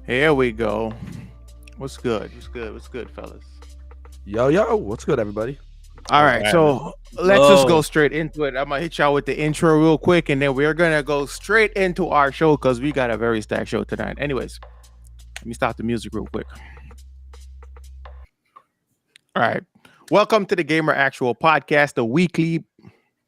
Here we go. What's good? What's good? What's good, fellas? Yo, what's good, everybody? All What's right, happening? so let's just go straight into it. I'm gonna hit y'all with the intro real quick, and then we're gonna go straight into our show because we got a very stacked show tonight. Anyways, let me stop the music real quick. All right, welcome to the Gamer Actual Podcast, the weekly.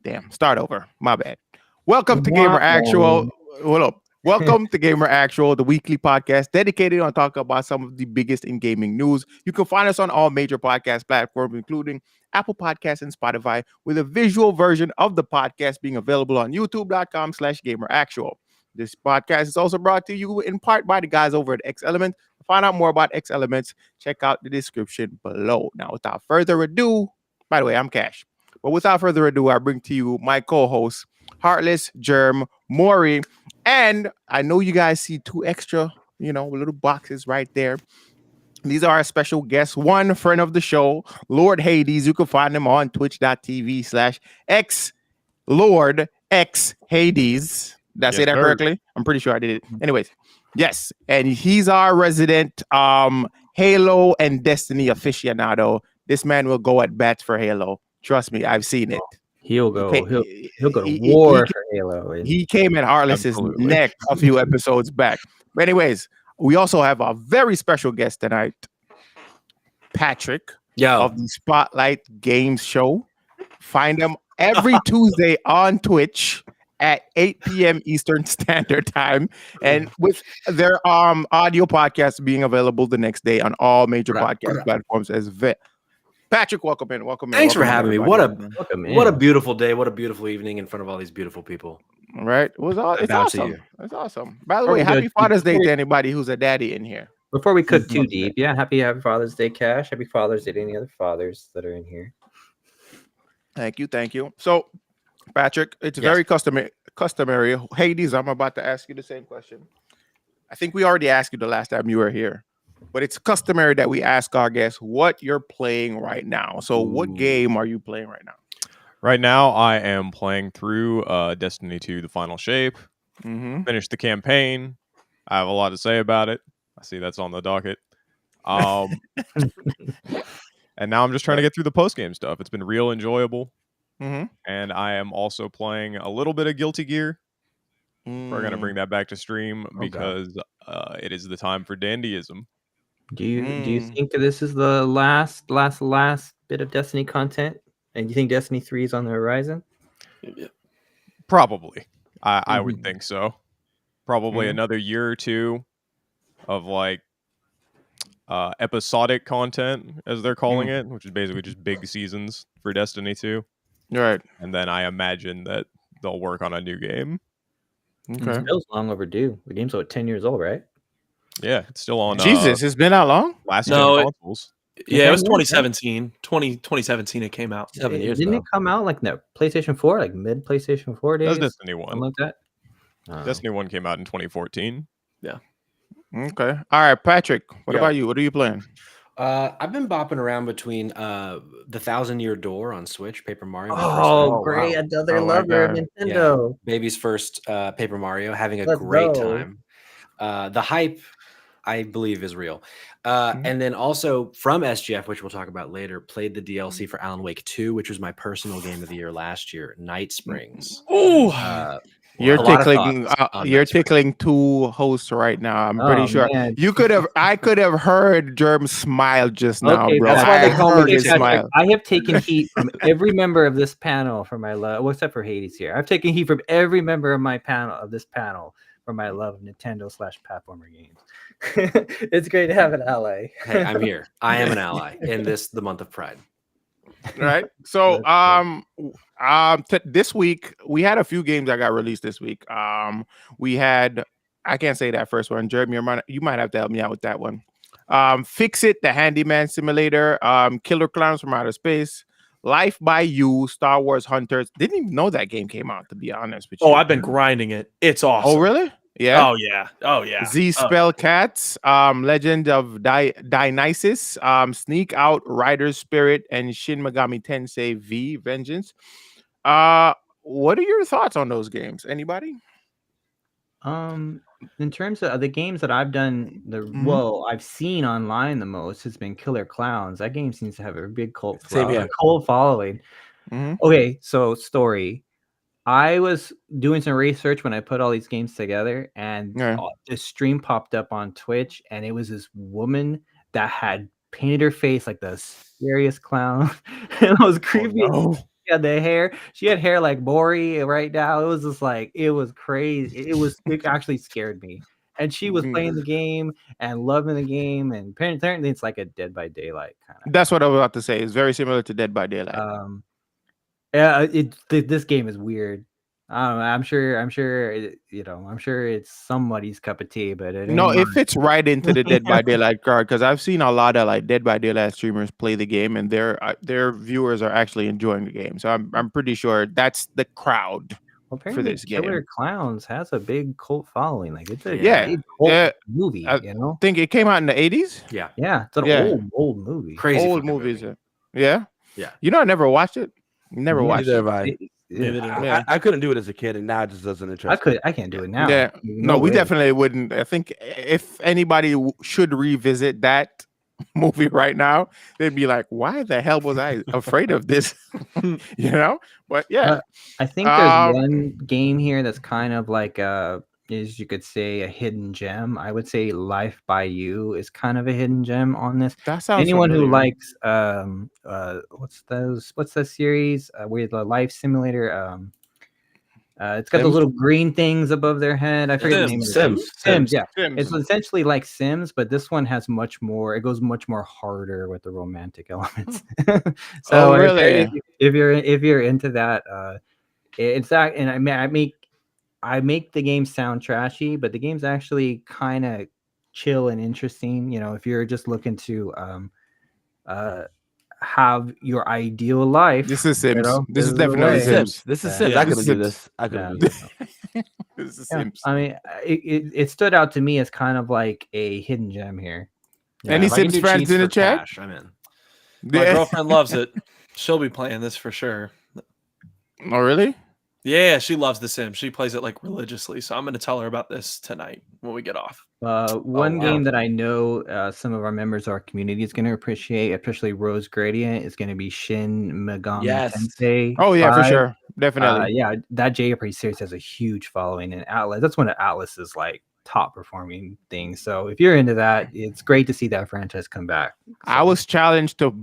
Damn, start over. My bad. Welcome to Gamer Actual. Hold up. Welcome to Gamer Actual, the weekly podcast dedicated on talking about some of the biggest in gaming news. You can find us on all major podcast platforms, including Apple Podcasts and Spotify, with a visual version of the podcast being available on youtube.com/gameractual. This podcast is also brought to you in part by the guys over at X Element. To find out more about X Elements, check out the description below. Now, without further ado, by the way, I'm Cash. But without further ado, I bring to you my co-hosts, Heartless, Germ, Maury, and I know you guys see two extra, little boxes right there. These are our special guests. One friend of the show, Lord Hades. You can find him on twitch.tv/X Lord X Hades. Did I say that correctly? I'm pretty sure I did it. Anyways, yes. And he's our resident Halo and Destiny aficionado. This man will go at bats for Halo. Trust me, I've seen it. He'll go to war for Halo. He came at Harless's neck a few episodes back. But anyways, we also have a very special guest tonight, Patrick of the Spotlight Games Show. Find him every Tuesday on Twitch at 8 p.m. Eastern Standard Time, and with their audio podcast being available the next day on all major podcast platforms as well. Patrick, welcome in. Thanks for having me. What a beautiful day. What a beautiful evening in front of all these beautiful people. Right? It's awesome. It's awesome. By the way, happy Father's Day to anybody who's a daddy in here. Before we cook too deep, happy Father's Day, Cash. Happy Father's Day to any other fathers that are in here. Thank you. So, Patrick, it's very customary. Hades, I'm about to ask you the same question. I think we already asked you the last time you were here. But it's customary that we ask our guests what you're playing right now. So what game are you playing right now? Right now, I am playing through Destiny 2, The Final Shape. Finished the campaign. I have a lot to say about it. I see that's on the docket. And now I'm just trying to get through the post-game stuff. It's been real enjoyable. And I am also playing a little bit of Guilty Gear. We're going to bring that back to stream because it is the time for dandyism. Do you think this is the last bit of Destiny content? And do you think Destiny 3 is on the horizon? Probably. I would think so. Probably another year or two of like episodic content, as they're calling it, which is basically just big seasons for Destiny 2. Right. And then I imagine that they'll work on a new game. Okay. It feels long overdue. The game's about 10 years old, right? Yeah, it's still on. Jesus, it's been that long? Last gen consoles. Yeah, it was 2017. 2017 it came out. 7 years Didn't ago. it come out like the PlayStation 4, like mid PlayStation 4 days? That was Destiny 1. Something like that. Destiny 1 came out in 2014. Yeah. Okay. All right, Patrick, what about you? What are you playing? I've been bopping around between the 1,000-Year Door on Switch, Paper Mario. Oh, great. Another lover of Nintendo. Yeah. Baby's first Paper Mario, having a great time. The hype, I believe, is real. And then also from SGF, which we'll talk about later, played the DLC for Alan Wake 2, which was my personal game of the year last year, Night Springs. You're tickling two hosts right now. I'm pretty sure I could have heard Germ smile just now, bro. That's why they call me his smile. I have taken heat from every member of this panel for my love. Except for Hades here. I've taken heat from every member of my panel for my love of Nintendo/platformer games. It's great to have an ally. Hey, I'm here. I am an ally in the month of Pride. Right. So this week we had a few games that got released this week. We had, I can't say that first one. Jeremy, you might have to help me out with that one. Fix It, the Handyman Simulator, Killer Clowns from Outer Space, Life by You, Star Wars Hunters. Didn't even know that game came out, to be honest with you. Oh, I've been grinding it. It's awesome. Oh, really? Yeah. Oh yeah. Z Spell Cats, Legend of Dionysus, Sneak Out, Rider's Spirit, and Shin Megami Tensei V Vengeance. What are your thoughts on those games? Anybody? In terms of the games that I've done, I've seen online the most has been Killer Clowns. That game seems to have a big cult following. Okay, so story. I was doing some research when I put all these games together, and this stream popped up on Twitch, and it was this woman that had painted her face like the scariest clown. And it was creepy. Oh, no. She had the hair. She had hair like Bori right now. It was just like, it was crazy. It actually scared me. And she was playing the game and loving the game. And apparently it's like a Dead by Daylight kind of. That's what I was about to say. It's very similar to Dead by Daylight. Yeah, this game is weird. I don't know. I'm sure it's somebody's cup of tea, but it fits right into the Dead by Daylight card, because I've seen a lot of like Dead by Daylight streamers play the game, and their viewers are actually enjoying the game. So I'm pretty sure that's the crowd for this game. Killer Clowns has a big cult following. Like it's a big cult movie. I think it came out in the 80s. Yeah, it's an old movie. Crazy old movies. Movie. Yeah. I never watched it. Never watched it. I couldn't do it as a kid, and now it just doesn't interest me. I can't do it now. Yeah, no, we definitely wouldn't. I think if anybody should revisit that movie right now, they'd be like, "Why the hell was I afraid of this?" But yeah, I think there's one game here that's kind of like is you could say a hidden gem. I would say Life by You is kind of a hidden gem on this. That sounds anyone familiar. who likes what's the series with the life simulator, it's got those little green things above their head. I forget the name of it. Sims. Yeah. It's essentially like Sims, but this one has much more. It goes much more harder with the romantic elements. So really? if you're into that, it's that. And I make the game sound trashy, but the game's actually kind of chill and interesting. If you're just looking to have your ideal life. This is Sims. This is definitely Sims. This is Sims. I couldn't do this. This is Sims. I mean, it stood out to me as kind of like a hidden gem here. Any Sims friends in the chat? Cash, I'm in. My girlfriend loves it. She'll be playing this for sure. Oh, really? Yeah, she loves The Sims. She plays it like religiously. So I'm going to tell her about this tonight when we get off. One game that I know some of our members of our community is going to appreciate, especially Rose Gradient, is going to be Shin Megami Tensei. Oh yeah, 5. for sure, definitely. That JRPG series has a huge following, and Atlas. That's one of Atlas's like top performing things. So if you're into that, it's great to see that franchise come back. So. I was challenged to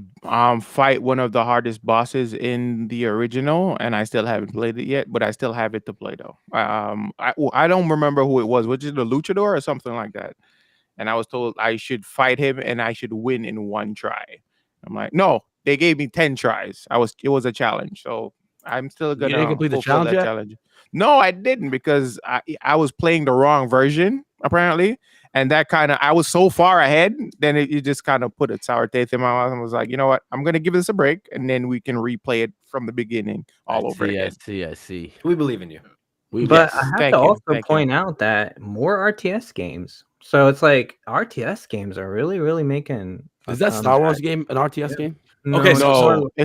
fight one of the hardest bosses in the original, and I still haven't played it yet, but I still have it to play though. I don't remember who it was. Was it the Luchador or something like that? And I was told I should fight him and I should win in one try. I'm like, no, they gave me 10 tries. It was a challenge. So I'm still gonna complete the challenge. No, I didn't, because I was playing the wrong version apparently, and that I was so far ahead. Then it just kind of put a sour taste in my mouth, and was like, you know what, I'm gonna give this a break, and then we can replay it from the beginning over again. I see. We believe in you. But I have to also point out that more RTS games. So it's like RTS games are really, really making. Is that Star Wars game an RTS game? No, Okay, it's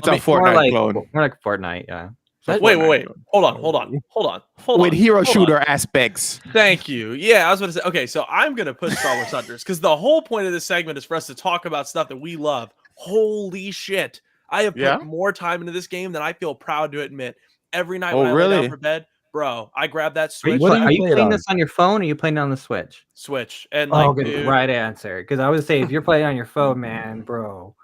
a Fortnite clone. More like Fortnite, yeah. Wait. Hold on. With hero shooter aspects. Thank you. Yeah, I was going to say, okay, so I'm going to push Star Wars Hunters, because the whole point of this segment is for us to talk about stuff that we love. Holy shit. I have put more time into this game than I feel proud to admit. Every night when I lay down for bed, bro, I grab that Switch. Are you playing this on your phone, or are you playing it on the Switch? Switch. And good. Right answer. Because I would say if you're playing on your phone, man, bro.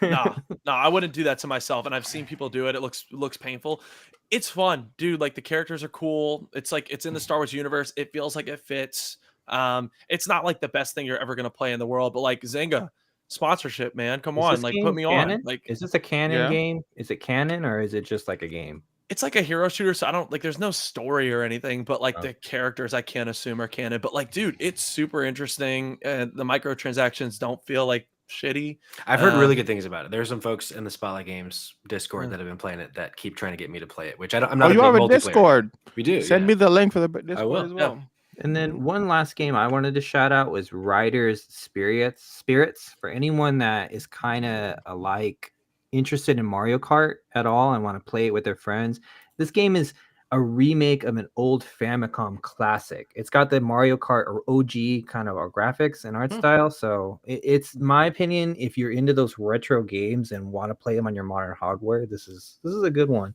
No, I wouldn't do that to myself. And I've seen people do it. It looks painful. It's fun, dude. Like, the characters are cool. It's like it's in the Star Wars universe. It feels like it fits. It's not like the best thing you're ever gonna play in the world, but like Zynga sponsorship, man. Come on, like put me on. Like, is this a canon game? Is it canon, or is it just like a game? It's like a hero shooter, so I don't like. There's no story or anything, but like the characters, I can't assume are canon. But like, dude, it's super interesting, and the microtransactions don't feel like shitty. I've heard really good things about it. There's some folks in the Spotlight Games Discord that have been playing it that keep trying to get me to play it, which I'm not. You have a Discord? We do. Send me the link for the Discord I will. as well. And then one last game I wanted to shout out was Riders Spirits. For anyone that is kind of interested in Mario Kart at all and want to play it with their friends. This game is a remake of an old Famicom classic. It's got the Mario Kart or OG kind of graphics and art style. So it's my opinion. If you're into those retro games and want to play them on your modern hardware, this is a good one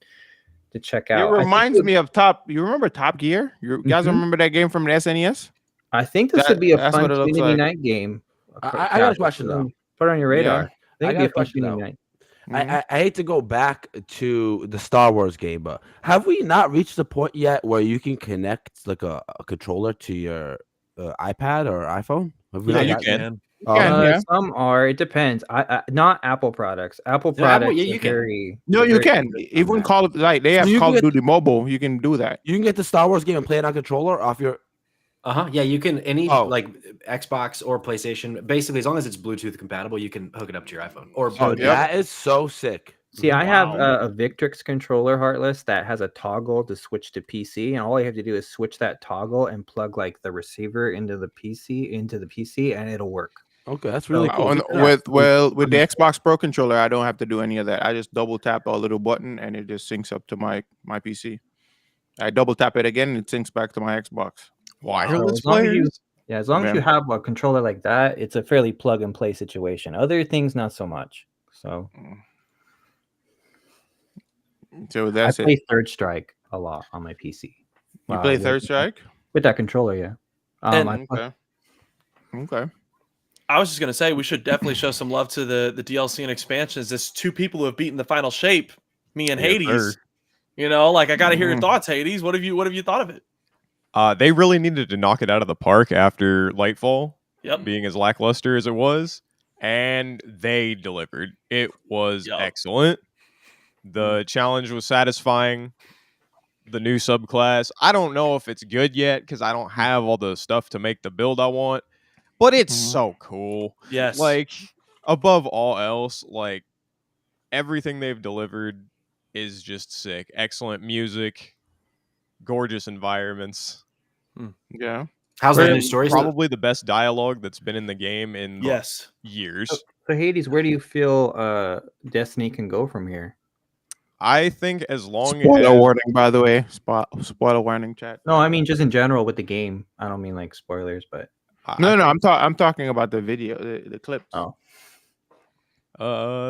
to check out. It reminds me of You remember Top Gear? You guys remember that game from the SNES? I think this would be a That's fun what it looks Community like. Night game. I got a question though. Put it on your radar. Yeah. I think it'd be a fun Community Night. I hate to go back to the Star Wars game, but have we not reached the point yet where you can connect like a controller to your iPad or iPhone? Have we Yeah, not you gotten- can. Yeah. Some are. It depends. I not Apple products. Apple products. yeah, you are can. very. No, they're you very can. strict on Even that. Call of they have So you Call can of get- Duty Mobile. You can do that. You can get the Star Wars game and play it on controller off your. Yeah, you can Oh. like Xbox or PlayStation. Basically, as long as it's Bluetooth compatible, you can hook it up to your iPhone. Or Oh, Yep. that is so sick. See, I have Wow. a Victrix controller, Heartless, that has a toggle to switch to PC, and all you have to do is switch that toggle and plug like the receiver into the PC, and it'll work. Okay, that's really cool. With the Xbox Pro controller, I don't have to do any of that. I just double tap a little button and it just syncs up to my PC. I double tap it again and it syncs back to my Xbox. Wireless as long as you- players? Yeah, as long as you have a controller like that, it's a fairly plug and play situation. Other things, not so much. So So that's I play it. Third Strike a lot on my PC. You play with- Third Strike? with that controller, yeah. Okay. Okay. I was just gonna say we should definitely show some love to the DLC and expansions. There's two people who have beaten the final shape, me and Yes, Hades. sir. You know, like I got to hear your Mhm. thoughts, Hades. What have you thought of it? They really needed to knock it out of the park after Lightfall Yep. being as lackluster as it was, and they delivered. It was Yup. excellent. The challenge was satisfying. The new subclass, I don't know if it's good yet because I don't have all the stuff to make the build I want, but it's Mhm. so cool. Yes. Like, above all else, like, everything they've delivered is just sick. Excellent music, gorgeous environments. Yeah. How's that new and story? Probably the best dialogue that's been in the game in yes. years. So Hades, where do you feel Destiny can go from here? I think as long Spoiler as warning, by the way. Spoiler warning, chat. No, I mean just in general with the game. I don't mean like spoilers, but No, I'm talking about the video, the clips. Oh.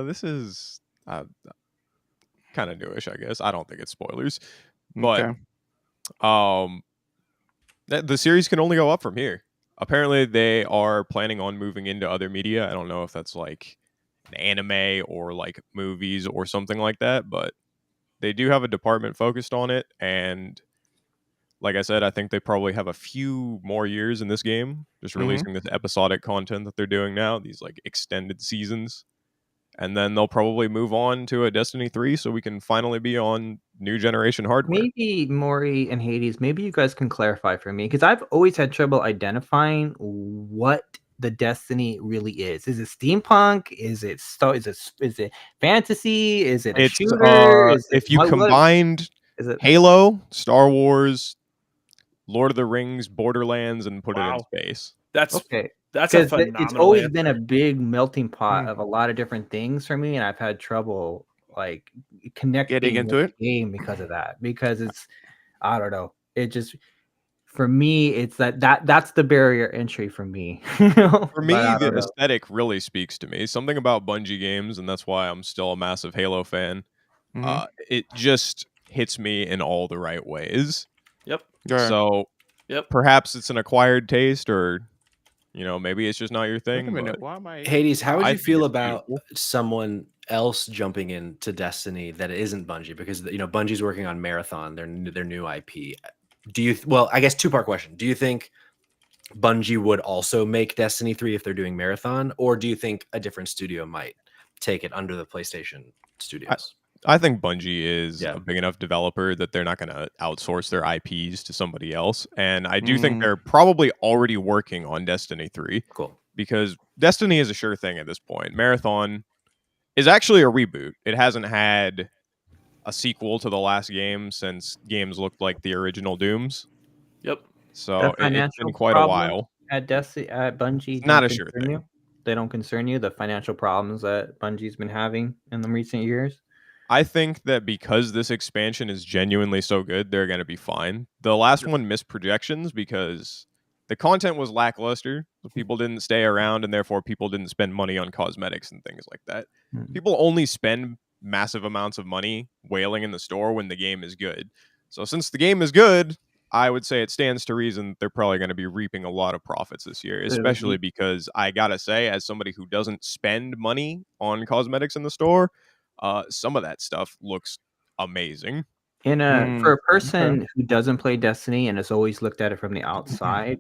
This is kind of newish, I guess. I don't think it's spoilers, but Okay. the series can only go up from here. Apparently, they are planning on moving into other media. I don't know if that's like an anime or like movies or something like that, but they do have a department focused on it. And like I said, I think they probably have a few more years in this game, just releasing this episodic content that they're doing now, these like extended seasons. And then they'll probably move on to a Destiny 3 so we can finally be on new generation hardware. maybe Maury and Hades, maybe you guys can clarify for me because I've always had trouble identifying what the Destiny really is. Is it steampunk? Is it fantasy? Is it a It's shooter? Is it, if you what- combined is it Halo, Star Wars, Lord of the Rings, Borderlands, and put it Wow. in space. That's okay? that's a Because phenomenal it's always answer. been a big melting pot of a lot of different things for me, and I've had trouble like connecting Getting into with it? the game because of that. Because it's, I don't know, it just for me, it's that's the barrier entry for me. For me, But I the don't know. aesthetic really speaks to me. Something about Bungie games, and that's why I'm still a massive Halo fan. Mhm. It just hits me in all the right ways. Yep. Yeah. So Yep. perhaps it's an acquired taste, or maybe it's just not your Wait thing. a minute. But Why am I? Hades, how would I you think feel it's about beautiful. someone else jumping into Destiny that isn't Bungie? Because Bungie's working on Marathon, their new IP. Do you? Well, I guess two-part question. Do you think Bungie would also make Destiny 3 if they're doing Marathon, or do you think a different studio might take it under the PlayStation studios? I think Bungie is Yeah. a big enough developer that they're not going to outsource their IPs to somebody else. And I do think they're probably already working on Destiny 3 Cool. because Destiny is a sure thing at this point. Marathon is actually a reboot. It hasn't had a sequel to the last game since games looked like the original Dooms. Yep. So it's financial been quite a problem while. at Bungie, Not don't a sure concern thing. you? They don't concern you, the financial problems that Bungie's been having in the recent years. I think that because this expansion is genuinely so good, they're going to be fine. The last one missed projections because the content was lackluster. So people didn't stay around, and therefore people didn't spend money on cosmetics and things like that. People only spend massive amounts of money wailing in the store when the game is good. So since the game is good, I would say it stands to reason they're probably going to be reaping a lot of profits this year, especially because I got to say, as somebody who doesn't spend money on cosmetics in the store, some of that stuff looks amazing. For a person who doesn't play Destiny and has always looked at it from the outside,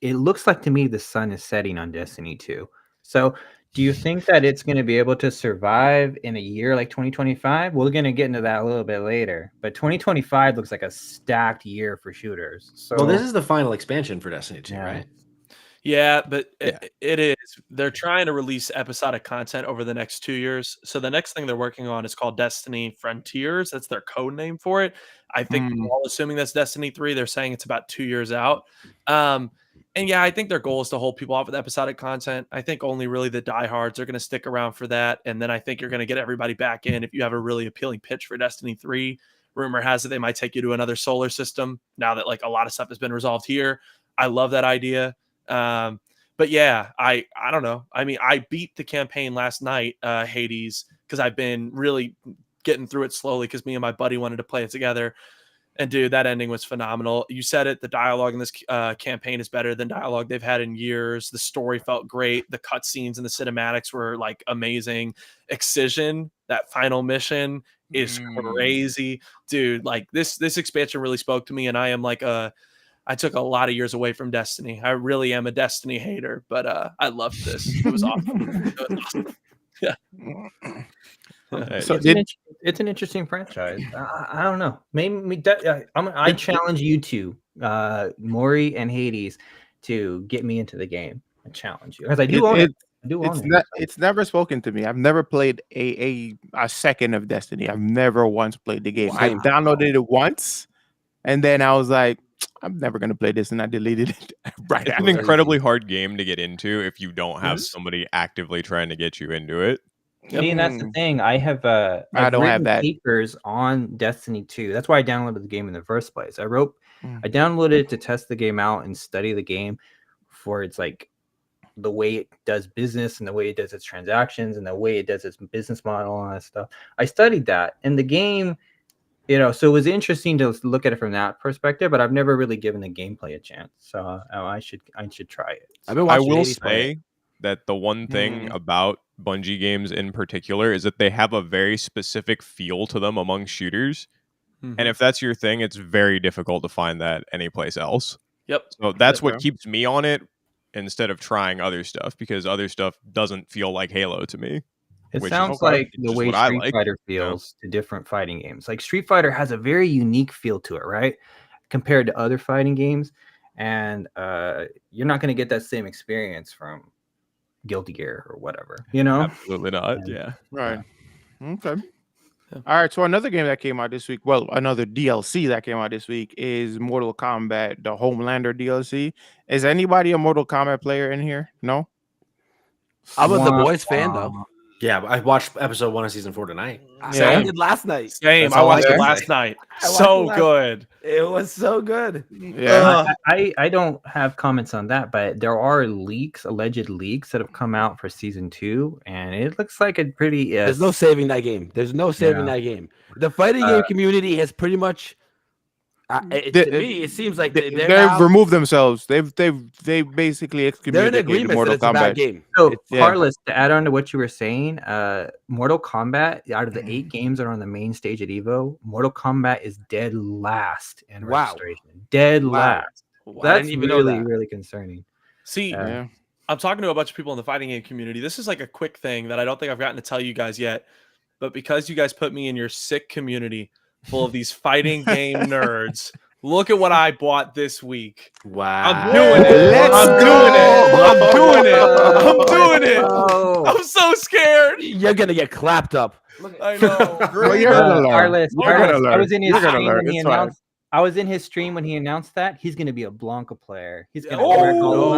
it looks like to me the sun is setting on Destiny 2. So do you think that it's going to be able to survive in a year like 2025? We're going to get into that a little bit later, but 2025 looks like a stacked year for shooters. So well, this is the final expansion for Destiny 2, right? Yeah, but it is. They're trying to release episodic content over the next 2 years. So the next thing they're working on is called Destiny Frontiers. That's their code name for it. I think we're all assuming that's Destiny 3. They're saying it's about 2 years out. And yeah, I think their goal is to hold people off with episodic content. I think only really the diehards are going to stick around for that. And then I think you're going to get everybody back in if you have a really appealing pitch for Destiny 3. Rumor has it they might take you to another solar system now that like a lot of stuff has been resolved here. I love that idea. But yeah, I don't know. I mean, I beat the campaign last night, Hades, because I've been really getting through it slowly because me and my buddy wanted to play it together. And dude, that ending was phenomenal. You said it. The dialogue in this campaign is better than dialogue they've had in years. The story felt great. The cutscenes and the cinematics were like amazing. Excision, that final mission is crazy, dude. Like this expansion really spoke to me, and I am like I took a lot of years away from Destiny. I really am a Destiny hater, but I loved this. It was awesome. It was awesome. Yeah. So it's an interesting franchise. I don't know. Maybe I challenge you two, Maury and Hades, to get me into the game. I challenge you because I do own it. It's never spoken to me. I've never played a second of Destiny. I've never once played the game. I downloaded it once, and then I was like, I'm never going to play this, and I deleted it. Right, it's an incredibly hard game to get into if you don't have somebody actively trying to get you into it. See, and that's the thing. I have I don't have that papers on Destiny 2. That's why I downloaded the game in the first place. I downloaded it to test the game out and study the game for its like the way it does business and the way it does its transactions and the way it does its business model and all that stuff. I studied that, and the game, so it was interesting to look at it from that perspective, but I've never really given the gameplay a chance. So I should try it. I will say that the one thing about Bungie games in particular is that they have a very specific feel to them among shooters. And if that's your thing, it's very difficult to find that anyplace else. Yep. So that's what keeps me on it instead of trying other stuff, because other stuff doesn't feel like Halo to me. It sounds like the way Street Fighter feels to different fighting games. Like Street Fighter has a very unique feel to it, right? Compared to other fighting games. And you're not going to get that same experience from Guilty Gear or whatever, Absolutely not. Yeah. Right. Okay. All right. So another game that came out this week, well, another DLC that came out this week is Mortal Kombat, the Homelander DLC. Is anybody a Mortal Kombat player in here? No? I was the boys fan, though. Yeah, I watched episode 1 of season 4 tonight. I did last night. Same. I watched it last night. So good. It was so good. Yeah. I don't have comments on that, but there are alleged leaks that have come out for season 2, and it looks like a pretty. There's no saving that game. That game. The fighting game community has pretty much. To me, it seems like they've removed themselves. They've basically excommunicated Mortal Kombat. Game. So, Carlos, to add on to what you were saying, Mortal Kombat, out of the 8 games that are on the main stage at EVO, Mortal Kombat is dead last in registration. Dead last. Wow. That's really concerning. See, I'm talking to a bunch of people in the fighting game community. This is like a quick thing that I don't think I've gotten to tell you guys yet, but because you guys put me in your sick community full of these fighting game nerds, look at what I bought this week. Wow. I'm doing it. I'm so scared. You're going to get clapped up. I know. Carlos, I was in his stream when he announced. I was in his stream when he announced that he's going to be a Blanca player. He's going to wreck all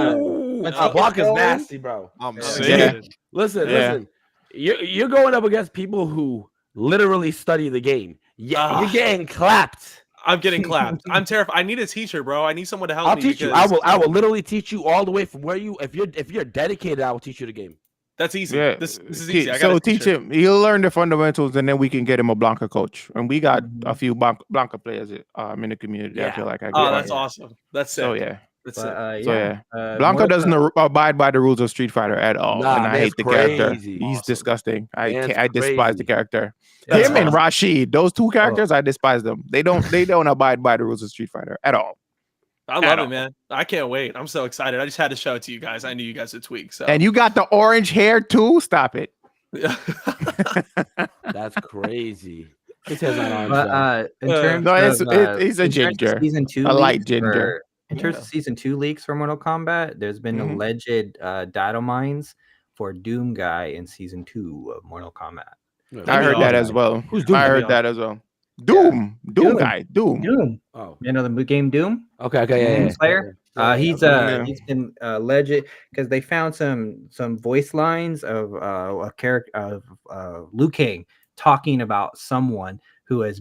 that. Blanca's nasty, bro. I'm saying. Listen. You're going up against people who literally study the game. Yeah, you're getting clapped. I'm getting clapped. I'm terrified. I need a teacher, bro. I need someone to help I'll me. teach you. I will literally teach you all the way from where you. If you're dedicated, I will teach you the game. That's easy. Yeah. This is easy. I So got teach him. He'll learn the fundamentals, and then we can get him a Blanca coach. And we got a few Blanca players in the community. I feel like I get. Oh, that's awesome. That's sick. So yeah. That's But, sick. Blanca doesn't abide by the rules of Street Fighter at all, Nah, and I hate the character. He's Awesome. disgusting. Man's I despise crazy. the character. That's Him and awesome. Rashid, those two characters, I despise them. They don't abide by the rules of Street Fighter at all. I love it, man. I can't wait. I'm so excited. I just had to show it to you guys. I knew you guys would tweak. So And you got the orange hair too. Stop it. That's crazy. It says on our But in terms No, of it's a in terms of ginger, season 2 a light leaks ginger. in terms of season 2 leaks for Mortal Kombat, there's been alleged data mines for Doom guy in season 2 of Mortal Kombat. I heard that as well. Who's Doom? I heard that as well. Doom guy. Doom. Oh, You know the game Doom? okay, Doom yeah. Slayer? He's Yeah. he's been alleged because they found some voice lines of a character of Liu Kang talking about someone who has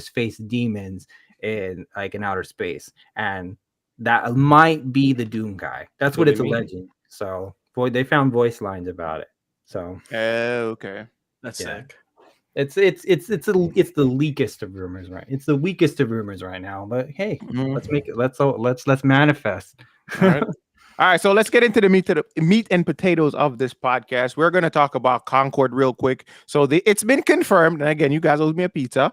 faced demons in outer space, and that might be the Doom guy. That's what do it's you mean? alleging. So they found voice lines about it. So Okay. that's Yeah. sick. it's the leakest of rumors, right? It's the weakest of rumors right now. But hey, let's make it. Let's manifest. All right. All right, so let's get into the meat and potatoes of this podcast. We're going to talk about Concord real quick. So it's been confirmed, and again, you guys owe me a pizza,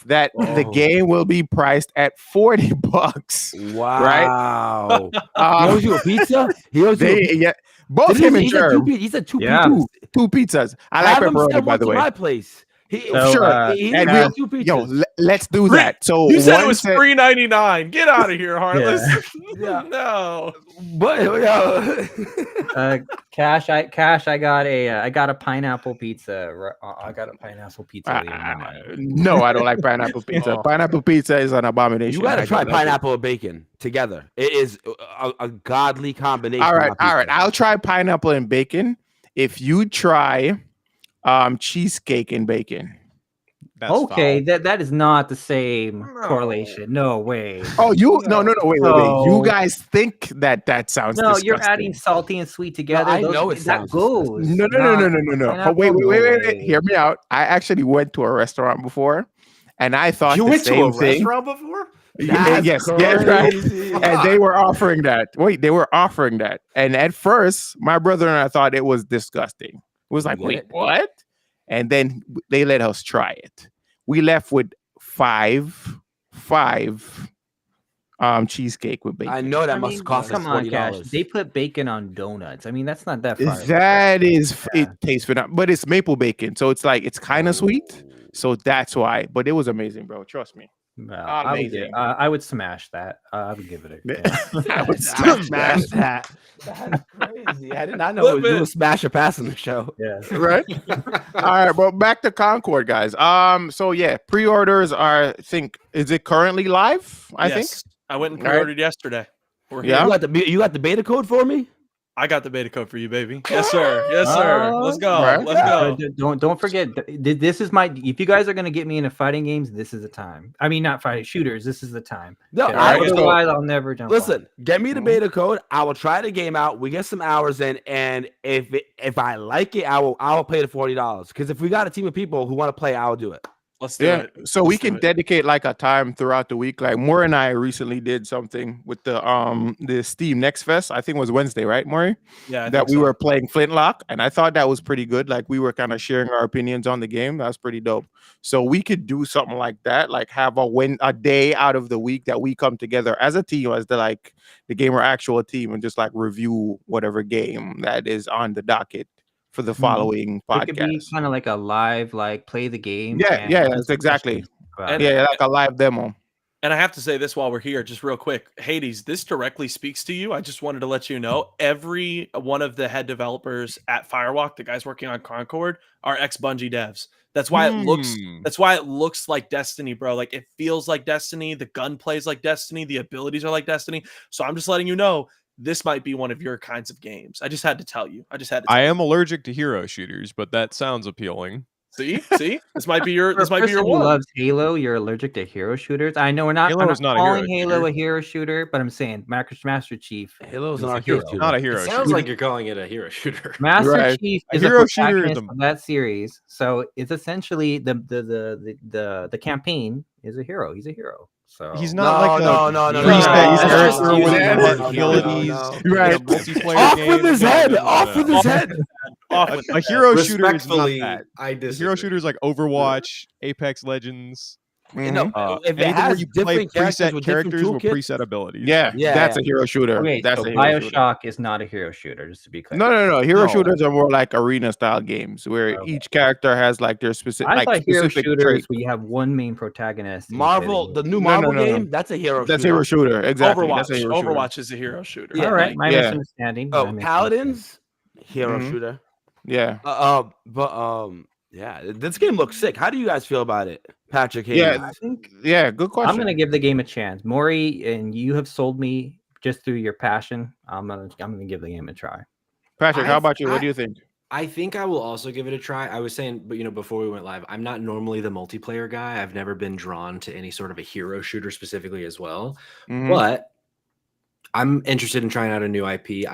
that the game will be priced at $40. Wow. He Um, owes you a pizza? He owes you a pizza? yeah, both him and Germ, He said two Yeah. pizzas. two pizzas. I like Have him pepperoni, send by one the to way. my place. He, So, Sure. he And has we'll- two pizzas. Yo, let's do that. So You said it one was said- $3.99. Get out of here, Heartless. Yeah. No. But yo, Cash, I got a pineapple pizza. I got a pineapple pizza. later tonight. no, I don't like pineapple pizza. Oh. Pineapple pizza is an abomination. you got I to try don't like it. pineapple and bacon together. It is a godly combination. All right, on pizza. I'll try pineapple and bacon. If you try cheesecake and bacon. That's Okay, foul. that is not the same correlation. No way. Oh, no, wait. No. You guys think that sounds No, disgusting. you're adding salty and sweet together. I know it that sounds goes. No. Pineapple, Wait. no way. Hear me out. I actually went to a restaurant before, and I thought You the went to same a thing. restaurant before? Yes, right. And they were offering that. And at first, my brother and I thought it was disgusting. It was like, get wait, it? what? And then they let us try it. We left with five cheesecake with bacon. I know that must cost us come on, Cash. $40. They put bacon on donuts. I mean, that's not that far. That is, it tastes phenomenal, but it's maple bacon, so it's like it's kind of sweet. So that's why. But it was amazing, bro. Trust me. Amazing. I would smash that. I would give it a. I would Smash that. That's crazy. I did not know we were doing smash or pass in the show. Yeah. Right. All right, well, back to Concord, guys. So yeah, pre-orders are. I think is it currently live? I think. I went and All right. pre-ordered yesterday. We're here. Yeah. You got the beta code for me? I got the beta code for you, baby. Yes, sir. Yes, sir. Let's go. Right. Let's go. Don't forget. This is my. If you guys are gonna get me into fighting games, this is the time. I mean, not fighting shooters. This is the time. No, Okay, right, otherwise I'll never jump. Listen, get me the Mhm. beta code. I will try the game out. We get some hours in, and if I like it, I will pay the $40. Because if we got a team of people who want to play, I will do it. Let's do Yeah, it. so we Let's do can it. dedicate like a time throughout the week. Like Maury and I recently did something with the Steam Next Fest. I think it was Wednesday, right, Maury? Yeah, I That think we so. were playing Flintlock, and I thought that was pretty good. Like we were kind of sharing our opinions on the game. That's pretty dope. So we could do something like that, like have a day out of the week that we come together as a team, as the gamer actual team, and just like review whatever game that is on the docket for the following It could be podcast. kind of like a live, play the game. Yeah, and yeah, ask that's exactly. questions about And- it. Yeah, like a live demo. And I have to say this while we're here, just real quick. Hades, this directly speaks to you. I just wanted to let you know every one of the head developers at Firewalk, the guys working on Concord, are ex-Bungie devs. That's why it looks like Destiny, bro. Like it feels like Destiny. The gun plays like Destiny. The abilities are like Destiny. So I'm just letting you know this might be one of your kinds of games. I just had to tell you. I am allergic to hero shooters, but that sounds appealing. See, this might be your For a person who one. loves Halo, you're allergic to hero shooters. I know we're not. Halo I'm is not not a hero calling Halo shooter. a hero shooter, but I'm saying Master Chief. Halo's is an a arcade hero. shooter. Not a It hero sounds shooter. like you're calling it a hero shooter. Master Right. Chief A is a hero shooter is protagonist of that series, so it's essentially the campaign is a hero. He's a hero. So He's not like a no, preset no, character no, with no, inherent no, abilities. no. Right. In a multiplayer Off game. with his No, head! no, no, Off no. with his head! A hero shooter is not Respectfully, that. I A disagree. hero shooter is like Overwatch, Apex Legends. No, Mhm. if it Anything where has you play different characters preset with different characters with toolkits, preset abilities. Yeah, Yeah, that's yeah. a hero shooter. okay, That's so a hero shooter. BioShock is not a hero shooter, just to be clear. No. Hero No. shooters are more like arena style games where Okay. each character has like their specific, I like thought hero specific shooters trait. where you have one main protagonist. Marvel, the new No, Marvel no. game, that's a hero That's shooter. hero shooter. Exactly. That's a hero shooter. Overwatch is a hero shooter. Yeah, All right, Like, my yeah. misunderstanding. Oh, my misunderstanding. Paladins, hero Mhm. shooter. Yeah. Yeah, this game looks sick. How do you guys feel about it, Patrick? Hayes? Yeah. I think Yeah. Good question. I'm gonna give the game a chance, Maury, and you have sold me just through your passion. I'm gonna give the game a try. Patrick, how I- about you? What I- do you think? I think I will also give it a try. I was saying, but before we went live, I'm not normally the multiplayer guy. I've never been drawn to any sort of a hero shooter specifically as well. Mhm. But I'm interested in trying out a new IP.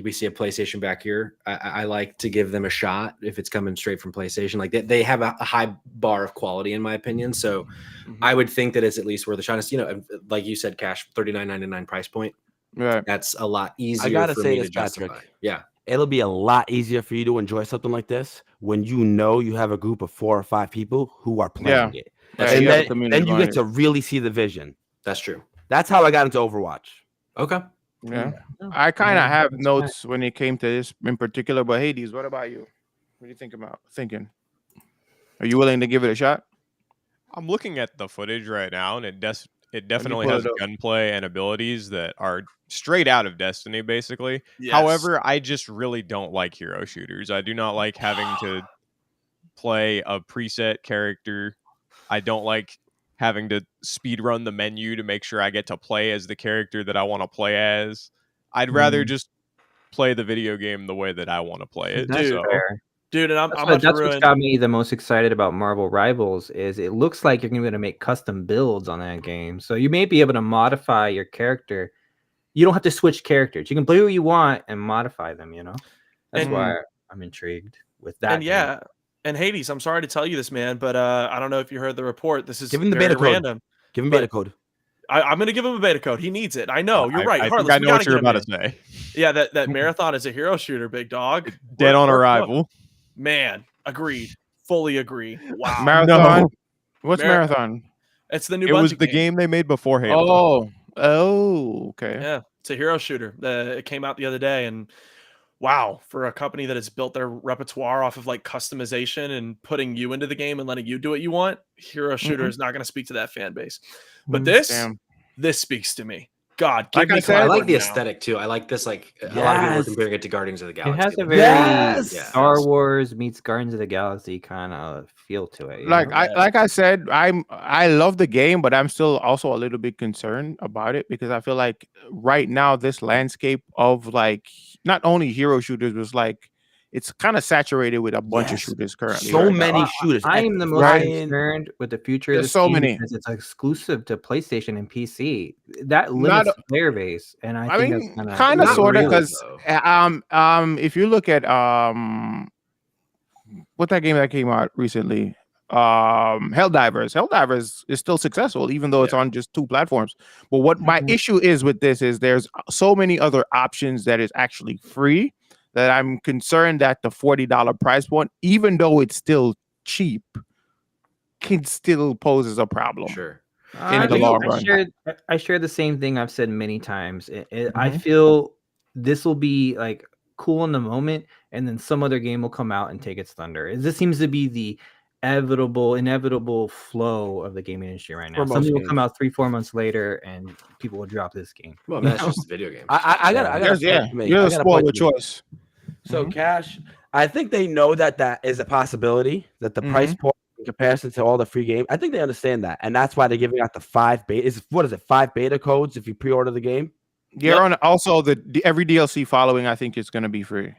We see a PlayStation back here. I like to give them a shot if it's coming straight from PlayStation. Like they have a high bar of quality, in my opinion. So I would think that it's at least worth a shot. It's, like you said, Cash, $39.99 price point. Right. That's a lot easier gotta for say me this, to justify. Patrick. Yeah. It'll be a lot easier for you to enjoy something like this when you know you have a group of 4 or 5 people who are playing it. Yeah, And you have a then community you behind get to really see the vision. That's true. That's how I got into Overwatch. Okay. Yeah. No, I kind of yeah, have that's notes when it came to this in particular, but Hades, what about you? What do you think about thinking? Are you willing to give it a shot? I'm looking at the footage right now, and it definitely pull has it up. gunplay and abilities that are straight out of Destiny, basically. yes. However, I just really don't like hero shooters. I do not like having to play a preset character. I don't like having to speed run the menu to make sure I get to play as the character that I want to play as. I'd rather just play the video game the way that I want to play it. That's So, fair. dude, and I'm That's, about what, to that's ruin. what's got me the most excited about Marvel Rivals is it looks like you're going to make custom builds on that game. So you may be able to modify your character. You don't have to switch characters. You can play who you want and modify them, That's And- why I'm intrigued with that. And yeah, and Hades, I'm sorry to tell you this, man, but I don't know if you heard the report. This is Give him the very beta code. random. Give him But- beta code. I'm going to give him a beta code. He needs it. I know. You're right. I think Heartless, I we know what gotta you're get him about to in. say. Yeah, that marathon is a hero shooter, big dog. Dead on We're- arrival. Man, agreed. Fully agree. Wow. Marathon. No. What's Marathon. Marathon? It's the new It was Bungie the game. game they made before Halo. Okay. Yeah, it's a hero shooter. It came out the other day, and wow, for a company that has built their repertoire off of like customization and putting you into the game and letting you do what you want, hero shooter is not going to speak to that fan base. But Damn. this speaks to me. God, Like give me I said- I Cloud like the now. aesthetic too. I like this. Like a lot of people are Yes. comparing it to Guardians of the It Galaxy. has a but- very Yes! Star Wars meets Guardians of the Galaxy kind of feel to it. Like I said, I love the game, but I'm still also a little bit concerned about it because I feel like right now this landscape of like not only hero shooters was like it's kind of saturated with a bunch of Yes. shooters currently. So right now. many shooters. I am the most Right. concerned with the future of There's this so game many. because it's exclusive to PlayStation and PC. That limits the player base, and I think mean, that's kind of Not sort of really, because though. if you look at what that game that came out recently, Helldivers is still successful even though it's on just 2 platforms. But what my issue is with this is there's so many other options that is actually free that I'm concerned that the $40 price point, even though it's still cheap, can still poses a problem. Sure. In the long run. I share the same thing I've said many times. I Mhm. feel this will be like cool in the moment, and then some other game will come out and take its thunder. This seems to be the inevitable flow of the gaming industry right now. For most Something will games. come out 3-4 months later, and people will drop this game. Well, You that's know? just a video game. I got Yes, yeah, you're a spoiler choice. So Mhm. Cash, I think they know that is a possibility, that the price point in comparison to all the free games, I think they understand that. And that's why they're giving out the 5 beta. What is it, 5 beta codes if you pre-order the game? Yeah, on also the every DLC following, I think it's going to be free.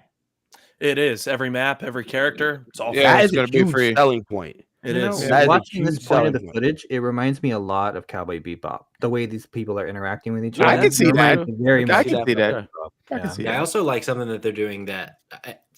It is every map, every character. It's all Yeah, That it's is a gonna be huge free. selling point. It You know, is. Yeah. That is a watching this huge point of the selling point. footage, it reminds me a lot of Cowboy Bebop. The way these people are interacting with each Yeah, other. I can see It reminds that. me very I much can of see that. Bebop. I Yeah. can see Yeah, I that. also like something that they're doing that,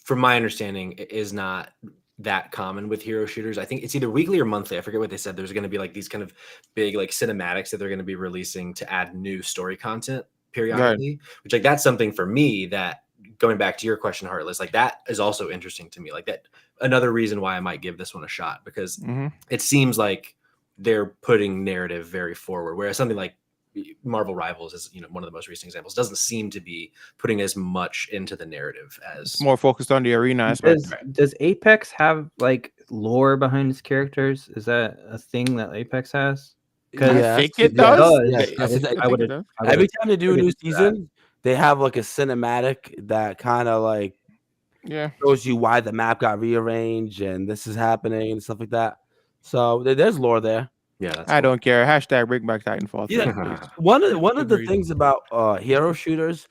from my understanding, is not that common with hero shooters. I think it's either weekly or monthly. I forget what they said. There's going to be like these kind of big like cinematics that they're going to be releasing to add new story content periodically. Which like that's something for me that, going back to your question, Heartless, like that is also interesting to me. Like that, another reason why I might give this one a shot, because Mhm. it seems like they're putting narrative very forward, whereas something like Marvel Rivals is, one of the most recent examples, doesn't seem to be putting as much into the narrative as It's more focused on the arena aspect. Does Apex have like lore behind its characters? Is that a thing that Apex has? Yes, think it yes, does. yes, I yes, think it- I think it does. Every time they do a new figured that. season, they have like a cinematic that kind of like Yeah. shows you why the map got rearranged and this is happening and stuff like that. So there's lore there. yeah, that's I cool. don't care. Hashtag bring back Titanfall. Yeah. please. One of the Agreed. things about hero shooters,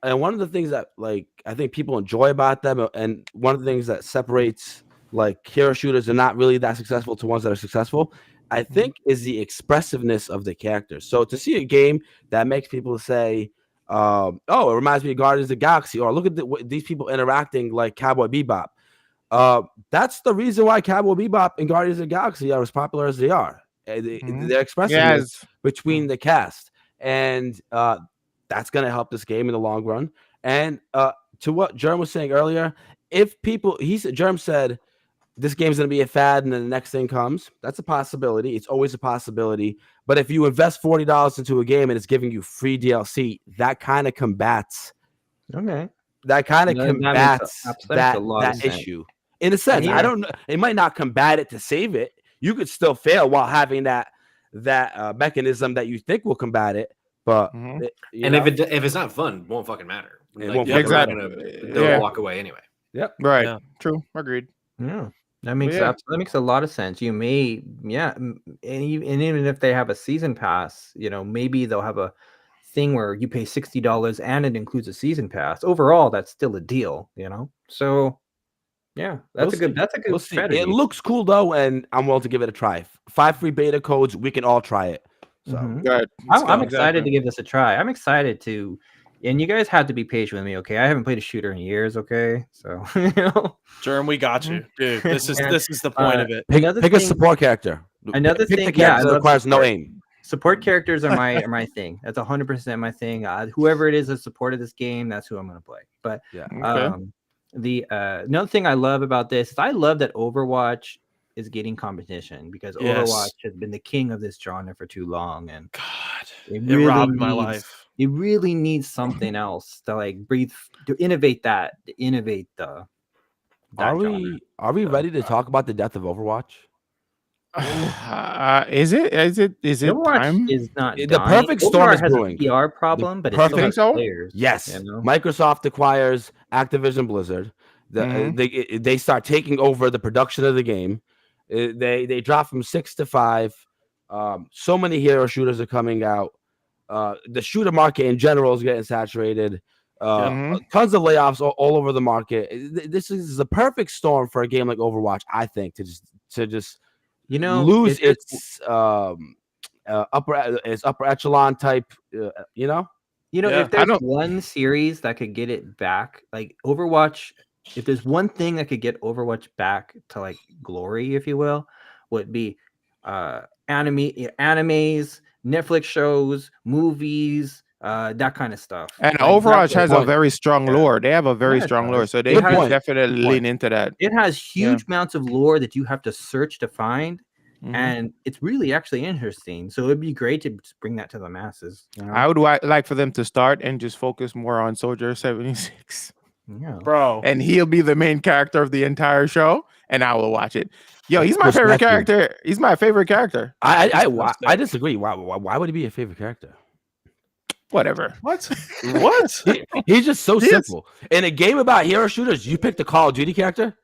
and one of the things that like I think people enjoy about them, and one of the things that separates like hero shooters are not really that successful to ones that are successful, I think, is the expressiveness of the characters. So to see a game that makes people say, "Oh, it reminds me of Guardians of the Galaxy," or "Look at these people interacting like Cowboy Bebop." That's the reason why Cowboy Bebop and Guardians of the Galaxy are as popular as they are. They're expressiveness between the cast, and that's going to help this game in the long run. And to what Jerm was saying earlier, if people, Jerm said this game's going to be a fad and then the next thing comes. That's a possibility. It's always a possibility. But if you invest $40 into a game and it's giving you free DLC, that kind of combats. Okay. That kind of No, that makes combats a- that makes a lot of that sense. issue. In a sense, Yeah. I don't know. It might not combat it to save it. You could still fail while having that mechanism that you think will combat it. But Mhm. And if it's not fun, it won't fucking matter. It Like, won't they're fucking not matter. they'll Yeah. walk away anyway. Right. Yeah. True. Agreed. Yeah, that makes yeah. that makes a lot of sense. You may, and even if they have a season pass, maybe they'll have a thing where you pay $60 and it includes a season pass. Overall, that's still a deal, So, yeah, that's a good We'll see. strategy. It looks cool though, and I'm willing to give it a try. 5 free beta codes. We can all try it. So Mhm. Right. I'm excited to give this a try. I'm excited to, and you guys have to be patient with me, okay? I haven't played a shooter in years, okay? So, Germ, we got you, dude. This is the point of it. pick Another a thing- support character. another pick thing- the yeah, I character that love requires no support. aim. Support characters are my thing. That's 100% my thing. Whoever it is that supported this game, that's who I'm going to play. But Yeah. Okay. the another thing I love about this is I love that Overwatch is getting competition, because Yes. Overwatch has been the king of this genre for too long, and God, it it robbed my life. It really needs something else to like breathe, to innovate that genre. Are we ready to talk about the death of Overwatch? Is it Overwatch time? is not The dying. perfect storm Overwatch is has brewing. a PR problem, but it perfect- still has so? players. Yes. Microsoft acquires Activision Blizzard. They start taking over the production of the game. They drop from 6 to 5. So many hero shooters are coming out. The shooter market in general is getting saturated. Tons of layoffs all over the market. This is the perfect storm for a game like Overwatch, I think, to just lose its upper echelon type. Yeah. If there's one series that could get it back, like Overwatch, if there's one thing that could get Overwatch back to like glory, if you will, would be animes, Netflix shows, movies, that kind of stuff. And Like, Overwatch has a point. very strong lore. They have a very Yeah, it strong lore, does. so they It can has- definitely lean into that. It has huge amounts of lore that you have to search to find, Mhm. and it's really actually interesting. So it'd be great to just bring that to the masses. I would like for them to start and just focus more on Soldier 76. Yeah. Bro. And he'll be the main character of the entire show, and I will watch it. Yo, he's my favorite Perspective. character. He's my favorite character. I disagree. Why would he be a favorite character? Whatever. What? What? He's just so He is. simple. In a game about hero shooters, you picked a Call of Duty character.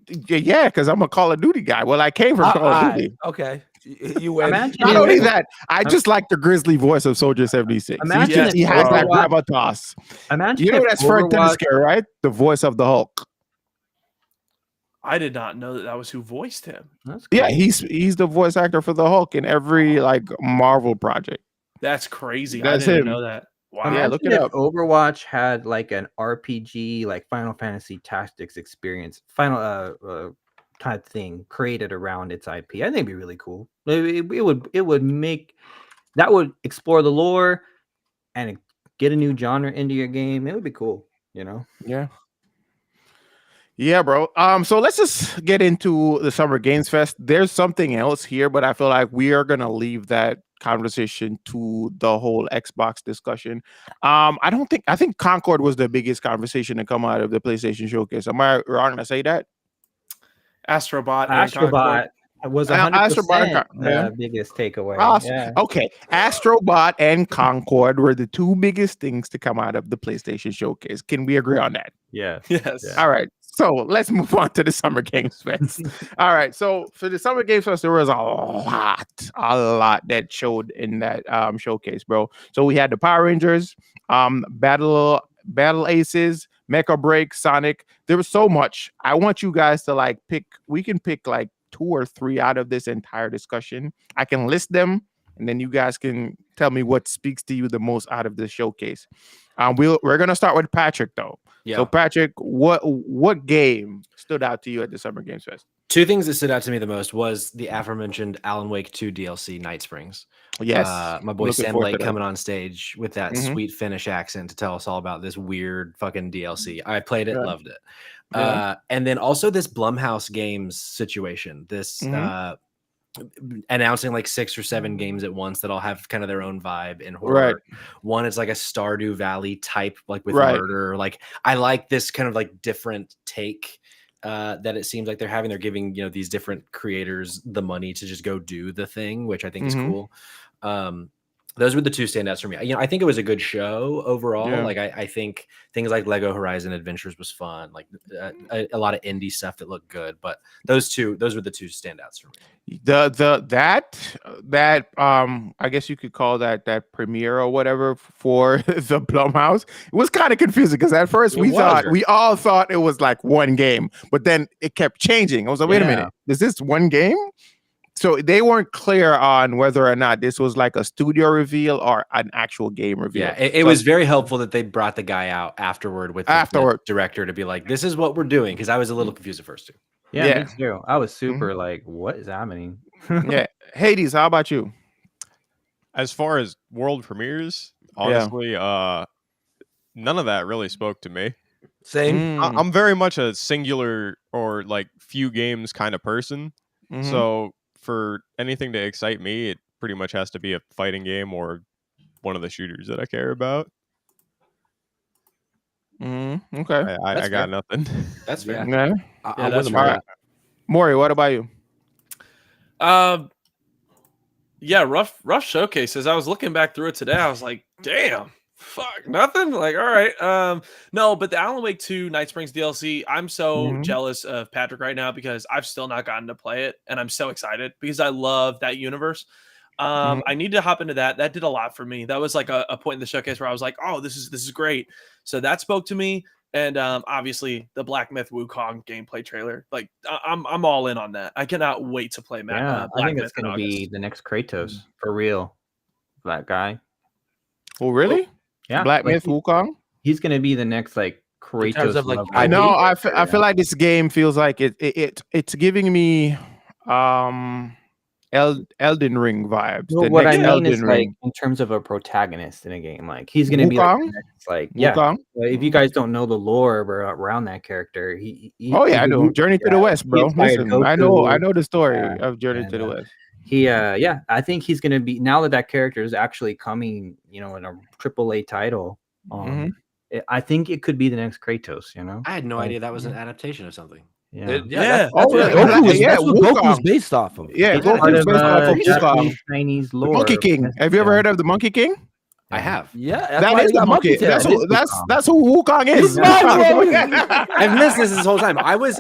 Yeah, because I'm a Call of Duty guy. Well, I came from Call of Duty. Okay, you win. Imagine Not if- only that, I just like the grizzly voice of Soldier 76. Imagine He has that Overwatch- gravitas. Imagine You know if that's Frank Overwatch- Tedesco, right? The voice of the Hulk. I did not know that was who voiced him. That's cool. Yeah, he's the voice actor for the Hulk in every like Marvel project. That's crazy. That's I didn't him. know that. Wow. Yeah, Imagine look it if up. Overwatch had like an RPG, like Final Fantasy Tactics experience, final kind of thing created around its IP. I think it'd be really cool. It would make that would explore the lore and get a new genre into your game. It would be cool, you know. Yeah. Yeah, bro. So let's just get into the Summer Games Fest. There's something else here, but I feel like we are gonna leave that conversation to the whole Xbox discussion. I think Concord was the biggest conversation to come out of the PlayStation Showcase. Am I wrong to say that? Astrobot. and Astrobot Concord. was Astrobot 100% and yeah. the biggest takeaway. Awesome. Yeah. Okay, Astrobot and Concord were the two biggest things to come out of the PlayStation Showcase. Can we agree on that? Yeah. Yes. Yeah. All right. So let's move on to the Summer Games Fest. All right. So for the Summer Games Fest, there was a lot that showed in that showcase, bro. So we had the Power Rangers, Battle Aces, Mecha Break, Sonic. There was so much. I want you guys to like pick. We can pick like 2 or 3 out of this entire discussion. I can list them, and then you guys can tell me what speaks to you the most out of this showcase. We're gonna start with Patrick though. Yeah. So Patrick, what game stood out to you at the Summer Games Fest? 2 things that stood out to me the most was the aforementioned Alan Wake 2 DLC Night Springs. Yes, My boy looking Sam forward to Lake that. coming on stage with that Mhm. sweet Finnish accent to tell us all about this weird fucking DLC. I played it, Yeah. loved it. Yeah. And then also this Blumhouse Games situation, this Mhm. announcing like 6 or 7 games at once that all have kind of their own vibe in horror. Right. One is like a Stardew Valley type, like with Right. murder. Like I like this kind of like different take that it seems like they're having. They're giving, you know, these different creators the money to just go do the thing, which I think is Mhm. cool. Those were the 2 standouts for me. You know, I think it was a good show overall. Yeah. Like I think things like Lego Horizon Adventures was fun. Like a lot of indie stuff that looked good. But those were the 2 standouts for me. That I guess you could call that premiere or whatever for the Blumhouse. It was kind of confusing because at first we all thought it was like one game, but then it kept changing. I was like, wait a minute, is this one game? So they weren't clear on whether or not this was like a studio reveal or an actual game reveal. Yeah, it was very helpful that they brought the guy out afterward with the director to be like, this is what we're doing, because I was a little confused at first too. Yeah, me too. I was super like, what is happening? Yeah. Hades, how about you? As far as world premieres, honestly, none of that really spoke to me. Same. I'm very much a singular or like few games kind of person. Mhm. So for anything to excite me, it pretty much has to be a fighting game or one of the shooters that I care about. Okay. I got nothing. That's fair. Yeah. I'm that's with him All on right. Maury, what about you? Yeah, rough showcases. I was looking back through it today. I was like, damn, fuck, nothing. Like, all right. No, but the Alan Wake 2 Night Springs DLC, I'm so jealous of Patrick right now because I've still not gotten to play it, and I'm so excited because I love that universe. I need to hop into that. That did a lot for me. That was like a point in the showcase where I was like, oh, this is great. So that spoke to me. And obviously the Black Myth Wukong gameplay trailer. Like I'm all in on that. I cannot wait to play Black I think Myth it's going to be the next Kratos for real. That guy. Oh, really? Yeah. Black Myth Wukong? He's going to be the next like Kratos. of, like, level. I know. I feel like this game feels like it's giving me Elden Ring vibes. Well, what I mean is like in terms of a protagonist in a game, like he's going to be like, the next, like Wukong? If you guys don't know the lore around that character, I know Journey to the West, bro. Listen, I know the story of Journey to the West. I think he's going to be, now that character is actually coming, you know, in a AAA title. I think it could be the next Kratos. You know, I had no idea that was an adaptation of something. That's That's what Goku's based off of. Yeah, it's part Goku's of based off of Wukong. Chinese lore. Monkey King. Have you ever heard of the Monkey King? I have. Yeah, That is the monkey. That's who Wukong is. I've missed this whole time. I was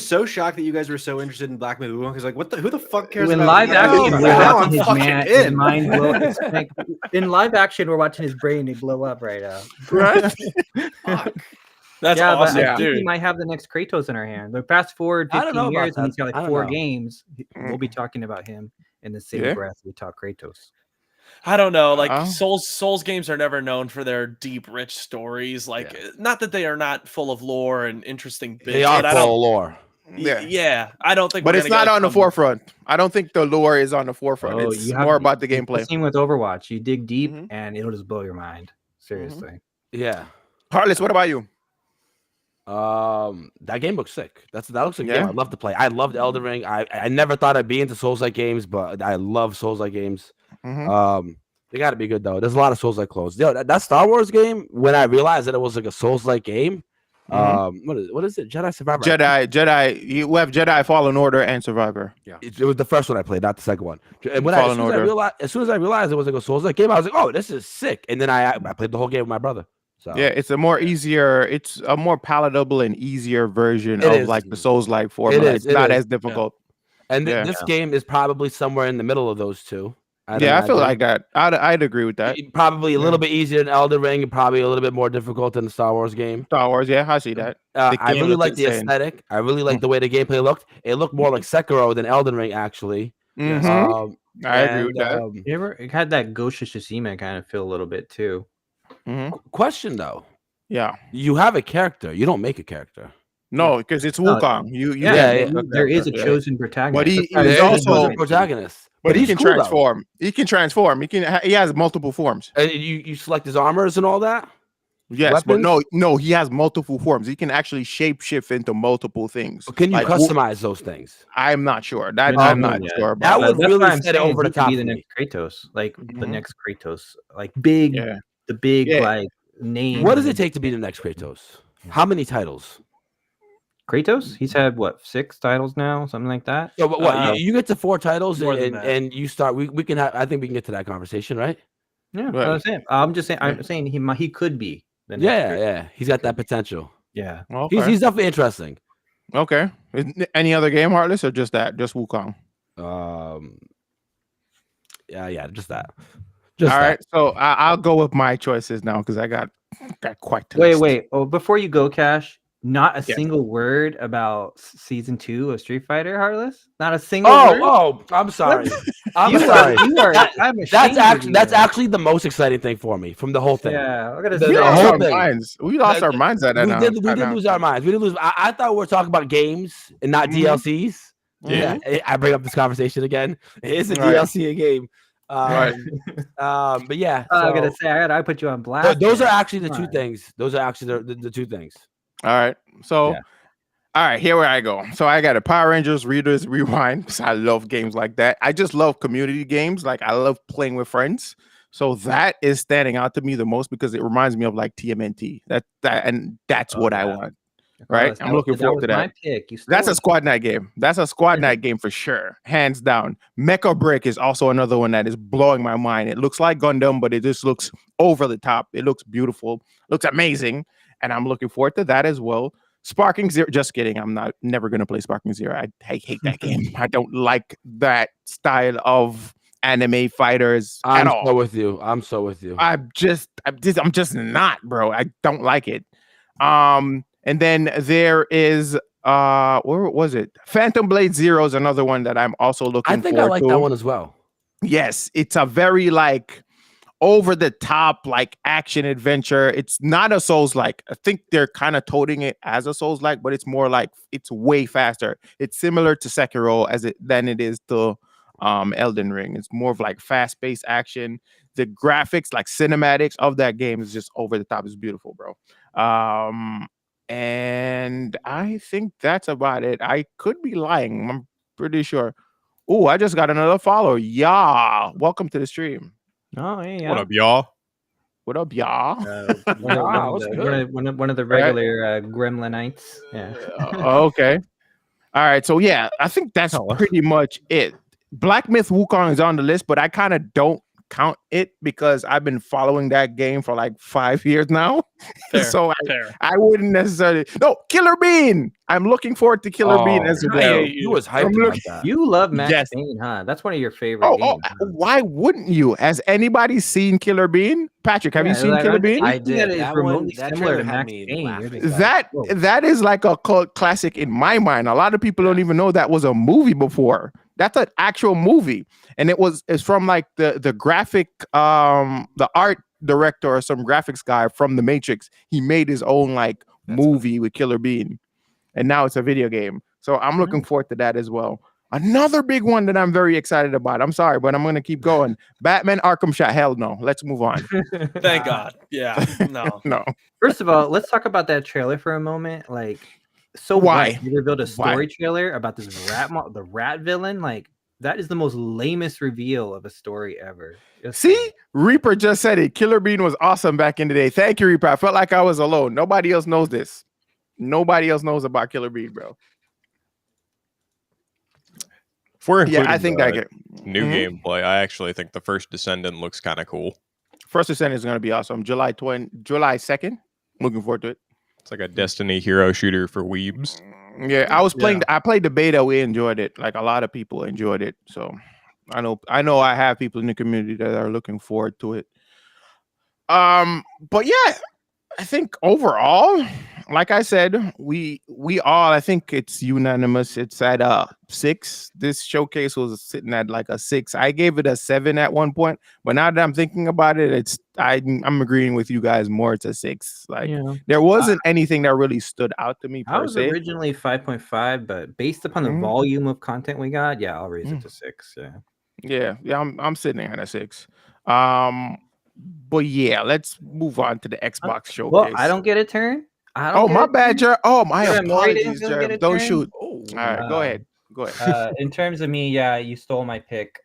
so shocked that you guys were so interested in Black Myth Wukong because like, who the fuck cares? In about live action, now I'm fucking his in. mind blows. In live action, we're watching his brain blow up right now. Right? Fuck. That's yeah, awesome, but I think dude. we might have the next Kratos in our hand. Like fast forward I don't know 15 about years, and he's that. got I like don't 4 know. games. We'll be talking about him in the same Yeah. breath we talk Kratos. I don't know. Like Souls games are never known for their deep, rich stories. Like, not that they are not full of lore and interesting bits. They are but I full don't. of lore. Yeah, I don't think. But we're it's gonna not get, like, on the some- forefront. I don't think the lore is on the forefront. Oh, It's more about the it's gameplay. same with Overwatch. You dig deep, Mhm. and it'll just blow your mind. Seriously. Yeah. Heartless, what about you? That game looks sick. That looks like a game Yeah. I'd love to play. I loved Elden Ring. I never thought I'd be into Souls-like games, but I love Souls-like games. Mhm. They got to be good though. There's a lot of Souls-like clothes. Yo, that Star Wars game. When I realized that it was like a Souls-like game, what is it? Jedi Survivor. Jedi. You have Jedi Fallen Order and Survivor. It was the first one I played, not the second one. And when Fallen as soon as I realized it was like a Souls-like game, I was like, oh, this is sick. And then I played the whole game with my brother. So Yeah, it's a more palatable and easier version It of is. like the Souls-like formula. It's not as difficult. And Yeah. this game is probably somewhere in the middle of those two. I feel like that. I'd agree with that. Probably a little bit easier than Elden Ring, and probably a little bit more difficult than the Star Wars game. Star Wars, yeah, I see that. The I game really looks like the insane. aesthetic. I really like the way the gameplay looked. It looked more like Sekiro than Elden Ring, actually. Mhm. I agree with that. You ever it had that Ghost of Tsushima kind of feel a little bit too. Question though, Yeah. you have a character. You don't make a character. No, because it's Wukong. There is a chosen protagonist. But he's There's also a protagonist. But he he's can cool, though. transform. He can transform. He has multiple forms. And you select his armors and all that. Yes, but Weapons? no, he has multiple forms. He can actually shapeshift into multiple things. Can you Like, customize those things? I'm not sure. I'm not sure about That would That's really why I'm set it saying over the he could top be for the me. next Kratos, like the Mhm. next Kratos, like big, Yeah. the big Yeah. like name. What does it take to be the next Kratos? How many titles? Kratos? He's had what 6 titles now, something like that. So, but what you get to 4 titles more than that. and you start. We can have. I think we can get to that conversation, right? Yeah, Right. that's what I'm saying. I'm just saying. I'm saying he could be. The next Yeah, Kratos. yeah. He's got that potential. Yeah. Okay. He's definitely interesting. Okay. Any other game, Heartless, or just that? Just Wukong? Yeah, just that. All right. So I'll go with my choices now because I got quite the list. Wait. Oh, before you go, Cash. Not a Yeah. single word about season 2 of Street Fighter, Heartless. Not a single word. I'm sorry. I'm You sorry. I'm ashamed of you. That's actually the most exciting thing for me from the whole thing. Yeah, I gotta The We say. lost whole our thing. minds. We lost our minds at that. We now. did Right now. lose our minds. We did lose. I thought we were talking about games and not Mhm. DLCs. Yeah. I bring up this conversation again. It is a Right. DLC a game. Right. But yeah, I gotta so- say, I put you on blast. those are man. actually the two Come on. things. Those are actually the two things. All right. So, Yeah. all right, here where I go. So I got a Power Rangers Readers Rewind because I love games like that. I just love community games. Like I love playing with friends. So that is standing out to me the most because it reminds me of like TMNT. That's what I want. Right? I'm looking forward to that. My pick. That's a squad night game. That's a squad night game for sure, hands down. Mecha Brick is also another one that is blowing my mind. It looks like Gundam, but it just looks over the top. It looks beautiful, looks amazing, and I'm looking forward to that as well. Sparking Zero, just kidding. I'm never gonna play Sparking Zero. I hate that game. I don't like that style of anime fighters I'm at all. so with you. I'm so with you. I'm just not, bro. I don't like it. And then there is where was it? Phantom Blade Zero is another one that I'm also looking I think forward I like to. that one as well. Yes, it's a very like over the top like action adventure. It's not a Souls-like. I think they're kind of toting it as a Souls-like, but it's more like it's way faster. It's similar to Sekiro than it is to Elden Ring. It's more of like fast-paced action. The graphics, like cinematics of that game is just over the top. It's beautiful, bro. And I think that's about it. I could be lying. I'm pretty sure. Oh, I just got another follower. Yeah. Welcome to the stream. Oh, hey, What up, y'all? What up, y'all? One of the regular Gremlinites. Yeah. Okay. All right. So yeah, I think that's pretty much it. Black Myth Wukong is on the list, but I kind of don't count it because I've been following that game for like 5 years now. Fair, So fair. I wouldn't necessarily. No, Killer Bean. I'm looking forward to Killer Bean Oh, as I well. hate You was hyped I'm about looking- that. You love Max Yes. Payne, huh? That's one of your favorite Oh, games. huh? why wouldn't you? Has anybody seen Killer Bean? Patrick, have you Yeah, seen like, Killer Bean? I anything that did. is That remotely that similar trailer to had Max me Payne. You're laughing. just like, That whoa. that is like a cult classic in my mind. A lot of people don't even know that was a movie before. That's an actual movie, and it's from like the graphic the art director or some graphics guy from The Matrix. He made his own like movie with Killer Bean, and now it's a video game. So I'm looking forward to that as well. Another big one that I'm very excited about. I'm sorry, but I'm going to keep going. Batman Arkham Shot. Hell no. Let's move on. Thank God. Yeah. No. No. First of all, let's talk about that trailer for a moment. Like, so Why? what? You revealed a Why? story trailer about this the rat villain. Like, that is the most lamest reveal of a story ever. Just See, Reaper just said it. Killer Bean was awesome back in the day. Thank you, Reaper. I felt like I was alone. Nobody else knows this. Nobody else knows about Killer Bean, bro. If we're including Yeah, I think I get new Mhm. gameplay, I actually think the first Descendant looks kind of cool. First Ascent is going to be awesome. July 2nd. Looking forward to it. It's like a Destiny hero shooter for weebs. Yeah, I was playing. Yeah. I played the beta. We enjoyed it. Like a lot of people enjoyed it. So I know. I have people in the community that are looking forward to it. But yeah, I think overall, like I said, we all. I think it's unanimous. It's at 6. This showcase was sitting at like a 6. I gave it a 7 at one point, but now that I'm thinking about it, I'm agreeing with you guys more. It's a 6. Like there wasn't anything that really stood out to me I per was se. originally 5.5, but based upon the Mhm. volume of content we got, yeah, I'll raise it to 6. Yeah. Yeah, I'm sitting at a 6. But yeah, let's move on to the Xbox showcase. Well, I don't get a turn. I don't. Oh, get my a bad, turn. Jer. Oh, my Yeah, Maury apologies, doesn't get Jer. a Don't turn? shoot. Oh, All right, go ahead. Go ahead. In terms of me, yeah, you stole my pick.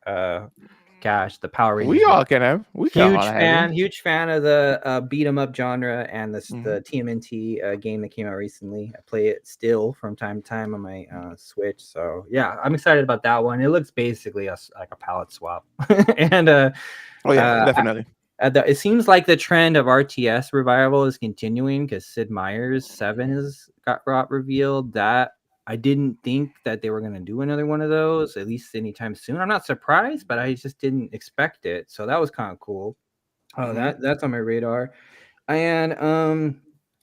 Cash, the Power Rangers. We all can have. We can all have it. Huge fan of the beat 'em up genre and the TMNT game that came out recently. I play it still from time to time on my Switch. So yeah, I'm excited about that one. It looks basically like a palette swap, and Oh yeah, definitely. it seems like the trend of RTS revival is continuing because Sid Meier's 7 got revealed. That I didn't think that they were going to do another one of those, at least anytime soon. I'm not surprised, but I just didn't expect it. So that was kind of cool. That's on my radar. And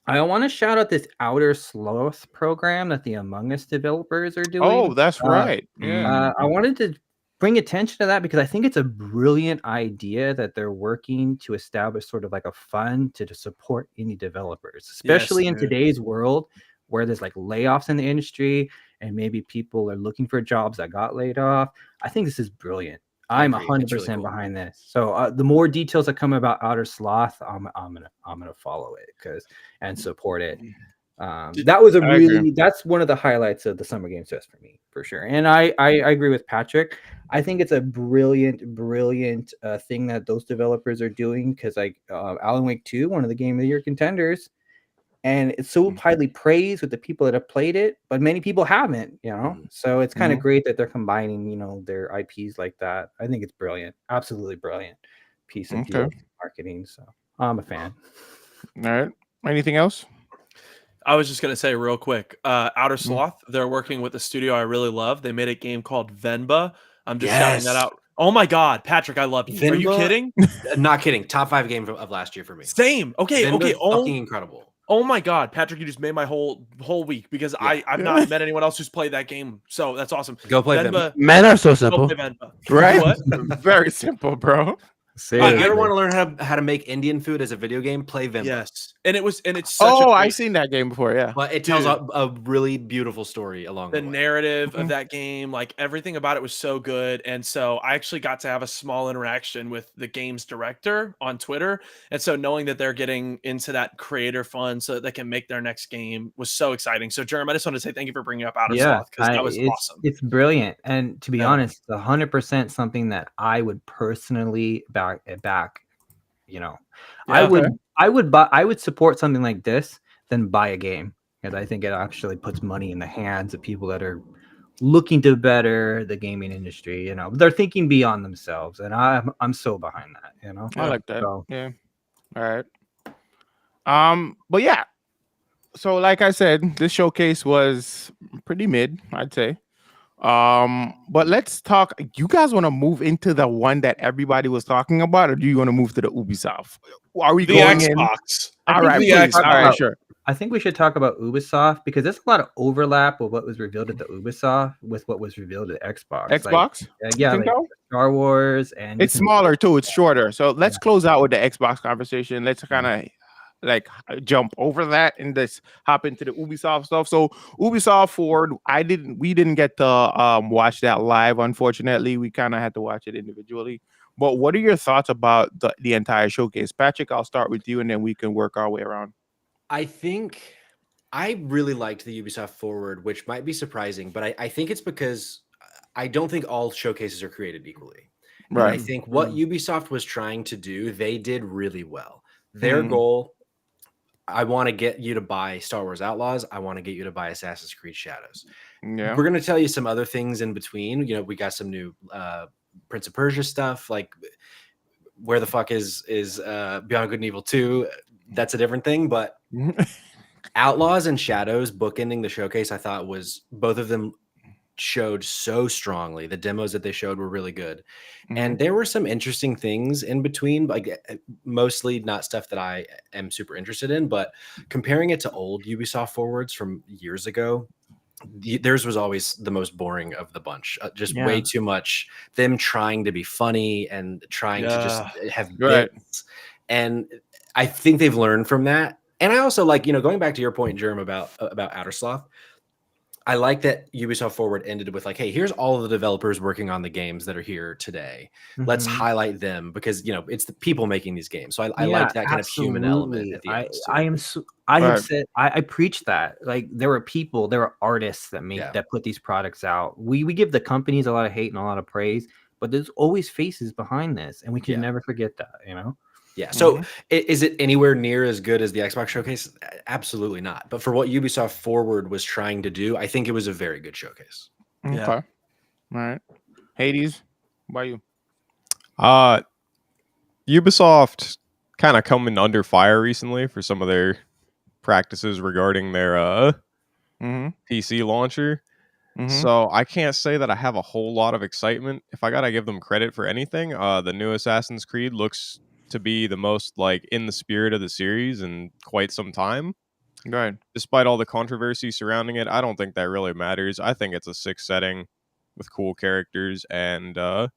I want to shout out this Outer Sloth program that the Among Us developers are doing. Oh, that's right. Yeah. I wanted to bring attention to that because I think it's a brilliant idea that they're working to establish sort of like a fund to support indie developers, especially in today's world where there's like layoffs in the industry and maybe people are looking for jobs that got laid off. I think this is brilliant. I'm 100% behind this. So the more details that come about Outer Sloth, I'm gonna follow it and support it. That was that's one of the highlights of the Summer Games Fest for me, for sure. And I agree with Patrick. I think it's a brilliant thing that those developers are doing because like Alan Wake 2, one of the Game of the Year contenders, and it's so highly praised with the people that have played it, but many people haven't, So it's kind of great that they're combining, their IPs like that. I think it's brilliant, absolutely brilliant piece of marketing. So I'm a fan. All right. Anything else? I was just gonna say real quick, Outer Sloth. They're working with a studio I really love. They made a game called Venba. I'm just shouting that out. Oh my God, Patrick, I love you. Are you kidding? Not kidding. Top 5 game of last year for me. Same. Okay. Venba's fucking incredible. Oh my God, Patrick, you just made my whole week because I've not met anyone else who's played that game. So that's awesome. Go play Venba. Men are so simple. Go play Venba. Right? What? Very simple, bro. If you ever want to learn how to make Indian food as a video game, play Venba. Yes, and it's such I've seen that game before. Yeah, but it tells a really beautiful story along the way. Narrative of that game, like everything about it was so good. And so I actually got to have a small interaction with the game's director on Twitter. And so knowing that they're getting into that creator fund so that they can make their next game was so exciting. So Jeremy, I just want to say thank you for bringing up Outer Sloth because that was awesome. It's brilliant, and to be honest, 100% something that I would personally back. I would support something like this than buy a game because I think it actually puts money in the hands of people that are looking to better the gaming industry. You know, they're thinking beyond themselves, and I'm so behind that. You know, I like that. So, Yeah. All right. But yeah. So like I said, this showcase was pretty mid, I'd say. But let's talk. You guys want to move into the one that everybody was talking about, or do you want to move to the Ubisoft? Are we The going in? Xbox. All right, the please. Xbox. All right, sure. I think we should talk about Ubisoft because there's a lot of overlap with what was revealed at the Ubisoft with what was revealed at Xbox. Xbox? Yeah, think like so? Star Wars, and It's smaller too. It's shorter. So let's close out with the Xbox conversation. Let's kind of like jump over that and let's hop into the Ubisoft stuff. So Ubisoft Forward, we didn't get to watch that live, unfortunately. We kind of had to watch it individually. But what are your thoughts about the entire showcase? Patrick, I'll start with you and then we can work our way around. I think I really liked the Ubisoft Forward, which might be surprising, but I think it's because I don't think all showcases are created equally. And I think what Ubisoft was trying to do, they did really well. Their goal, I want to get you to buy Star Wars Outlaws. I want to get you to buy Assassin's Creed Shadows. Yeah. We're going to tell you some other things in between. You know, we got some new Prince of Persia stuff, like where the fuck is Beyond Good and Evil 2? That's a different thing, but Outlaws and Shadows bookending the showcase, I thought was both of them showed so strongly. The demos that they showed were really good. And there were some interesting things in between, like mostly not stuff that I am super interested in, but comparing it to old Ubisoft Forwards from years ago, theirs was always the most boring of the bunch. Just way too much them trying to be funny and trying to just have bits. And I think they've learned from that. And I also like, going back to your point, Jerm, about Outer Sloth, I like that Ubisoft Forward ended with like, hey, here's all of the developers working on the games that are here today. Let's highlight them because, it's the people making these games. So I like that kind of human element at the end. I preach that. Like there were artists that put these products out. We give the companies a lot of hate and a lot of praise, but there's always faces behind this, and we can never forget that, Yeah. So is it anywhere near as good as the Xbox showcase? Absolutely not. But for what Ubisoft Forward was trying to do, I think it was a very good showcase. Okay. All right. Hades, what about you? Ubisoft kind of coming under fire recently for some of their practices regarding their PC launcher. So I can't say that I have a whole lot of excitement. If I gotta give them credit for anything, the new Assassin's Creed looks to be the most like in the spirit of the series in quite some time. Right. Despite all the controversy surrounding it, I don't think that really matters. I think it's a sick setting with cool characters, and the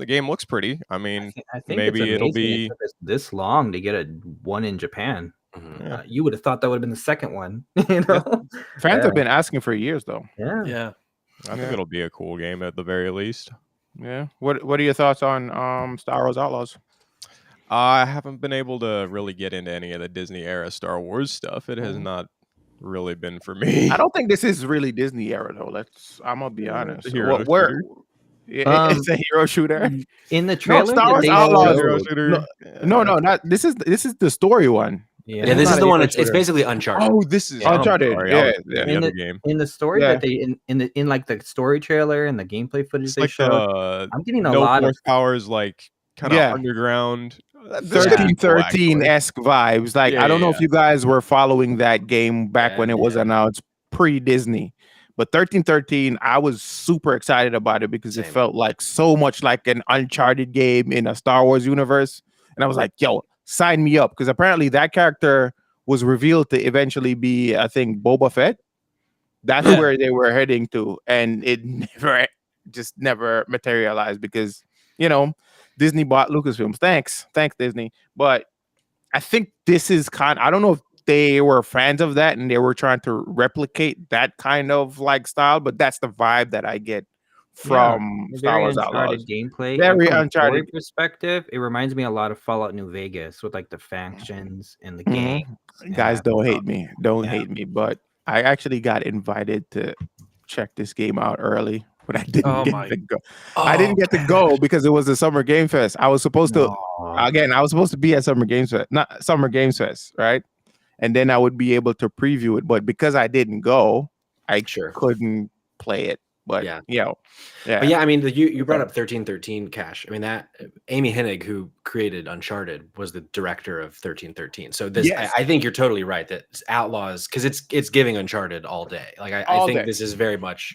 game looks pretty. I mean, I think maybe it'll be it took us this long to get one in Japan. You would have thought that would have been the second one. Fans have been asking for years, though. Yeah. I think it'll be a cool game at the very least. Yeah. What are your thoughts on Star Wars Outlaws? I haven't been able to really get into any of the Disney era Star Wars stuff. It has not really been for me. I don't think this is really Disney era though. I'm gonna be honest. It's a hero shooter. In the trailer, Star Wars Outlaws. Hero shooter. No, not this is the story one. Yeah, this is the one. It's basically Uncharted. Oh, this is Uncharted. The other game. In the story that they in like the story trailer and the gameplay footage it's they like showed, I'm getting a lot of powers, like kind of underground. 1313-esque vibes. Like I don't know if you guys were following that game back when it was announced pre-Disney. But 1313, I was super excited about it because it felt like so much like an Uncharted game in a Star Wars universe. And I was like, yo, sign me up. Because apparently that character was revealed to eventually be, I think, Boba Fett. That's where they were heading to. And it never materialized because, Disney bought Lucasfilms. Thanks, Disney. But I think this is I don't know if they were fans of that and they were trying to replicate that kind of like style, but that's the vibe that I get from Star Wars Outlaws. Gameplay. Very from Uncharted perspective. It reminds me a lot of Fallout New Vegas with like the factions in the game. Guys, don't hate me. Don't hate me, but I actually got invited to check this game out early. But I didn't get to go. I didn't get to go because it was a Summer Game Fest. I was supposed to be at Summer Games Fest, not Summer Games Fest, right? And then I would be able to preview it. But because I didn't go, I couldn't play it. But Yeah. yeah. But yeah, I mean, you brought up 1313 Cash. I mean, that Amy Hennig, who created Uncharted, was the director of 1313. So this, Yes. I think you're totally right that Outlaws, because it's giving Uncharted all day. Like I think this is very much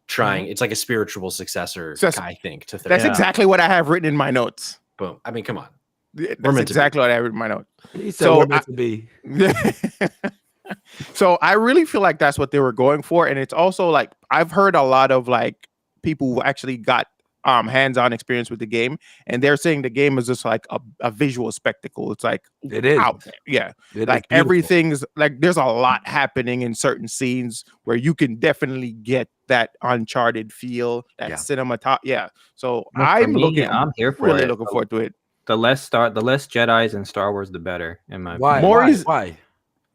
trying. It's like a spiritual successor, I think. To 13. That's exactly what I have written in my notes. Boom. I mean, come on. That's exactly what I have written in my notes. So we're meant to be. So I really feel like that's what they were going for, and it's also like I've heard a lot of like people who actually got hands-on experience with the game, and they're saying the game is just like a visual spectacle. It's like It is. out there. Yeah, It like is beautiful. everything's like there's a lot happening in certain scenes where you can definitely get that Uncharted feel, that cinematography. Yeah, so I'm here for really it. looking forward to it. The less Jedis in Star Wars, the better. In my opinion. Why?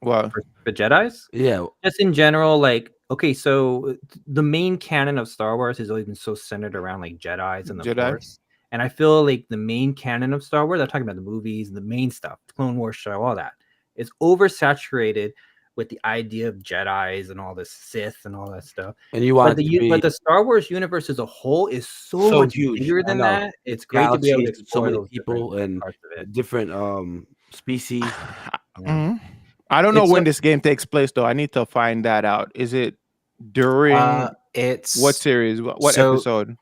Well, for Jedis? Yeah. Just in general, like, okay, so the main canon of Star Wars has always been so centered around like Jedis and the Force. And I feel like the main canon of Star Wars, I'm talking about the movies and the main stuff, Clone Wars show, all that, is oversaturated with the idea of Jedis and all this Sith and all that stuff. And you want but the Star Wars universe as a whole is so much huge. bigger than that. It's great to be able to explore so many those people and parts of it. different species. I don't know when this game takes place though. I need to find that out. Is it during it's what series? What episode?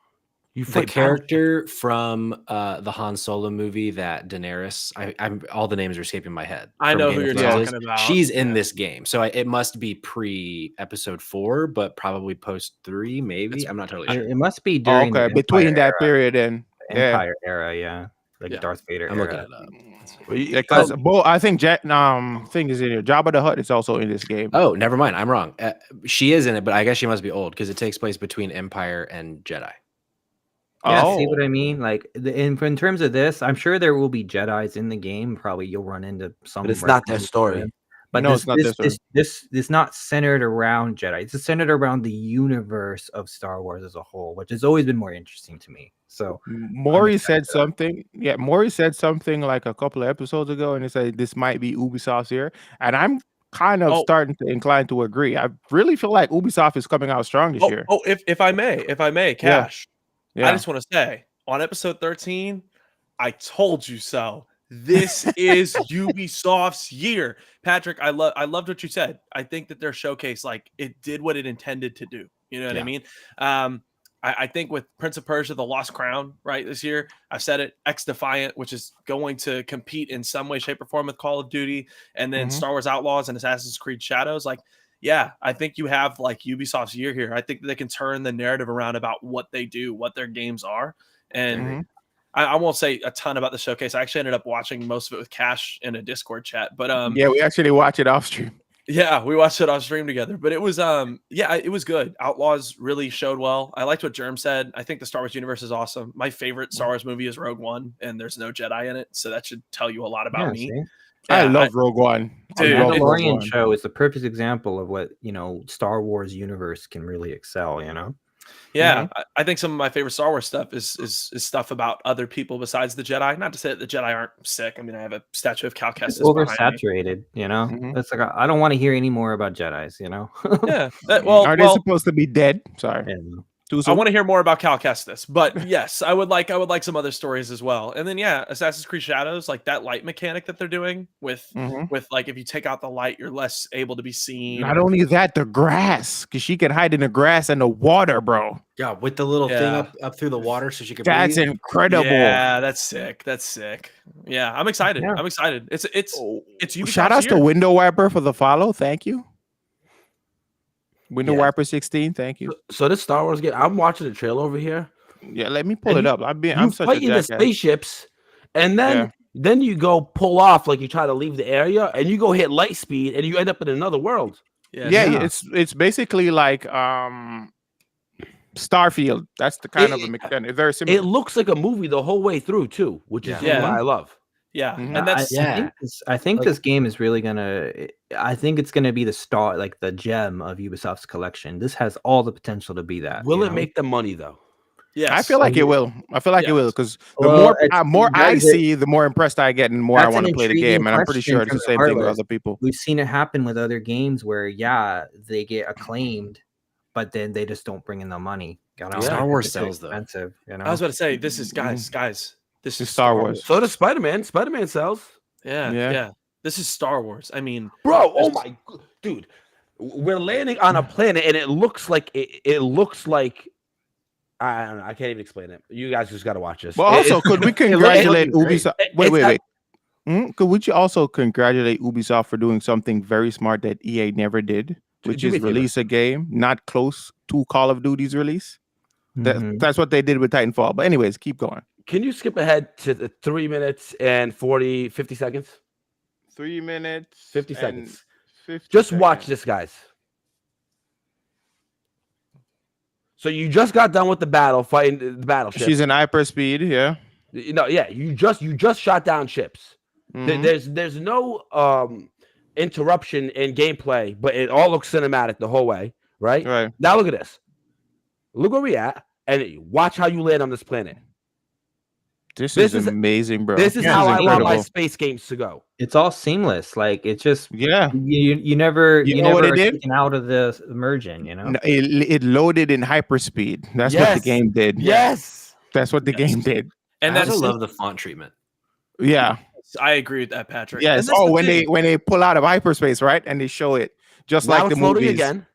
The character from the Han Solo movie, that Daenerys, I'm all the names are escaping my head. I know who you're talking about. She's in this game, so it must be pre episode 4, but probably post 3, maybe. I'm not totally sure. It must be during between that period and Empire era, like Darth Vader. I'm looking it up. Because I think thing is in here. Jabba the Hutt is also in this game. Oh, never mind. I'm wrong. She is in it, but I guess she must be old because it takes place between Empire and Jedi. Yeah, see what I mean? Like, in terms of this, I'm sure there will be Jedis in the game. Probably you'll run into some. But it's not their story. But no, it's not their story. This is not centered around Jedi. It's centered around the universe of Star Wars as a whole, which has always been more interesting to me. So Maury said something. Yeah, Maury said something like a couple of episodes ago, and he said this might be Ubisoft's year, and I'm kind of starting to incline to agree. I really feel like Ubisoft is coming out strong this year. Oh, if I may, Cash. Yeah. I just want to say on episode 13, I told you so. This is Ubisoft's year. Patrick, I loved what you said. I think that their showcase, like, it did what it intended to do. You know what I mean? I think with Prince of Persia, The Lost Crown, right, this year, I've said it, X-Defiant, which is going to compete in some way, shape, or form with Call of Duty, and then Star Wars Outlaws and Assassin's Creed Shadows. Like, yeah, I think you have like Ubisoft's year here. I think they can turn the narrative around about what they do, what their games are. And I won't say a ton about the showcase. I actually ended up watching most of it with Cash in a Discord chat. But yeah, we actually watch it off stream. Yeah, we watched it off stream together. But it was it was good. Outlaws really showed well. I liked what Germ said. I think the Star Wars universe is awesome. My favorite Star Wars movie is Rogue One, and there's no Jedi in it, so that should tell you a lot about me. See? I love Rogue One. Dude, the Mandalorian show is the perfect example of what, Star Wars universe can really excel, Yeah, I think some of my favorite Star Wars stuff is stuff about other people besides the Jedi. Not to say that the Jedi aren't sick. I mean, I have a statue of Cal Kestis. It's oversaturated, It's like I don't want to hear any more about Jedis, Yeah. Are they supposed to be dead? Sorry. Yeah. I want to hear more about Cal Kestis, but yes, I would like some other stories as well. And then Assassin's Creed Shadows, like that light mechanic that they're doing with like if you take out the light, you're less able to be seen. Not only that, the grass, because she can hide in the grass and the water, bro. Yeah, with the little thing up through the water so she can That's breathe. incredible. Yeah, that's sick. That's sick. Yeah, I'm excited. Yeah. I'm excited. It's Ubisoft's shout outs to Window Wiper for the follow. Thank you. Window Wiper 16, thank you. So this Star Wars game, I'm watching the trailer over here. Yeah, let me pull it up. I'm such a fighting the spaceships, and then you go pull off like you try to leave the area, and you go hit light speed, and you end up in another world. Yeah. It's basically like Starfield. That's the kind of a mechanic. Very similar. It looks like a movie the whole way through too, which is what I love. Yeah, and that's I think this game is really gonna. I think it's gonna be the star, like the gem of Ubisoft's collection. This has all the potential to be that. Will it make the money though? Yeah, I feel like it will. I feel like it will because the more I see, the more impressed I get, and the more I want to play the game. And I'm pretty sure it's the same thing with other people. We've seen it happen with other games where they get acclaimed, but then they just don't bring in the money. Star Wars It's too sells, though. expensive, you know. I was about to say, this is guys. This is Star Wars. So does Spider-Man. Spider-Man sells. Yeah. This is Star Wars. I mean, Bro, oh my dude. We're landing on a planet and it looks like it looks like I don't know. I can't even explain it. You guys just got to watch this. But also, could we congratulate Ubisoft? Wait. Could we also congratulate Ubisoft for doing something very smart that EA never did, which is release a game not close to Call of Duty's release? That's what they did with Titanfall. But anyways, keep going. Can you skip ahead to the 3 minutes and 50 seconds? 3 minutes, 50 seconds. 50 just seconds. watch this, guys. So you just got done with the battle, fighting the battleship. She's in hyperspeed, yeah. You just shot down ships. There's no interruption in gameplay, but it all looks cinematic the whole way, right? Right. Now look at this. Look where we at, and watch how you land on this planet. This is amazing, bro. This is how I want my space games to go. It's all seamless. Like it's just you never what it did? taken out of the immersion. You know, No, it loaded in hyperspeed. That's what the game did. Yes, that's what the game did. And I also love the font treatment. Yeah, I agree with that, Patrick. Yes. Oh, when they pull out of hyperspace, right, and they show it just now like the loading movies again.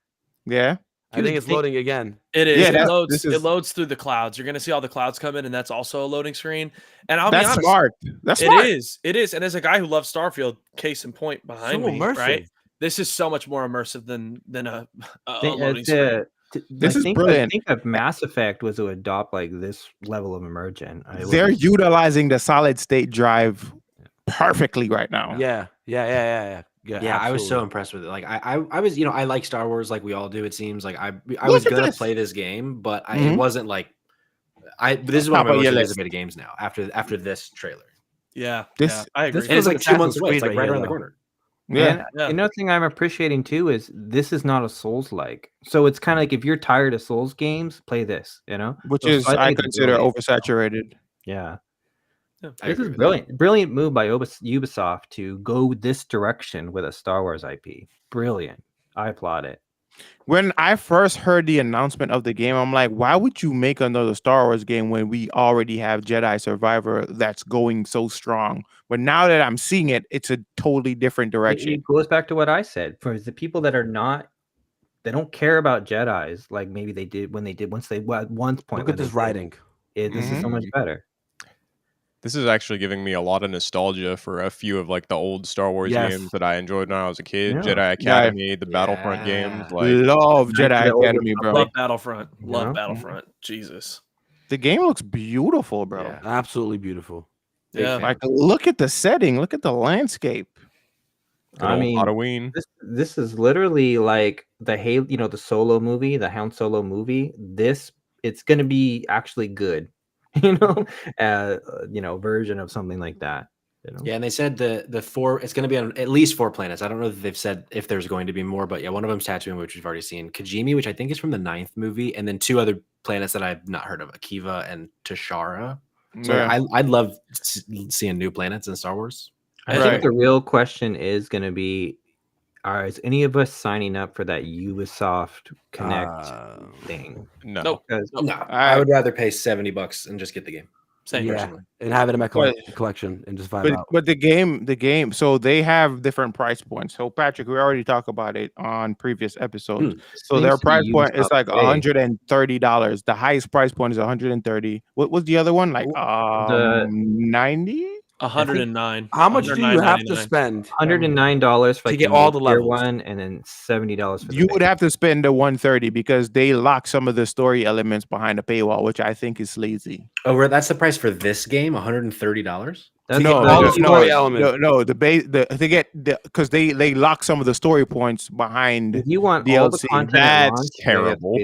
Yeah. I think it's loading again. It is. Yeah, it loads through the clouds. You're going to see all the clouds come in, and that's also a loading screen. And I'll be honest, smart. That's smart. It is. And as a guy who loves Starfield, case in point behind me, right? This is so much more immersive than a loading screen. This is brilliant. I think that Mass Effect was to adopt like this level of immersion. They're utilizing the solid state drive perfectly right now. Yeah. Yeah, I was so impressed with it. Like I was, I like Star Wars, like we all do. It seems like I was gonna play this game, but it wasn't like This is one of my most anticipated games now. After this trailer. Yeah, I agree. And it's like 2 months away. It's like right around the corner. Yeah. Another thing I'm appreciating too is this is not a Souls-like. So it's kind of like if you're tired of Souls games, play this. Which is I consider oversaturated. Yeah. This is brilliant. Brilliant move by Ubisoft to go this direction with a Star Wars IP. Brilliant. I applaud it. When I first heard the announcement of the game, I'm like, why would you make another Star Wars game when we already have Jedi Survivor that's going so strong? But now that I'm seeing it, it's a totally different direction. It goes back to what I said. For the people that are not, they don't care about Jedis like maybe they did once at one point. Look at this writing. This is so much better. This is actually giving me a lot of nostalgia for a few of like the old Star Wars games that I enjoyed when I was a kid. Jedi Academy, the Battlefront games. Like, love Jedi Academy, bro. Love Battlefront. Love Battlefront. Jesus. The game looks beautiful, bro. Yeah, absolutely beautiful. Yeah. Like, look at the setting. Look at the landscape. I mean, Halloween. This is literally like the Halo, the Solo movie, the Han Solo movie. It's going to be actually good. Version of something like that. Yeah, and they said the four. It's going to be on at least 4 planets. I don't know if they've said if there's going to be more, but yeah, one of them's Tatooine, which we've already seen. Kijimi, which I think is from the 9th movie, and then 2 other planets that I've not heard of: Akiva and Tashara. So I'd love seeing new planets in Star Wars. I think the real question is going to be: is any of us signing up for that Ubisoft Connect thing? No. Nope. No. I would rather pay $70 and just get the game. Same personally. And have it in my collection and just vibe out. But the game, so they have different price points. So Patrick, we already talked about it on previous episodes. So their price point is like $130. The highest price point is $130. What was the other one? Like 90? 109. How much do you have to spend? $109 for to get all the levels, one, and then $70 for you would have to spend the $130 because they lock some of the story elements behind the paywall, which I think is lazy. Oh, that's the price for this game, $130. Because they lock some of the story points behind. If you want DLC, all the content, that's terrible.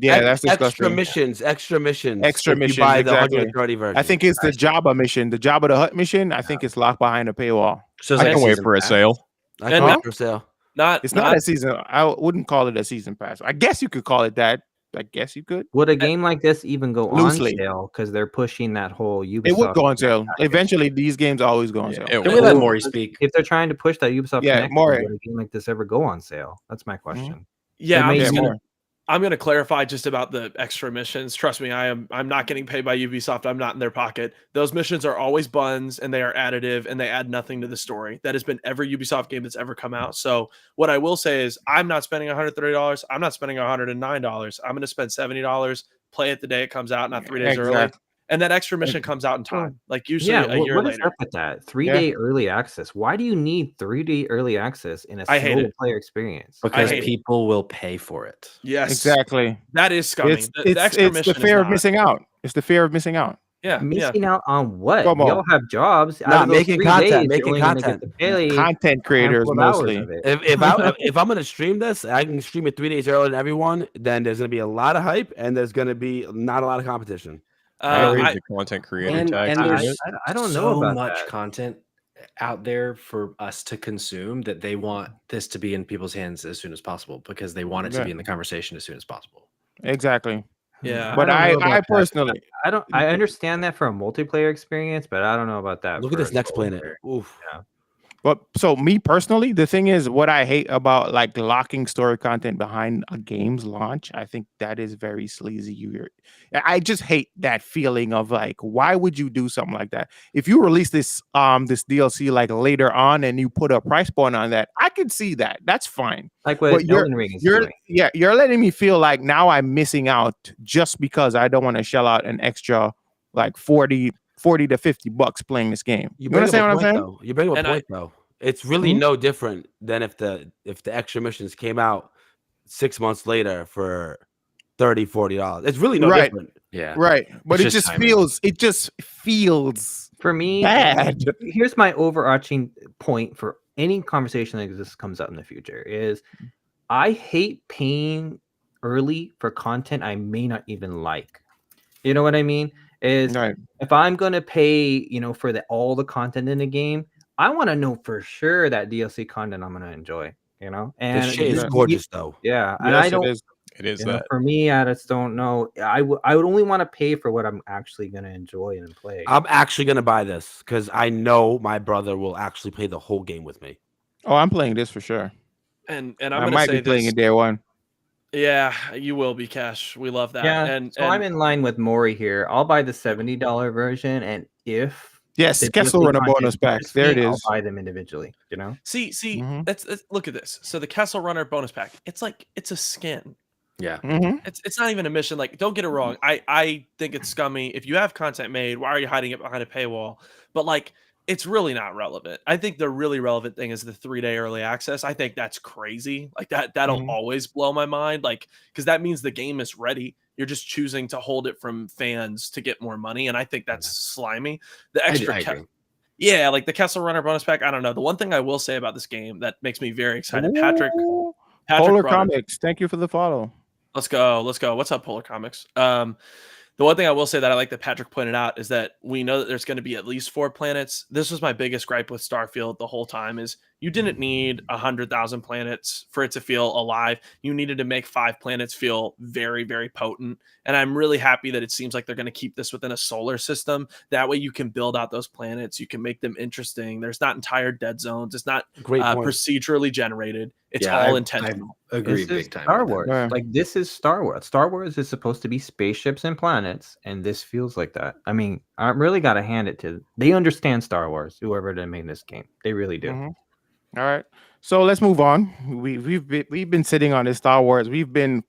That's disgusting. Extra missions. You buy the 130 version. I think it's the Jabba mission, the Jabba the Hutt mission. I think it's locked behind a paywall. So I can wait for a sale. I can wait for a sale. It's not a season. I wouldn't call it a season pass. I guess you could call it that. I guess you could. Would a game like this even go on sale? Because they're pushing that whole Ubisoft. It would go on sale. Eventually, these games always go on sale. Can we let Maury speak? If they're trying to push that Ubisoft, Maury, would a game like this ever go on sale? That's my question. Yeah, I'm going to clarify just about the extra missions. Trust me, I'm not getting paid by Ubisoft. I'm not in their pocket. Those missions are always buns and they are additive and they add nothing to the story. That has been every Ubisoft game that's ever come out. So what I will say is I'm not spending $130. I'm not spending $109. I'm going to spend $70, play it the day it comes out, not 3 days early. And that extra mission comes out in time, like usually a year what later. is up with that 3-day early access? Why do you need 3-day early access in a single player experience? Because people will pay for it. Yes, exactly. That is scummy. It's the fear of missing out. It's the fear of missing out. Yeah, missing out on what? We all have jobs. Not making content. Making content. Content creators mostly. If I'm gonna stream this, I can stream it 3 days earlier than everyone. Then there's gonna be a lot of hype, and there's gonna be not a lot of competition. The content creator tag. And there's I don't know so about much that. content out there for us to consume that they want this to be in people's hands as soon as possible because they want it to be in the conversation as soon as possible. Exactly. Yeah, but I personally, I understand that for a multiplayer experience, but I don't know about that. Look at this next planet. Oof. Yeah. But so me personally, the thing is, what I hate about like locking story content behind a game's launch, I think that is very sleazy. I just hate that feeling of like, why would you do something like that? If you release this this DLC like later on and you put a price point on that, I could see that. That's fine. Like what Elden Ring is doing. Yeah, you're letting me feel like now I'm missing out just because I don't want to shell out an extra like $40 to $50 playing this game. You understand what I'm saying? You bring up a point though. It's really no different than if the extra missions came out 6 months later for $30, $40. It's really no different. Yeah. Right. But it just feels for me bad. Here's my overarching point for any conversation like this comes up in the future is I hate paying early for content I may not even like. You know what I mean? Is if I'm gonna pay, for all the content in the game, I want to know for sure that DLC content I'm gonna enjoy. And this shit is gorgeous though. Yeah, and I don't. It is that for me. I just don't know. I would only want to pay for what I'm actually gonna enjoy and play. I'm actually gonna buy this because I know my brother will actually play the whole game with me. Oh, I'm playing this for sure. And I might be playing it day one. Yeah, you will be, Cash. We love that. Yeah, so I'm in line with Maury here. I'll buy the $70 version, and if Kessel Runner bonus packs, there it is. I'll buy them individually. See, let's look at this. So the Kessel Runner bonus pack, it's a skin. Yeah, it's not even a mission. Like, don't get it wrong. I think it's scummy. If you have content made, why are you hiding it behind a paywall? But like, it's really not relevant. I think the really relevant thing is the 3-day early access. I think that's crazy. Like that'll always blow my mind. Like, because that means the game is ready. You're just choosing to hold it from fans to get more money, and I think that's slimy. The extra, like the Kessel Runner bonus pack. I don't know. The one thing I will say about this game that makes me very excited, Patrick Polar Comics. Thank you for the follow. Let's go. What's up, Polar Comics? The one thing I will say that I like that Patrick pointed out is that we know that there's going to be at least 4 planets. This was my biggest gripe with Starfield the whole time is you didn't need 100,000 planets for it to feel alive. You needed to make 5 planets feel very, very potent. And I'm really happy that it seems like they're going to keep this within a solar system. That way you can build out those planets. You can make them interesting. There's not entire dead zones. It's not procedurally generated. It's all intentional. I agree big time. Star Wars. Like this is Star Wars. Star Wars is supposed to be spaceships and planets, and this feels like that. I mean, I really got to hand it to. They understand Star Wars. Whoever they made this game, they really do. All right, so let's move on. We've been sitting on this Star Wars. We've been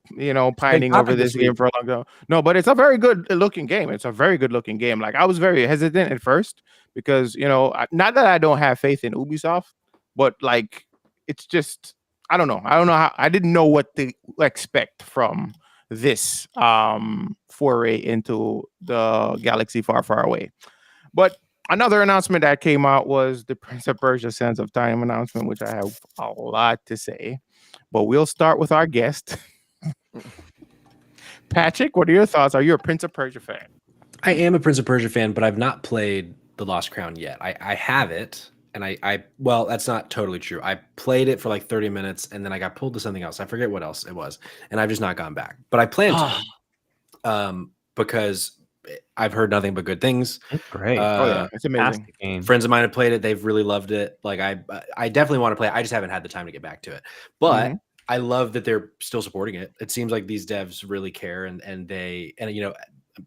pining over this game for a long time. No, but it's a very good looking game. It's a very good looking game. Like I was very hesitant at first because not that I don't have faith in Ubisoft, but like it's just. I don't know how I didn't know what to expect from this foray into the galaxy far, far away. But another announcement that came out was the Prince of Persia Sands of Time announcement, which I have a lot to say. But we'll start with our guest. Patrick, what are your thoughts? Are you a Prince of Persia fan? I am a Prince of Persia fan, but I've not played The Lost Crown yet. I have it. And well, that's not totally true. I played it for like 30 minutes and then I got pulled to something else. I forget what else it was. And I've just not gone back. But I plan to because I've heard nothing but good things. It's great. It's amazing. Game. Friends of mine have played it. They've really loved it. Like I definitely want to play it. I just haven't had the time to get back to it. But I love that they're still supporting it. It seems like these devs really care, and I'm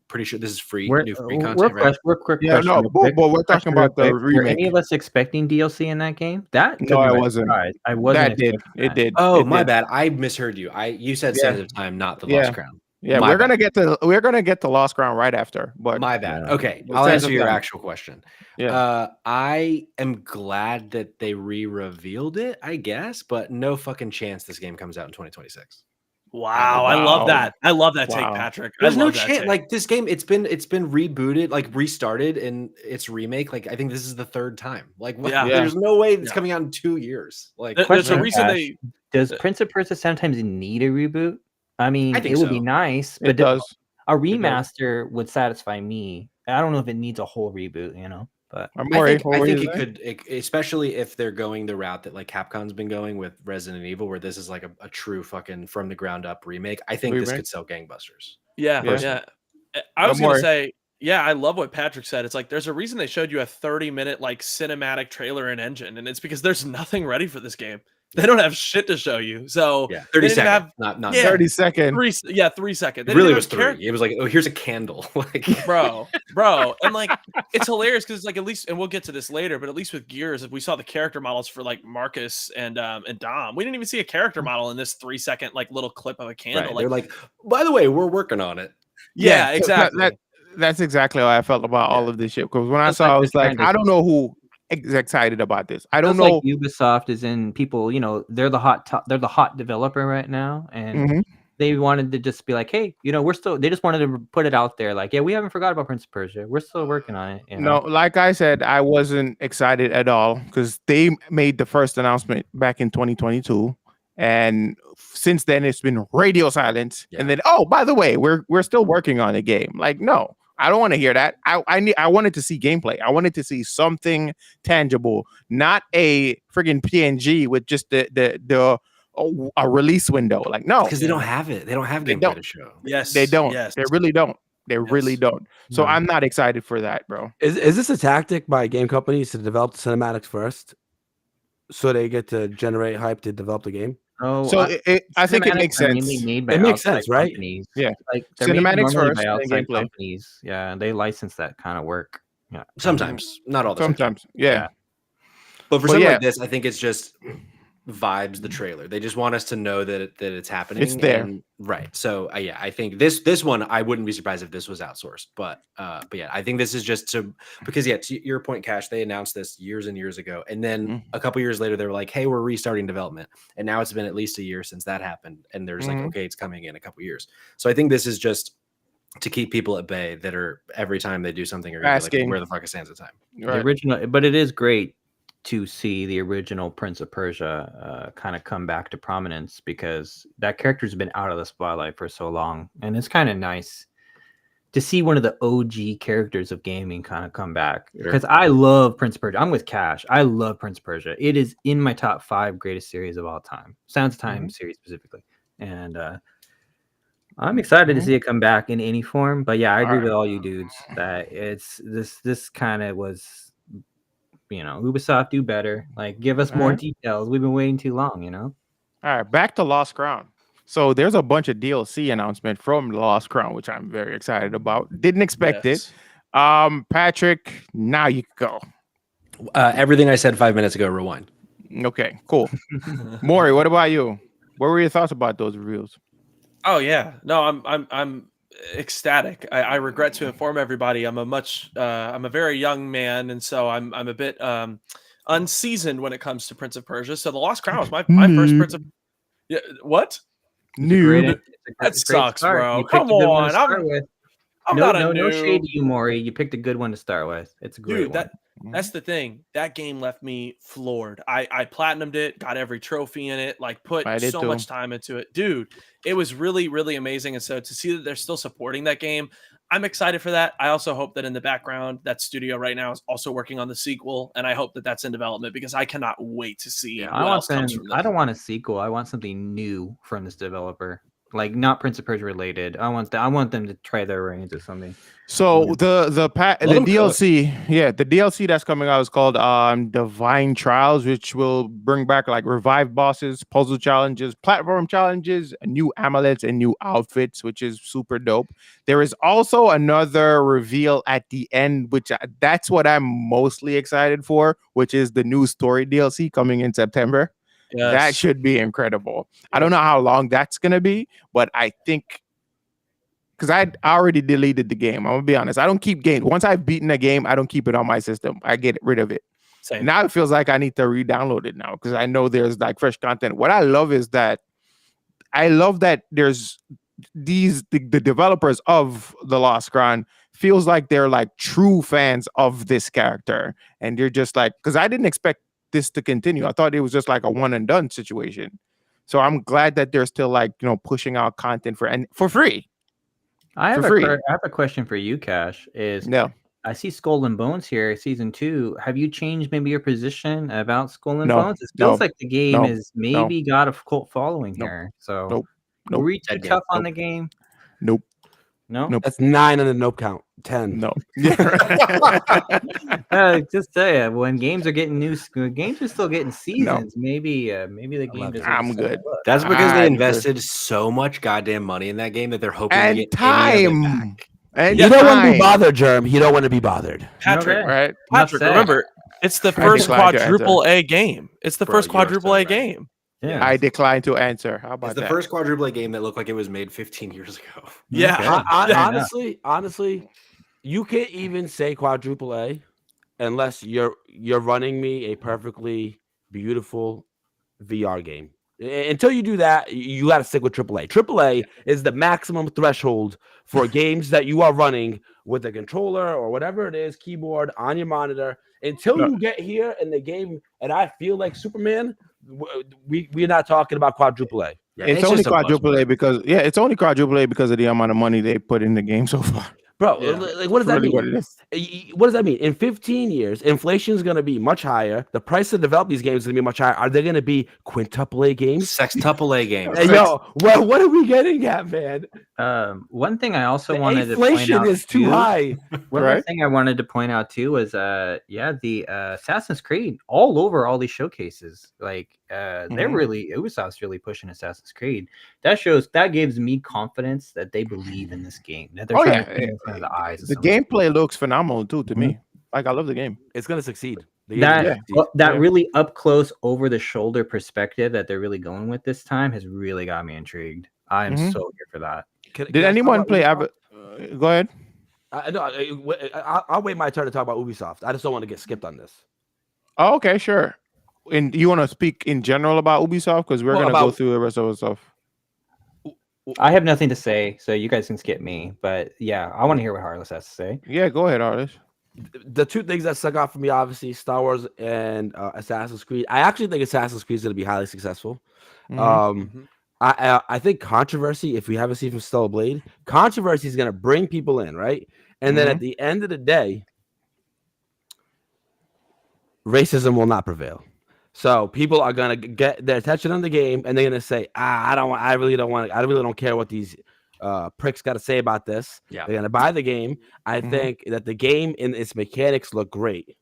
pretty sure this is free, new free content, right? We're quick Yeah, question. no, Real quick. but we're talking about the Were any remake. of us expecting DLC in that game? That No, took me I by wasn't. surprise. I wasn't. That did. expecting It that. did. Oh, It my did. bad. I misheard you. You said Yeah. Sands of Time, not the Yeah. Lost Crown. Yeah, My we're gonna bad. get to Lost Crown right after. But My bad. Yeah. Okay, But I'll Sands answer of your Time. actual question. Yeah. I am glad that they re-revealed it, I guess, but no fucking chance this game comes out in 2026. Wow, I love Wow. that. I love that take, Wow. Patrick. There's I no love that chance. take. Like this game, it's been rebooted, like restarted in its remake. Like I think this is the third time. Like Yeah. there's no way it's Yeah. coming out in 2 years. Like There's a Question, reason Cash. they. Does Prince of Persia sometimes need a reboot? I mean, I think it would be so. nice, It but does. a remaster would satisfy me. I don't know if it needs a whole reboot, but I Maury, think, what I were think you it saying? could, especially if they're going the route that like Capcom's been going with Resident Evil, where this is like a true fucking from the ground up remake. I think this Remake? could sell gangbusters. Yeah, Yeah. I was gonna Maury. say, yeah, I love what Patrick said. It's like there's a reason they showed you a 30-minute like cinematic trailer and engine, and it's because there's nothing ready for this game. They don't have shit to show you. So Yeah, they 30 didn't even seconds, have not Yeah. 30 second. 3 seconds. They It really didn't was even have 3. It was like, oh, here's a candle. Like bro, and like it's hilarious because like at least, and we'll get to this later, but at least with Gears, if we saw the character models for like Marcus and Dom, we didn't even see a character model in this 3-second like little clip of a candle. right. They're like, by the way, we're working on it. yeah, so exactly. that's exactly how I felt about all of this shit. Because when I That's saw, like I they're was like, trying to- I don't know who is excited about this. I don't Just know. like Ubisoft is in people, they're the hot developer right now, and Mhm. they wanted to just be like, hey, they just wanted to put it out there, like, yeah, we haven't forgot about Prince of Persia, we're still working on it. No, like I said, I wasn't excited at all because they made the first announcement back in 2022, and since then it's been radio silence. Yeah. And then, oh, by the way, we're still working on the game. Like, no, I don't want to hear that. I wanted to see gameplay. I wanted to see something tangible, not a friggin' PNG with just a release window. Like, no, Because they don't have it. They don't have They gameplay don't. to show. Yes, they don't. Yes. They really don't. They really Yes. don't. So No. I'm not excited for that, bro. Is this a tactic by game companies to develop the cinematics first, so they get to generate hype to develop the game? Oh, So I think it cinematics makes are sense. mainly made by It makes outside sense, right? companies. Yeah. Like they're made Cinematics normally first, by then outside gameplay. companies. Yeah, they license that kind of work. Yeah. Sometimes, not all the time. Sometimes, yeah. Yeah. But for Well, something yeah. like this, I think it's just vibes the trailer. They just want us to know that it's happening. It's there. and- right. So yeah, I think this one, I wouldn't be surprised if this was outsourced. But yeah, I think this is just because to your point, Cash, they announced this years and years ago, and then a couple years later, they were like, "Hey, we're restarting development," and now it's been at least a year since that happened, and there's like, okay, it's coming in a couple years. So I think this is just to keep people at bay that are every time they do something, are gonna be like, Asking. "Where the fuck is Sands of Time?" The Right. original, but it is great to see the original Prince of Persia kind of come back to prominence, because that character's been out of the spotlight for so long, and it's kind of nice to see one of the OG characters of gaming kind of come back. Because I love Prince of Persia. I'm with Cash. I love Prince of Persia. It is in my top 5 greatest series of all time. Sands of Time series specifically, and I'm excited to see it come back in any form. But yeah, I agree with all you dudes that it's this kind of was. Ubisoft, do better. Like, give us more details. We've been waiting too long. All right, back to Lost Crown. So there's a bunch of DLC announcement from Lost Crown, which I'm very excited about. Didn't expect it. Patrick, now you can go. Everything I said 5 minutes ago, rewind. Okay, cool. Maury, what about you? What were your thoughts about those reviews? Oh yeah, no, I'm ecstatic. I regret to inform everybody I'm a very young man, and so I'm a bit unseasoned when it comes to Prince of Persia. So the Lost Crown was my first Prince of. Yeah, what? Noob. That sucks, bro. Come on, I'm not a noob. No shade to you, Maury. You picked a good one to start with. It's a great one. That's the thing. That game left me floored. I platinumed it, got every trophy in it, like put so much time into it. Dude, it was really, really amazing. And so to see that they're still supporting that game, I'm excited for that. I also hope that in the background, that studio right now is also working on the sequel. And I hope that that's in development, because I cannot wait to see what else comes from this. I don't want a sequel. I want something new from this developer. like not Prince of Persia related. I want them to try their reins or something. So the DLC, the DLC that's coming out is called Divine Trials, which will bring back like revived bosses, puzzle challenges, platform challenges, new amulets, and new outfits, which is super dope. There is also another reveal at the end, which that's what I'm mostly excited for, which is the new story DLC coming in September. Yes. That should be incredible. I don't know how long that's gonna be, but I think. Because I already deleted the game. I'm gonna be honest. I don't keep games. Once I've beaten a game, I don't keep it on my system. I get rid of it. Same. Now it feels like I need to re-download it now because I know there's like fresh content. What I love is that there's the developers of the Lost Crown feels like they're like true fans of this character, and you're just like, because I didn't expect this to continue. I thought it was just like a one and done situation. So I'm glad that they're still like pushing out content for free. I have free. I have a question for you, Cash. I see Skull and Bones here, season 2. Have you changed maybe your position about Skull and Bones? It feels like the game is maybe got a cult following here. So were we too tough on the game? Nope. No, That's 9 on the nope count. 10. No. Just say when games are getting games are still getting seasons. Maybe the game doesn't. I'm good. That's because they invested so much goddamn money in that game that they're hoping to get any of it back. And you don't want to be bothered, Germ. You don't want to be bothered. Patrick, right? Patrick, remember, it's the first quadruple A game. It's the first quadruple A game. Yeah. I decline to answer. How about it's the first quadruple A game that looked like it was made 15 years ago. Yeah. Honestly, you can't even say quadruple A unless you're running me a perfectly beautiful VR game. Until you do that, you got to stick with AAA. AAA is the maximum threshold for games that you are running with a controller or whatever it is, keyboard on your monitor. Until you get here in the game, and I feel like Superman, we're not talking about quadruple A. Yeah, it's only quadruple A because it's only quadruple A because of the amount of money they put in the game so far. Bro, like, what does that mean? What does that mean? In 15 years, inflation is going to be much higher. The price to develop these games is going to be much higher. Are they going to be quintuple A games? Sextuple A games. Hey, yo, what are we getting at, man? One thing I also wanted to point out. Inflation is too high. One thing I wanted to point out too was the Assassin's Creed all over all these showcases. Like they're Ubisoft's really pushing Assassin's Creed. That gives me confidence that they believe in this game. That they're trying to put it in front of the eyes. The gameplay looks phenomenal too to me. Like I love the game. It's gonna succeed. That really up close, over the shoulder perspective that they're really going with this time has really got me intrigued. I am so here for that. Did anyone play? Go ahead. I'll wait my turn to talk about Ubisoft. I just don't want to get skipped on this. Oh, okay, sure. And you want to speak in general about Ubisoft because we're gonna go through the rest of the stuff. I have nothing to say, so you guys can skip me. But yeah, I want to hear what Harless has to say. Yeah, go ahead, Harless. The two things that stuck out for me, obviously, Star Wars and Assassin's Creed. I actually think Assassin's Creed is going to be highly successful. I think controversy, if we haven't seen from Stellar Blade, controversy is going to bring people in, right? And then at the end of the day, racism will not prevail. So people are going to get their attention on the game, and they're going to say, I really don't care what these pricks got to say about this. Yeah. They're going to buy the game. I think that the game and its mechanics look great.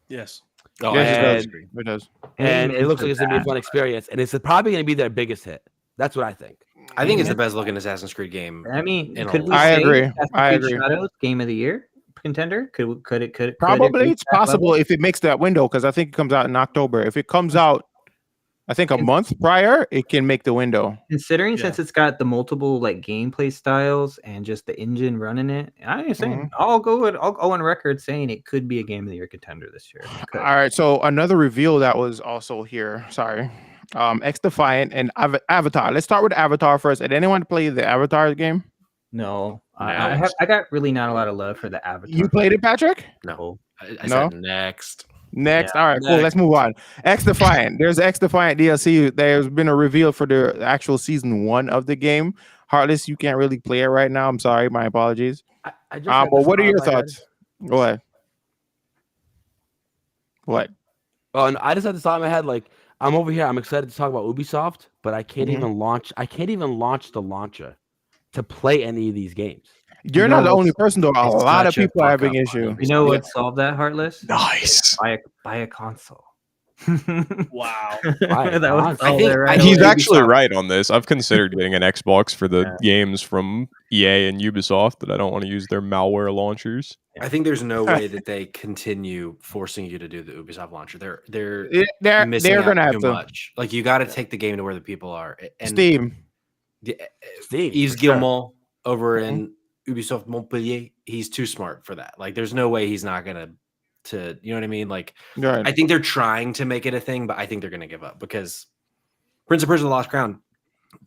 Yes. Oh, Yes, it does. And it looks like it's going to be a fun experience, and it's probably going to be their biggest hit. That's what I think. I think it's the best looking Assassin's Creed game. I mean, I agree. Shadows Game of the Year contender? Could it Probably it's possible if it makes that window because I think it comes out in October. If it comes out, I think a month prior, it can make the window. Considering since it's got the multiple like gameplay styles and just the engine running it, I'm saying I'll go on record saying it could be a Game of the Year contender this year. All right, so another reveal that was also here. Sorry, X Defiant and Avatar. Let's start with Avatar first. Did anyone play the Avatar game? No. I got really not a lot of love for the Avatar. You played it, Patrick? No. I said next. Next. All right, cool. Let's move on. X Defiant. There's X Defiant DLC. There's been a reveal for the actual season 1 of the game. Heartless, you can't really play it right now. I'm sorry. My apologies. But what are your thoughts? Go ahead. What? Oh, and I just had this thought in my head, like, I'm over here. I'm excited to talk about Ubisoft, but I can't Mhm. even launch. I can't even launch the launcher to play any of these games. You're You not know the only what's- person though. A It's lot of such a people are fuck having up issue. on You know Ubisoft. what solved that, Heartless? Nice. Buy a console. Wow. Buy a That was console. I solved think- it right I He's think away. actually Ubisoft- right on this. I've considered getting an Xbox for the Yeah. games from EA and Ubisoft, but I don't want to use their malware launchers. I think there's no way that they continue forcing you to do the Ubisoft launcher. They're They're missing out gonna have too to. much. Like you got to take the game to where the people are. And Steam. Steam, Yves for sure. Guillemot over Mhm. in Ubisoft Montpellier, he's too smart for that. Like there's no way he's not gonna you know what I mean? Like Right. I think they're trying to make it a thing, but I think they're gonna give up because Prince of Persia: The Lost Crown,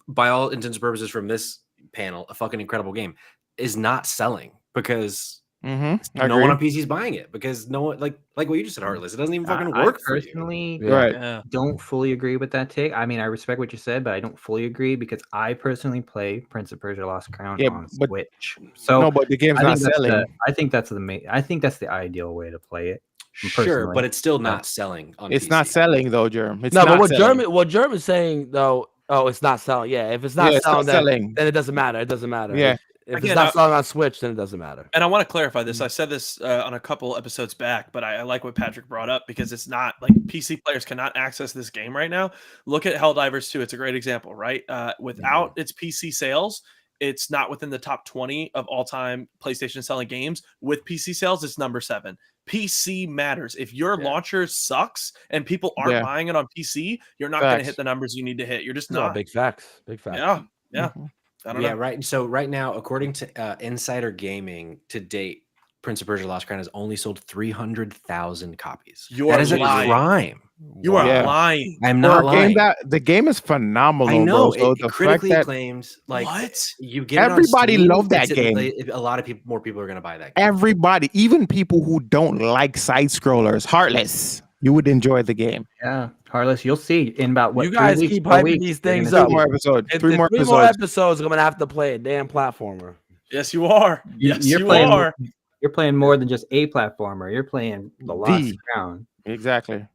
by all intents and purposes from this panel, a fucking incredible game, is not selling because no one on PC is buying it because no one like what you just said, Heartless. It doesn't even fucking work I for you. personally Yeah. Right. Yeah. don't fully agree with that take. I mean, I respect what you said, but I don't fully agree because I personally play Prince of Persia: Lost Crown Yeah, on but- Switch. So No, but the game's I not think that's selling. I think that's I think that's the ideal way to play it. Sure, personally. but it's still not selling on It's PC. not selling though, Germ. It's No, not but selling. what German's saying though, it's not selling. Yeah, if it's not Yeah, it's selling, not selling. then it doesn't matter. It doesn't matter. Yeah. If Again, it's not selling on Switch, then it doesn't matter. And I want to clarify this. I said this on a couple episodes back, but I like what Patrick brought up because it's not like PC players cannot access this game right now. Look at Helldivers 2. It's a great example, right? Without its PC sales, it's not within the top 20 of all time PlayStation selling games. With PC sales, it's number 7. PC matters. If your launcher sucks and people aren't buying it on PC, you're not going to hit the numbers you need to hit. You're just No, not. big facts. Big facts. Yeah. Yeah. Mhm. I don't know. Right. So right now, according to Insider Gaming, to date, Prince of Persia: Lost Crown has only sold 300,000 copies. You That are is a lying. crime. You are Yeah. lying. I'm For not a game lying. the game is phenomenal, I know. bro. So It the critically fact that acclaimed. Like What? you get it on Everybody Steam, loved that it's in- game. A lot of more people are going to buy that game. everybody, even people who don't like side scrollers, Heartless, you would enjoy the game. Yeah, Heartless, you'll see in about what You guys 3 weeks, keep 4 hyping weeks, these you're things gonna up. Three see more it. episodes. If Three there's more 3 episodes. more episodes, I'm gonna have to play a damn platformer. Yes, you are. Yes, You're you playing, are. You're playing more than just a platformer. You're playing the Lost Crown. Exactly.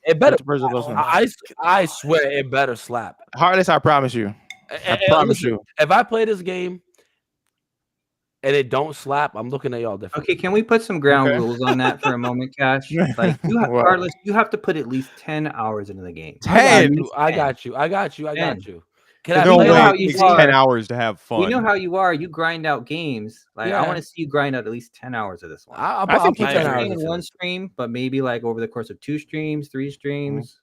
It better. Prince of Persia: Lost Crown. I swear it better slap. Heartless, I promise you. I promise you. If I play this game and it don't slap, I'm looking at y'all different. Okay, can we put some ground Okay. rules on that for a moment, Cash? Like, What? Heartless, you have to put at least 10 hours into the game. I Ten. got you. I got you. Can There's I no play know way how it you takes are. 10 hours to have fun. We know how you are. You grind out games. Like, I Yeah. want to see you grind out at least 10 hours of this one. I'll I think put you 10 can. hours in into one it. stream, but maybe like over the course of 2 streams, 3 streams,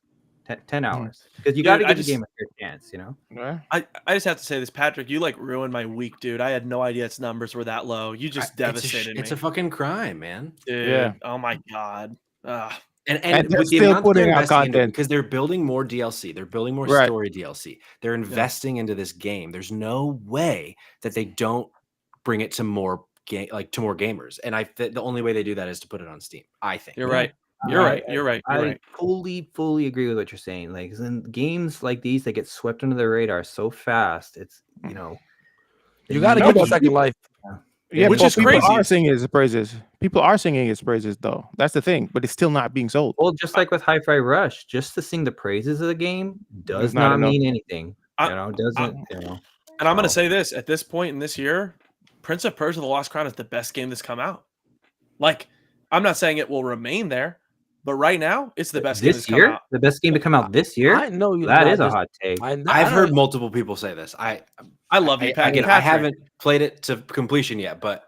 10 Mhm. hours. Because you Dude, got to I give the just- game a fair chance, you know? Yeah. I just have to say this, Patrick. You like ruined my week, dude. I had no idea its numbers were that low. You just devastated It's me. a fucking crime, man. Dude. Yeah. Oh my god. Ugh. And they're with the still amount that they're putting out investing into, content. because they're building more DLC, they're building more Right. story DLC, they're investing into this game. There's no way that they don't bring it to more to more gamers. And the only way they do that is to put it on Steam. I think You're right. You're right. You're right. You're I right. fully agree with what you're saying. Like, in games like these that get swept under the radar so fast, it's, you know, You got to No, give it a but second life. Yeah, Which but is people crazy. are singing his praises. People are singing his praises, though. That's the thing. But it's still not being sold. Well, just like with Hi-Fi Rush, just to sing the praises of the game does It's not not enough. mean anything. I- You know, doesn't, you know. And I'm gonna So- say this at this point in this year, Prince of Persia: The Lost Crown is the best game that's come out. Like, I'm not saying it will remain there, but right now it's the best game that's This come year? out. The best game to come out this year? I know you. That is a hot take. I've heard multiple people say this. I love you, Pat. again, I Patrick. haven't played it to completion yet, but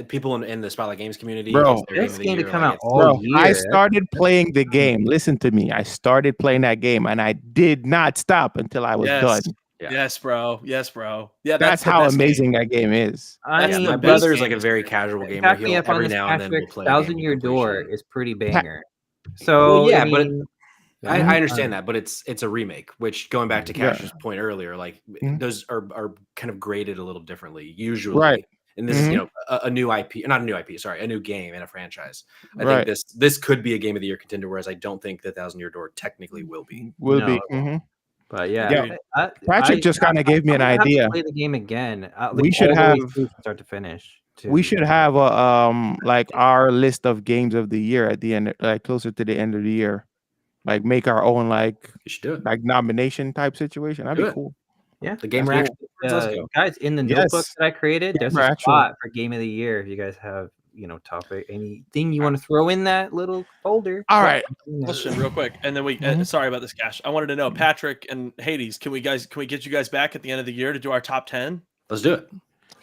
people in the Spotlight Games community, Bro, it's their This of the game to year, come like, out it's- all Bro, year. I started playing the game. Listen to me. I started playing that game, and I did not stop until I was Yes. done. Yeah. Yes, bro. Yes, bro. Yeah, That's the how best game. amazing that game is. I That's Yeah, mean, my the best brother is game like a is very great. casual gamer. back me He'll up on every this, now and then will Patrick. play a game to 1,000-Year Door completion. is pretty banger. So, Well, yeah, I but mean, I understand that, but it's a remake. Which, going back to Yeah. Cash's point earlier, like Mhm. those are kind of graded a little differently usually. Right. And this is, Mhm. you know, a new IP, not a new IP, sorry, a new game in a franchise. I Right. think this could be a Game of the Year contender, whereas I don't think the 1,000-Year Door technically will be. Will No, be. it won't. But yeah, Yeah. Patrick just kind of gave me an I'm gonna have to idea. play the game again. We should all the way have- through from start to finish. We should have like our list of games of the year at the end, like closer to the end of the year. like make our own like You should do it. nomination type situation. That'd Do be it. cool. Yeah, The gamer That's action. Let's go. guys, in the notebook Yes. that I created, there's Gamer a Actual. spot for game of the year. If you guys have, topic, anything you want to throw in that little folder. All right. Question real quick, and then we. Sorry about this, Cash. I wanted to know, Patrick and Hades. Can we get you guys back at the end of the year to do our top 10? Let's do it.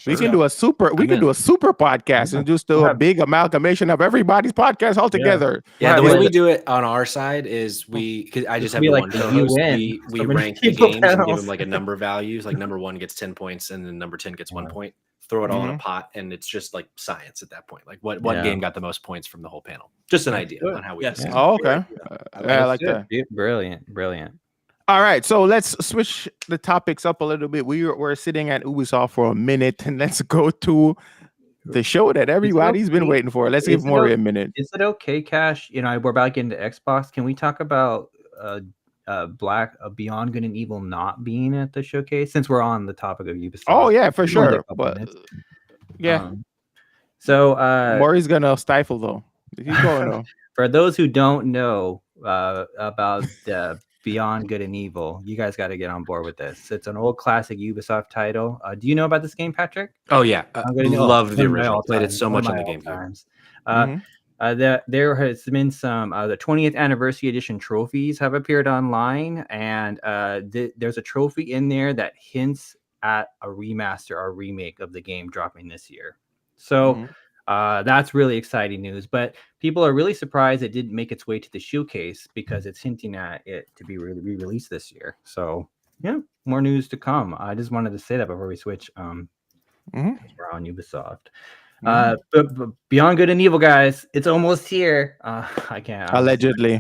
We can do a super podcast and just do a big amalgamation of everybody's podcast all together. Yeah, the way we do it on our side is because I just have the like one the co-host. UN. We So many rank the people games and give panels. them like a number values. Like number 1 gets 10 points, and then number 10 gets 1 point. Throw it all in a pot, and it's just like science at that point. Like what game got the most points from the whole panel? Just an idea on how we. Yes. Oh, okay. I like that. Brilliant. All right, so let's switch the topics up a little bit. We're sitting at Ubisoft for a minute, and let's go to the show that everybody's been waiting for. Let's give Maury a minute. Is it okay, Cash? We're back into Xbox. Can we talk about Beyond Good and Evil not being at the showcase since we're on the topic of Ubisoft? Oh yeah, for sure. But yeah, so Maury's gonna stifle though. Keep going though. For those who don't know about the Beyond Good and Evil, you guys got to get on board with this. It's an old classic Ubisoft title. Do you know about this game, Patrick? Oh yeah, love the original. Played it so much on the GameCube. There has been some the 20th anniversary edition trophies have appeared online, and there's a trophy in there that hints at a remaster or remake of the game dropping this year. So that's really exciting news, but people are really surprised it didn't make its way to the showcase because it's hinting at it to be re-released this year. So yeah, more news to come. I just wanted to say that before we switch. We're on Ubisoft. But Beyond Good and Evil, guys, it's almost here. I can't. Allegedly,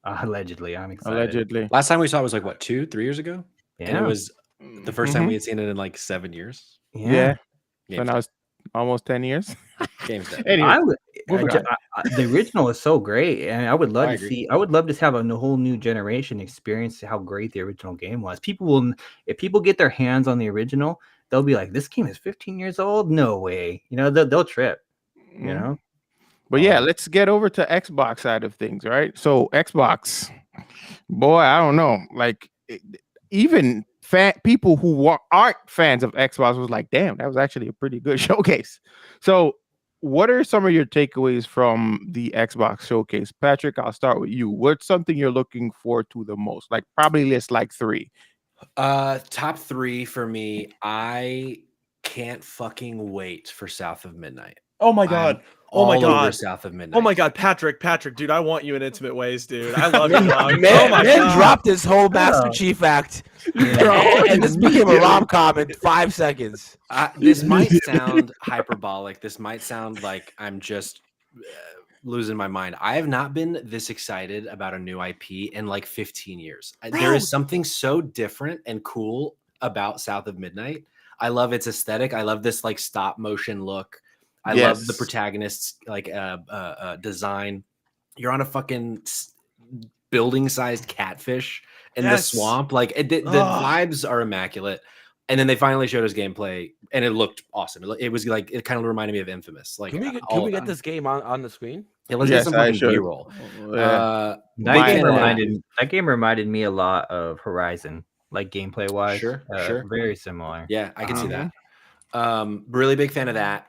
I'm excited. Allegedly. Last time we saw it was like what 2-3 years ago. Yeah. And it was the first time we had seen it in like 7 years. Yeah. So now it's almost 10 years. Game's dead. Anyway, the original is so great, and I would love to see. I would love to have a whole new generation experience how great the original game was. If people get their hands on the original, they'll be like, "This game is 15 years old? No way!" They'll trip. But yeah, let's get over to Xbox side of things, right? So Xbox, boy, I don't know. Like even people who aren't fans of Xbox was like, "Damn, that was actually a pretty good showcase." So, what are some of your takeaways from the Xbox showcase? Patrick, I'll start with you. What's something you're looking forward to the most? Like probably list like 3. Top 3 for me. I can't fucking wait for South of Midnight. Oh my god. Oh my god. South of Midnight. Oh my god, Patrick, dude, I want you in Intimate Ways, dude. I love you. Dog. Man dropped his whole Master Chief act, and this became a rom-com in 5 seconds. This might sound hyperbolic. This might sound like I'm just losing my mind. I have not been this excited about a new IP in like 15 years. There is something so different and cool about South of Midnight. I love its aesthetic. I love this like stop motion look. I love the protagonist's like design. You're on a fucking building-sized catfish in the swamp. Like the vibes are immaculate. And then they finally showed us gameplay, and it looked awesome. It was like it kind of reminded me of Infamous. Like, can we get this game on the screen? Yeah, let's get some fucking B-roll. That game reminded me a lot of Horizon, like gameplay wise. Sure. Very similar. Yeah, I can see that. Really big fan of that.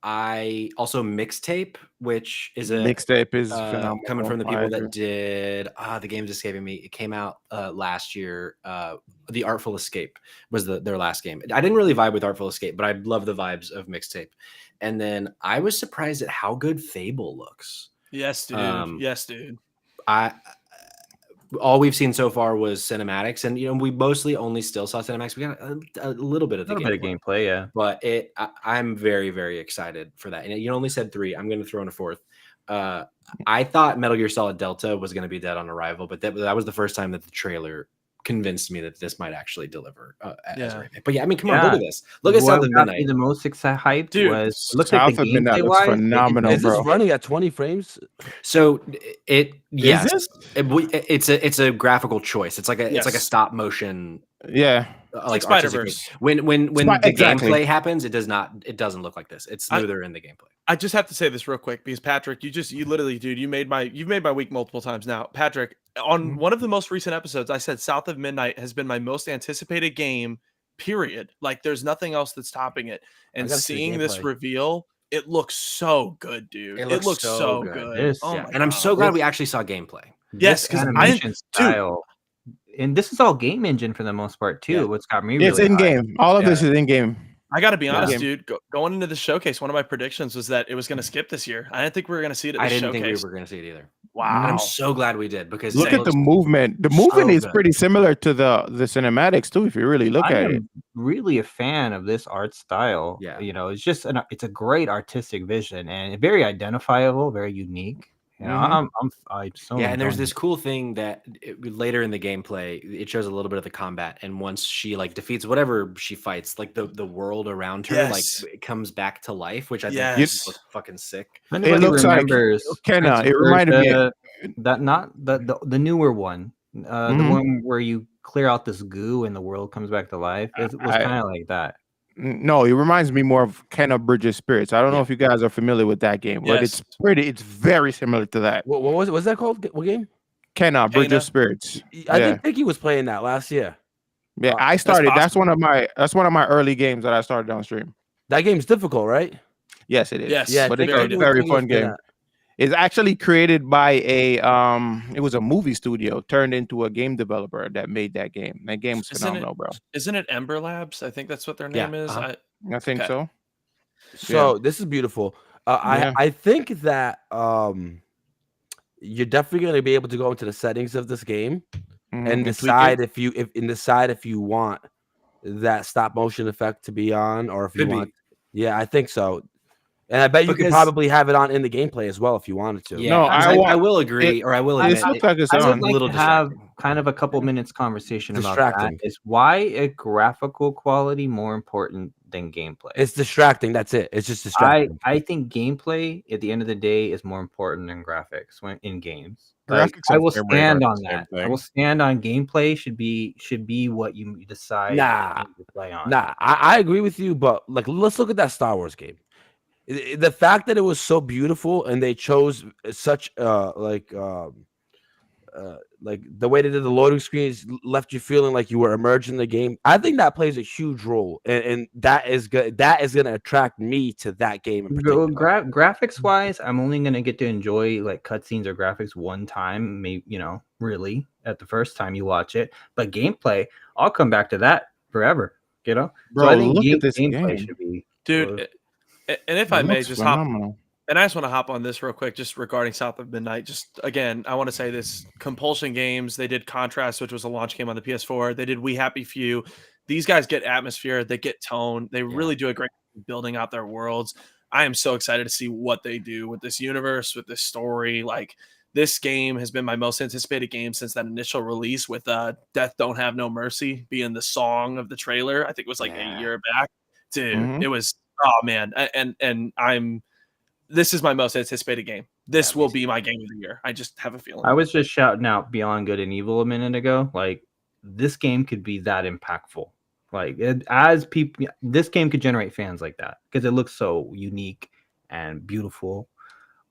I also Mixtape, which is Mixtape is coming from the people that did the game's escaping me. It came out last year. The Artful Escape was their last game. I didn't really vibe with Artful Escape, but I love the vibes of Mixtape. And then I was surprised at how good Fable looks. Yes, dude. All we've seen so far was cinematics, and we mostly only still saw cinematics. We got a little bit of gameplay, yeah. But I'm very, very excited for that. And you only said 3. I'm going to throw in a 4th. I thought Metal Gear Solid Delta was going to be dead on arrival, but that was the first time that the trailer convinced me that this might actually deliver. As a remake. But yeah, I mean, come on, look at this. Look at South of Midnight. The most hyped Dude, was South of Midnight looks phenomenal, Is this running at 20 frames? So it's a graphical choice. It's like a stop motion. Yeah. like Spider-Verse. When the exactly. gameplay happens, it doesn't look like this. It's smoother in the gameplay. I just have to say this real quick because Patrick, you literally, dude, you've made my week multiple times now. Patrick, on one of the most recent episodes, I said South of Midnight has been my most anticipated game, period. Like there's nothing else that's topping it. And seeing this reveal, it looks so good, dude. It looks so good. Oh my and I'm so glad we actually saw gameplay. Yes, because animation style. And this is all game engine for the most part too. Yeah. What's got me It's really in game. All of this is in game. I got to be honest, dude. Going into the showcase, one of my predictions was that it was going to skip this year. I didn't think we were going to see it at the showcase. I didn't think we were going to see it either. Wow. And I'm so glad we did because look at the movement. The movement is pretty similar to the cinematics too. If you really look at it, really a fan of this art style. Yeah, you know, it's just it's a great artistic vision and very identifiable, very unique. You know, I'm so and there's this cool thing that later in the gameplay it shows a little bit of the combat, and once she like defeats whatever she fights, like the world around her like it comes back to life, which I think looks fucking sick. It looks like Kenna. It reminded me of that, not the newer one, the one where you clear out this goo and the world comes back to life. It was kind of like that. No, it reminds me more of Kenna Bridges Spirits. I don't know if you guys are familiar with that game, but it's very similar to that. What was it? What's that called? What game? Kenna Bridges Spirits. I think Vicky was playing that last year. Yeah, I started. That's one of my early games that I started on stream. That game's difficult, right? Yes, it is. Yes, yeah, but it's a very fun game. It's actually created by it was a movie studio turned into a game developer that made that game. That game was phenomenal, bro. Isn't it Ember Labs? I think that's what their name is. I think so. So this is beautiful. I think that you're definitely going to be able to go into the settings of this game and decide if you want that stop motion effect to be on, or if you want. Yeah, I think so. And I bet you could probably have it on in the gameplay as well if you wanted to. Yeah, no, I will agree, or I will admit, I would like to have kind of a couple minutes conversation about that. Is why a graphical quality more important than gameplay? It's distracting. That's it. It's just distracting. I think gameplay at the end of the day is more important than graphics when in games. Like, I will stand on that. I will stand on gameplay should be what you decide to play on. I agree with you, but like let's look at that Star Wars game. The fact that it was so beautiful and they chose such like the way they did the loading screens left you feeling like you were immersed in the game. I think that plays a huge role, and that is good. That is going to attract me to that game. Graphics wise, I'm only going to get to enjoy like cutscenes or graphics one time, maybe really at the first time you watch it. But gameplay, I'll come back to that forever. Bro, so I think look at this gameplay game. should be And if I may just phenomenal. And I just want to hop on this real quick, just regarding South of Midnight. Just again, I want to say this: Compulsion Games, they did Contrast, which was a launch game on the PS4. They did We Happy Few. These guys get atmosphere, they get tone. They really do a great job building out their worlds. I am so excited to see what they do with this universe, with this story. Like this game has been my most anticipated game since that initial release, with Death Don't Have No Mercy being the song of the trailer. I think it was like a year back. Dude, it was. Oh man, and this is my most anticipated game. This will be my game of the year. I just have a feeling. I was just shouting out Beyond Good and Evil a minute ago. Like this game could be that impactful. Like this game could generate fans like that because it looks so unique and beautiful.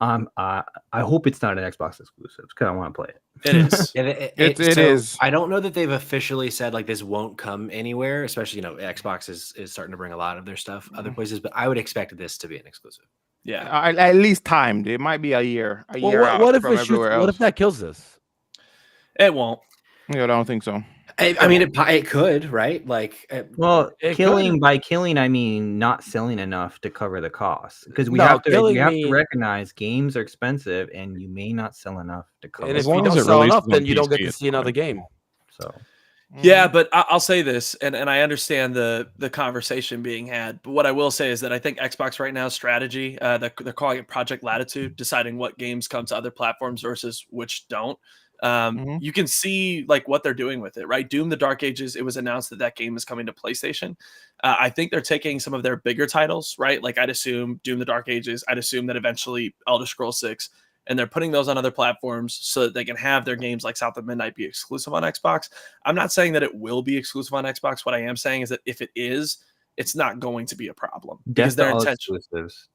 I hope it's not an Xbox exclusive because I want to play it. It is. It is. I don't know that they've officially said like this won't come anywhere, especially Xbox is starting to bring a lot of their stuff other places, but I would expect this to be an exclusive. Yeah, at least timed. It might be a year. What if that kills this? It won't. Yeah, I don't think so. I mean, it could, right? Like, by killing, I mean not selling enough to cover the costs, because we have to recognize games are expensive, and you may not sell enough to cover. And if you don't sell enough, then you don't get to see another game. So, yeah, but I'll say this, and I understand the conversation being had, but what I will say is that I think Xbox right now strategy, they're calling it Project Latitude, deciding what games come to other platforms versus which don't. You can see like what they're doing with it, right? Doom: The Dark Ages, it was announced that game is coming to PlayStation. I think they're taking some of their bigger titles, right? Like I'd assume Doom: The Dark Ages, I'd assume that eventually Elder Scrolls 6, and they're putting those on other platforms so that they can have their games like South of Midnight be exclusive on Xbox. I'm not saying that it will be exclusive on Xbox. What I am saying is that if it is, it's not going to be a problem because their intention.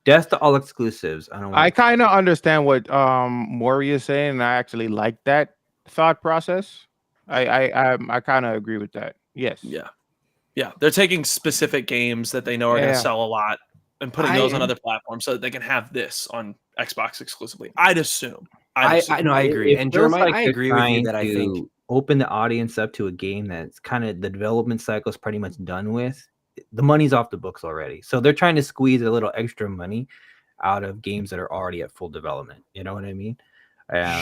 Death to all exclusives. I kind of understand what Maury is saying, and I actually like that thought process. I kind of agree with that. Yes. Yeah. They're taking specific games that they know are going to sell a lot and putting those on other platforms so that they can have this on Xbox exclusively. I'd assume. I know, I agree. And Jeremiah, I agree with you that I think open the audience up to a game that's kind of the development cycle is pretty much done with. The money's off the books already. So they're trying to squeeze a little extra money out of games that are already at full development. You know what I mean?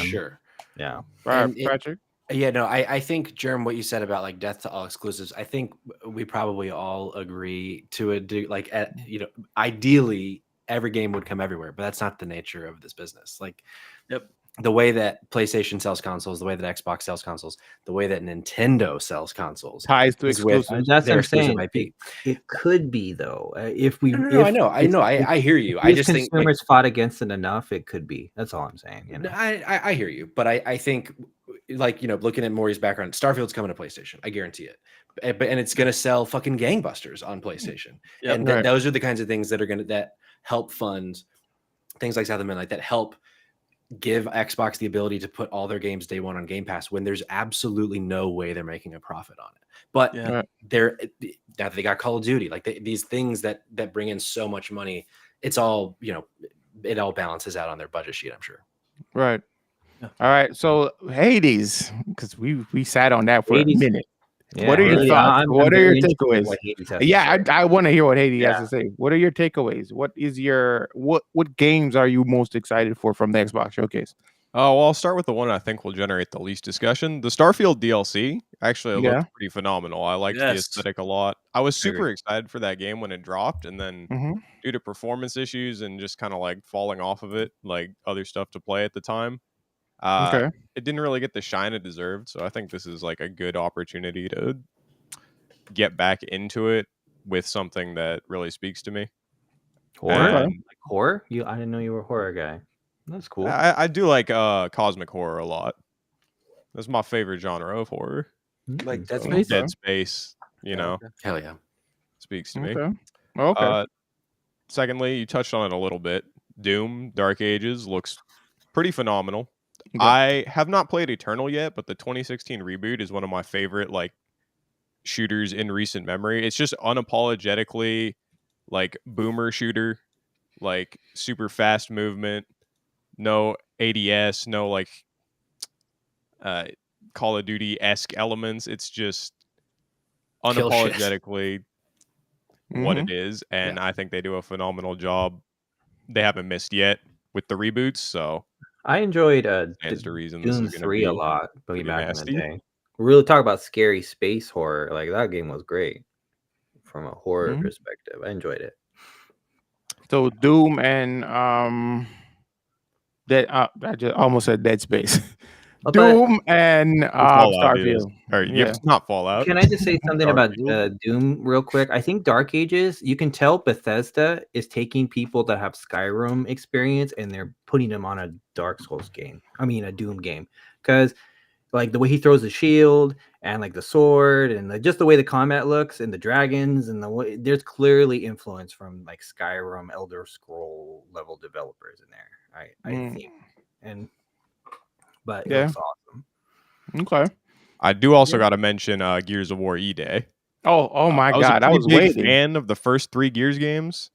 Sure. Yeah. Patrick? Yeah, no, I think, Jerem, what you said about like death to all exclusives, I think we probably all agree to it. Like, ideally, every game would come everywhere, but that's not the nature of this business. Like, the way that PlayStation sells consoles, the way that Xbox sells consoles, the way that Nintendo sells consoles ties to exclusives. That's what I'm saying. It could be though. If we, I know. I hear you. I just think consumers fought against it enough, it could be. That's all I'm saying. You know? I hear you, but I think, like, looking at Maury's background, Starfield's coming to PlayStation. I guarantee it. And it's gonna sell fucking gangbusters on PlayStation. And those are the kinds of things that are that help fund things like South of Midnight, that help give Xbox the ability to put all their games day one on Game Pass when there's absolutely no way they're making a profit on it. But now that they got Call of Duty, like these things that bring in so much money, it's all, it all balances out on their budget sheet, I'm sure. Right. Yeah. All right. So Hades, because we sat on that for a minute. Yeah, what are your thoughts? What are your takeaways? I want to hear what Hades has to say. What are your takeaways? What is what games are you most excited for from the Xbox Showcase? Oh, well, I'll start with the one I think will generate the least discussion. The Starfield DLC actually looked pretty phenomenal. I liked the aesthetic a lot. I was super excited for that game when it dropped, and then due to performance issues and just kind of like falling off of it, like other stuff to play at the time, it didn't really get the shine it deserved. So I think this is like a good opportunity to get back into it with something that really speaks to me. Horror? Horror? I didn't know you were a horror guy. That's cool. I do like cosmic horror a lot. That's my favorite genre of horror. Like Dead Space? Dead Space, Hell yeah. Speaks to me. Okay. Secondly, you touched on it a little bit. Doom, Dark Ages looks pretty phenomenal. Okay. I have not played Eternal yet, but the 2016 reboot is one of my favorite like shooters in recent memory. It's just unapologetically like boomer shooter, like super fast movement, no ADS, no like Call of Duty-esque elements. It's just unapologetically what it is, and I think they do a phenomenal job. They haven't missed yet with the reboots, so I enjoyed Doom 3 a lot back in the day. We really talk about scary space horror. Like that game was great from a horror perspective. I enjoyed it. So Doom and I just almost said Dead Space. Doom and Starfield. It's not Fallout. Can I just say something about Doom real quick? I think Dark Ages, you can tell Bethesda is taking people that have Skyrim experience and they're putting them on a Dark Souls game. I mean, a Doom game. Because like the way he throws the shield and like the sword and just the way the combat looks and the dragons and the way there's clearly influence from like Skyrim, Elder Scroll level developers in there. I think. But it looks awesome. Okay. I do also got to mention Gears of War E-Day. Oh my God. I was a big fan of the first 3 Gears games.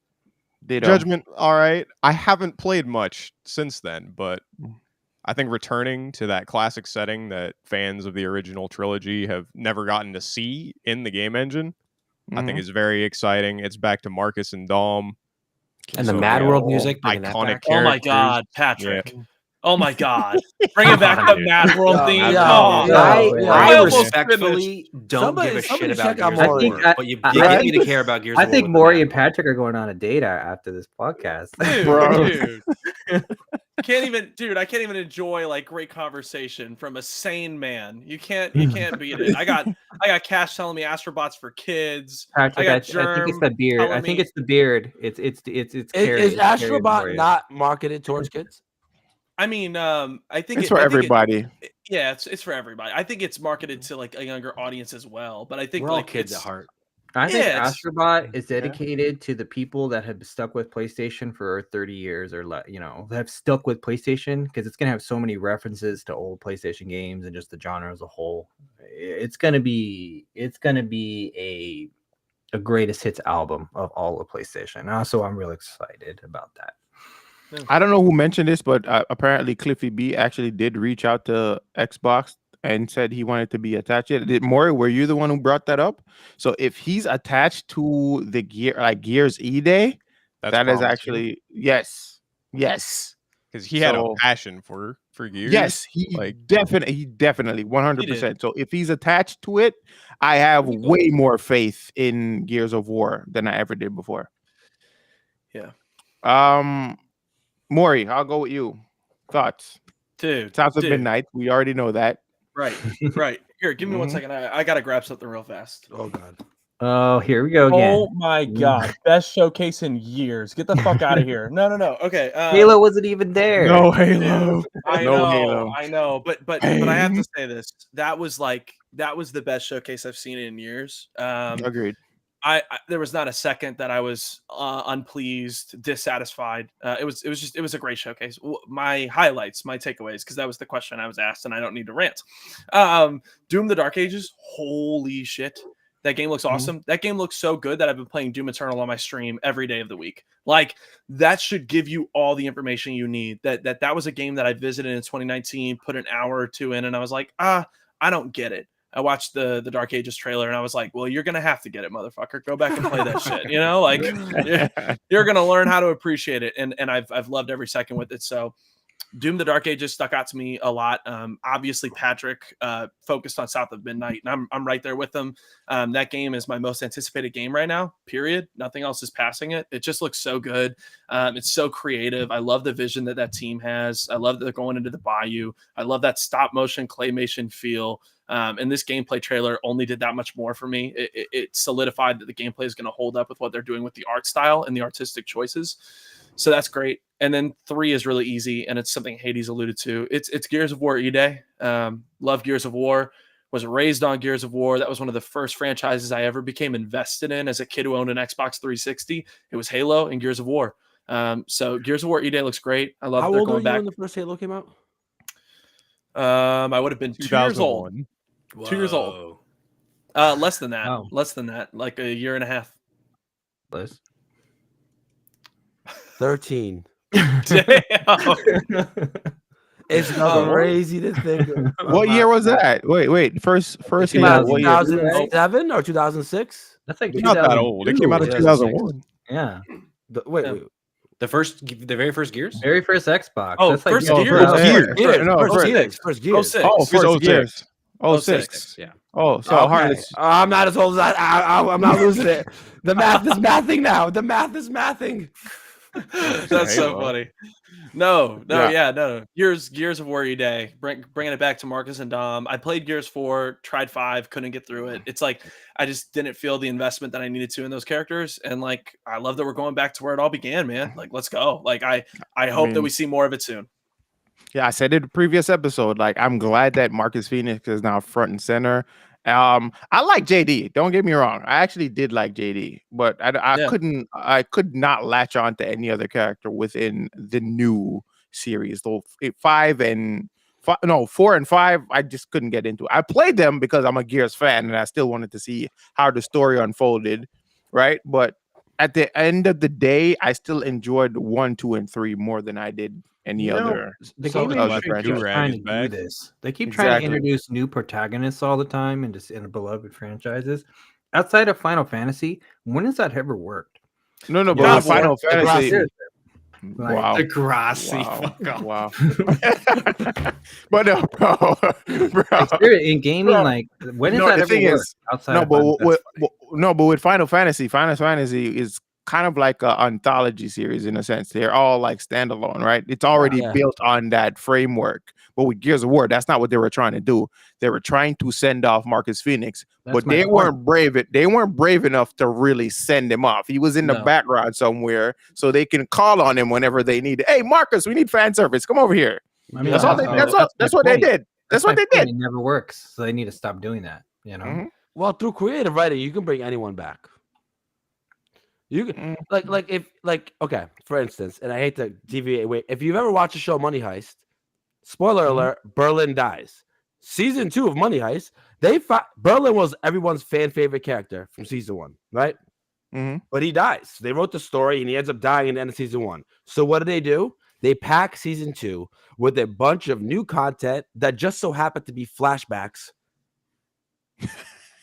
Judgment, all right. I haven't played much since then, but I think returning to that classic setting that fans of the original trilogy have never gotten to see in the game engine, I think is very exciting. It's back to Marcus and Dom. And the Mad World music. Iconic characters. Oh my God, Patrick. Yeah. Oh my God! Bringing back the Mad World theme. I respectfully don't give a shit about Gears of War, but you get me to care about Gears of War. I think Maury and Patrick are going on a date after this podcast. Dude. I can't even enjoy like great conversation from a sane man. You can't beat it. I got Cash telling me Astrobots for kids. Patrick, I think it's the beard. I think it's the beard. It's Is Astrobot not marketed towards kids? I mean, I think It's for everybody. Yeah, it's for everybody. I think it's marketed to like a younger audience as well. But I think We're all like kids at heart. I think Yeah, Astrobot is dedicated to the people that have stuck with PlayStation for 30 years or have stuck with PlayStation because it's gonna have so many references to old PlayStation games and just the genre as a whole. It's gonna be a greatest hits album of all of PlayStation. So I'm really excited about that. I don't know who mentioned this, but apparently Cliffy B actually did reach out to Xbox and said he wanted to be attached. Did Maury, were you the one who brought that up? So if he's attached to the Gears E-Day, that is actually yes. Because he had a passion for Gears. Yes, he definitely 100%. So if he's attached to it, I have way more faith in Gears of War than I ever did before. Yeah. Maury, I'll go with you. Thoughts? Dude, Sounds of Midnight. We already know that. Right. Here, give me 1 second. I gotta grab something real fast. Oh god. Oh, here we go again. Oh my god, best showcase in years. Get the fuck out of here. No. Okay. Halo wasn't even there. No Halo. I know. But I have to say this. That was the best showcase I've seen in years. Agreed. I there was not a second that I was unpleased, dissatisfied. It was a great showcase. My highlights, my takeaways, because that was the question I was asked, and I don't need to rant. Doom: The Dark Ages. Holy shit, that game looks awesome. That game looks so good that I've been playing Doom Eternal on my stream every day of the week. Like that should give you all the information you need. That was a game that I visited in 2019, put an hour or two in, and I was like, I don't get it. I watched the Dark Ages trailer and I was like, well, you're going to have to get it, motherfucker. Go back and play that shit. Like you're going to learn how to appreciate it. And I've loved every second with it. So Doom: The Dark Ages stuck out to me a lot. Obviously Patrick focused on South of Midnight and I'm right there with him. That game is my most anticipated game right now, period. Nothing else is passing it. It just looks so good. It's so creative. I love the vision that team has. I love that they're going into the bayou. I love that stop motion claymation feel. And this gameplay trailer only did that much more for me. It solidified that the gameplay is going to hold up with what they're doing with the art style and the artistic choices. So that's great. And then 3 is really easy, and it's something Hades alluded to. It's Gears of War E-Day. Love Gears of War. Was raised on Gears of War. That was one of the first franchises I ever became invested in as a kid who owned an Xbox 360. It was Halo and Gears of War. So Gears of War E-Day looks great. I love. How old were you when the first Halo came out? I would have been 2 years old. Whoa. 2 years old. Less than that. Wow. Less than that. Like a year and a half. Liz? 13. Damn. It's crazy to think. What year was that? Wait. First Came year. out What year? 2007 or 2006? That's like Not that old. It came out in 2001. Yeah. Wait. The very first Gears? Very first Xbox. Oh, That's like first year- Gears. First Gears. 06. Oh, first Gears. 06. Yeah. Oh, so Okay. Heartless. I'm not as old as that. I'm not losing it. The math is mathing now. The math is mathing. That's so Halo. funny. No. Yeah. Gears of War E-Day. Bringing it back to Marcus and Dom. I played Gears 4, tried 5, couldn't get through it. It's like I just didn't feel the investment that I needed to in those characters. And like I love that we're going back to where it all began, man. Like let's go. Like I hope that we see more of it soon. Yeah, I said it in the previous episode. Like, I'm glad that Marcus Phoenix is now front and center. I like JD. Don't get me wrong. I actually did like JD, but I could not latch on to any other character within the new series. Though 4 and 5, I just couldn't get into it. I played them because I'm a Gears fan and I still wanted to see how the story unfolded, right? But at the end of the day, I still enjoyed 1, 2, and 3 more than I did any other. The So game much industry keeps Durag trying is to do back. this. They keep trying to introduce new protagonists all the time in beloved franchises. Outside of Final Fantasy, when has that ever worked? No, but God, with Final Fantasy. Like, Wow. Degrassi. Wow. But no, bro. like, in gaming, Bro. like when has No, that the ever thing worked? is- Outside No, of Final but Fantasy? with Final Fantasy is kind of like an anthology series in a sense. They're all like standalone, right? It's already built on that framework. But with Gears of War, that's not what they were trying to do. They were trying to send off Marcus Phoenix, but they weren't brave. They weren't brave enough to really send him off. He was in the background somewhere, so they can call on him whenever they need it. Hey, Marcus, we need fan service. Come over here. I mean, that's what they did. That's what they did. It never works, so they need to stop doing that. You know. Mm-hmm. Well, through creative writing, you can bring anyone back. You can okay, for instance, and I hate to deviate away. If you've ever watched the show Money Heist, spoiler alert, Berlin dies. Season 2 of Money Heist, Berlin was everyone's fan favorite character from season 1, right? Mm-hmm. But he dies. They wrote the story and he ends up dying at the end of season 1. So what do? They pack season 2 with a bunch of new content that just so happened to be flashbacks.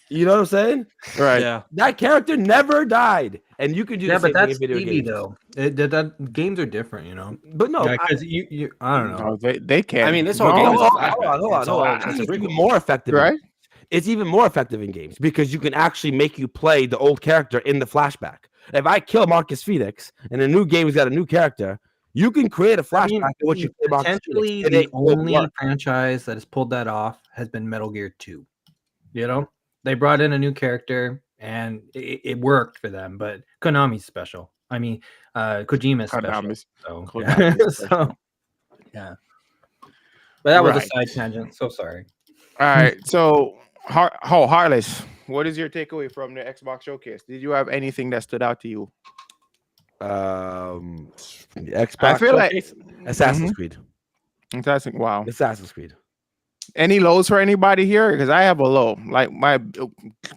You know what I'm saying? Right. Yeah. That character never died, and you can do the same thing in video games. Though. That games are different, you know. But no, because I don't know. No, they can't. I mean, this whole game is hold on. It's even more effective, right? It's even more effective in games because you can actually make you play the old character in the flashback. If I kill Marcus Phoenix and a new game's got a new character, you can create a flashback to what you play Marcus Phoenix. The only franchise that has pulled that off has been Metal Gear 2. You know? They brought in a new character and it worked for them, but Konami's special. I mean, Kojima's special. So, yeah. But that was a side tangent. So sorry. All right. So, Harless, what is your takeaway from the Xbox showcase? Did you have anything that stood out to you? Xbox. I feel like Assassin's Creed. Wow. Assassin's Creed. Any lows for anybody here? Because I have a low. Like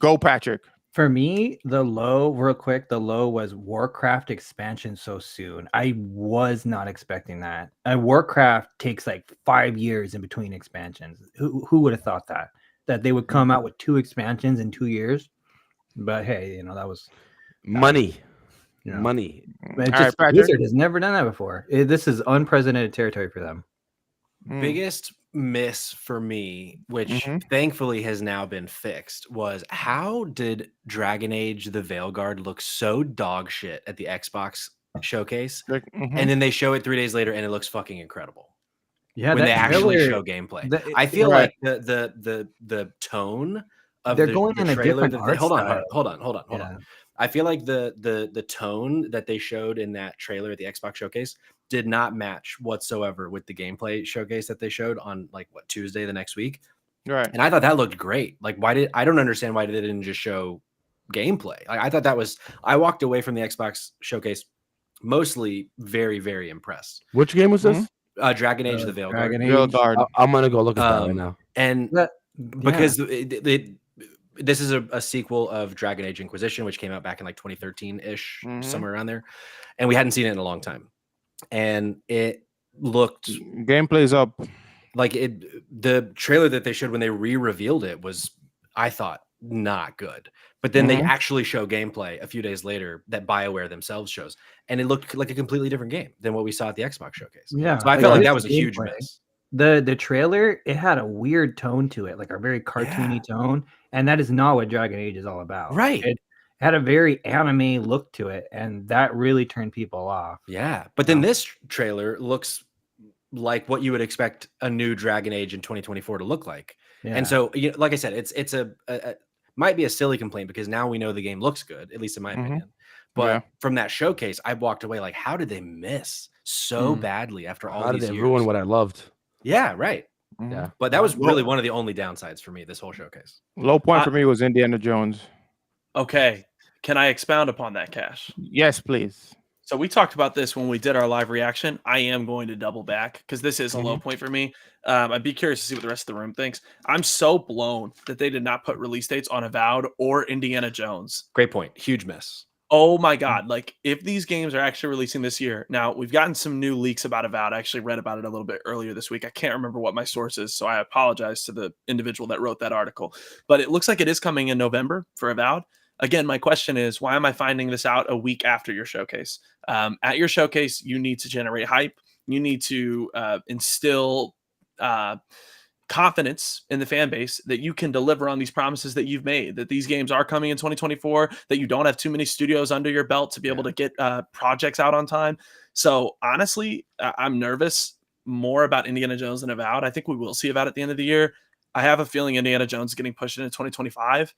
go Patrick. For me, the low was Warcraft expansion so soon. I was not expecting that. Warcraft takes like 5 years in between expansions. Who would have thought that they would come out with 2 expansions in 2 years? But hey, that was money. Money. Blizzard has never done that before. This is unprecedented territory for them. Biggest miss for me, which thankfully has now been fixed, was how did Dragon Age the Veilguard look so dog shit at the Xbox showcase, and then they show it 3 days later and it looks fucking incredible. Yeah, when they actually show gameplay, I feel like the tone of they're going in a different art style. Hold on. I feel like the tone that they showed in that trailer at the Xbox showcase did not match whatsoever with the gameplay showcase that they showed on Tuesday the next week. Right. And I thought that looked great. I don't understand why they didn't just show gameplay. I thought I walked away from the Xbox showcase mostly very, very impressed. Which game was this? Dragon Age the Veilguard. I'm going to go look at that right now. And because this is a sequel of Dragon Age Inquisition, which came out back in 2013-ish, somewhere around there. And we hadn't seen it in a long time. And it looked gameplay's up. The trailer that they showed when they re-revealed it was, I thought, not good. But then they actually show gameplay a few days later that BioWare themselves shows. And it looked like a completely different game than what we saw at the Xbox showcase. Yeah. So I felt like that was a huge miss. The trailer, it had a weird tone to it, like a very cartoony tone. And that is not what Dragon Age is all about. Right. It had a very anime look to it. And that really turned people off. Yeah. But then this trailer looks like what you would expect a new Dragon Age in 2024 to look like. Yeah. And so, like I said, it's a might be a silly complaint because now we know the game looks good, at least in my opinion. But from that showcase, I walked away like, how did they miss so badly after all these years? How did they ruin what I loved? Yeah, right. Yeah, but that was really one of the only downsides for me this whole showcase. Low point for me was Indiana Jones. Okay, can I expound upon that, Cash? Yes, please. So we talked about this when we did our live reaction. I am going to double back because this is a low point for me. I'd be curious to see what the rest of the room thinks. I'm so blown that they did not put release dates on Avowed or Indiana Jones. Great point. Huge miss. Oh my God. Like if these games are actually releasing this year. Now we've gotten some new leaks about Avowed. I actually read about it a little bit earlier this week. I can't remember what my source is, so I apologize to the individual that wrote that article, but it looks like it is coming in November for Avowed. Again, my question is, why am I finding this out a week after your showcase? At your showcase, you need to generate hype. You need to instill confidence in the fan base that you can deliver on these promises that you've made, that these games are coming in 2024, that you don't have too many studios under your belt to be able to get projects out on time. So honestly, I'm nervous more about Indiana Jones than Avowed. I think we will see Avowed at the end of the year. I have a feeling Indiana Jones is getting pushed into 2025.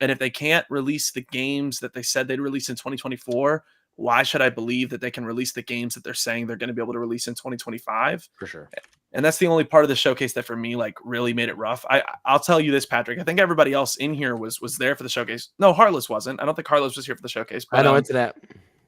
And if they can't release the games that they said they'd release in 2024, why should I believe that they can release the games that they're saying they're going to be able to release in 2025? For sure. And that's the only part of the showcase that for me, like, really made it rough. I'll tell you this, Patrick. I think everybody else in here was there for the showcase. No, Heartless wasn't. I don't think Heartless was here for the showcase. But, I know into that.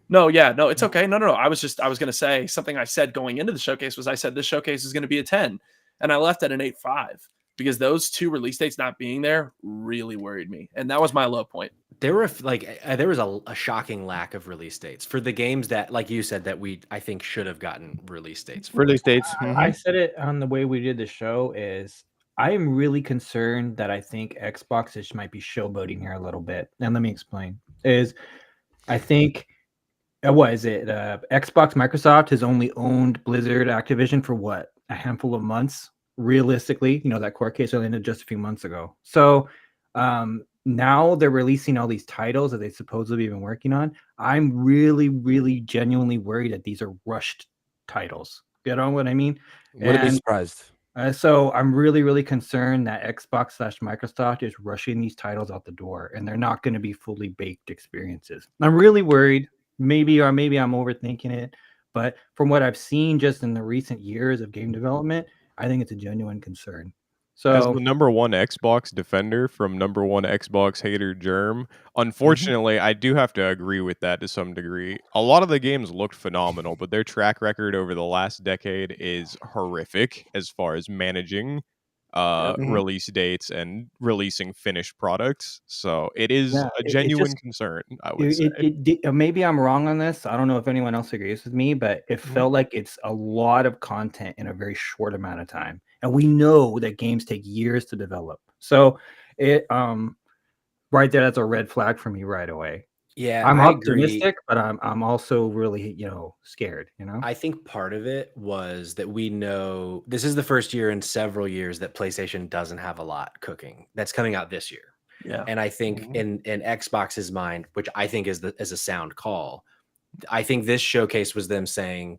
No, it's okay. No. I was going to say something I said going into the showcase was I said this showcase is going to be a 10, and I left at an 8.5 because those two release dates not being there really worried me, and that was my low point. There was a shocking lack of release dates for the games that, like you said, that I think should have gotten release dates. I said it on the way we did the show is I am really concerned that I think Xbox just might be showboating here a little bit. And let me explain. I think Xbox Microsoft has only owned Blizzard Activision for what, a handful of months realistically. That court case only ended just a few months ago. So now they're releasing all these titles that they supposedly been working on. I'm really, really genuinely worried that these are rushed titles. You know what I mean? Wouldn't be surprised. So I'm really, really concerned that Xbox/Microsoft is rushing these titles out the door, and they're not going to be fully baked experiences. I'm really worried. Maybe I'm overthinking it, but from what I've seen just in the recent years of game development, I think it's a genuine concern. So, as the number one Xbox defender from number one Xbox hater Germ, unfortunately, I do have to agree with that to some degree. A lot of the games looked phenomenal, but their track record over the last decade is horrific as far as managing release dates and releasing finished products. So it is a genuine concern, I would say. Maybe I'm wrong on this. I don't know if anyone else agrees with me, but it felt like it's a lot of content in a very short amount of time. And we know that games take years to develop. So it right there, that's a red flag for me right away. Yeah, I'm optimistic, but I'm also really, scared, I think part of it was that we know this is the first year in several years that PlayStation doesn't have a lot cooking that's coming out this year. Yeah. And I think in Xbox's mind, which I think is a sound call, I think this showcase was them saying,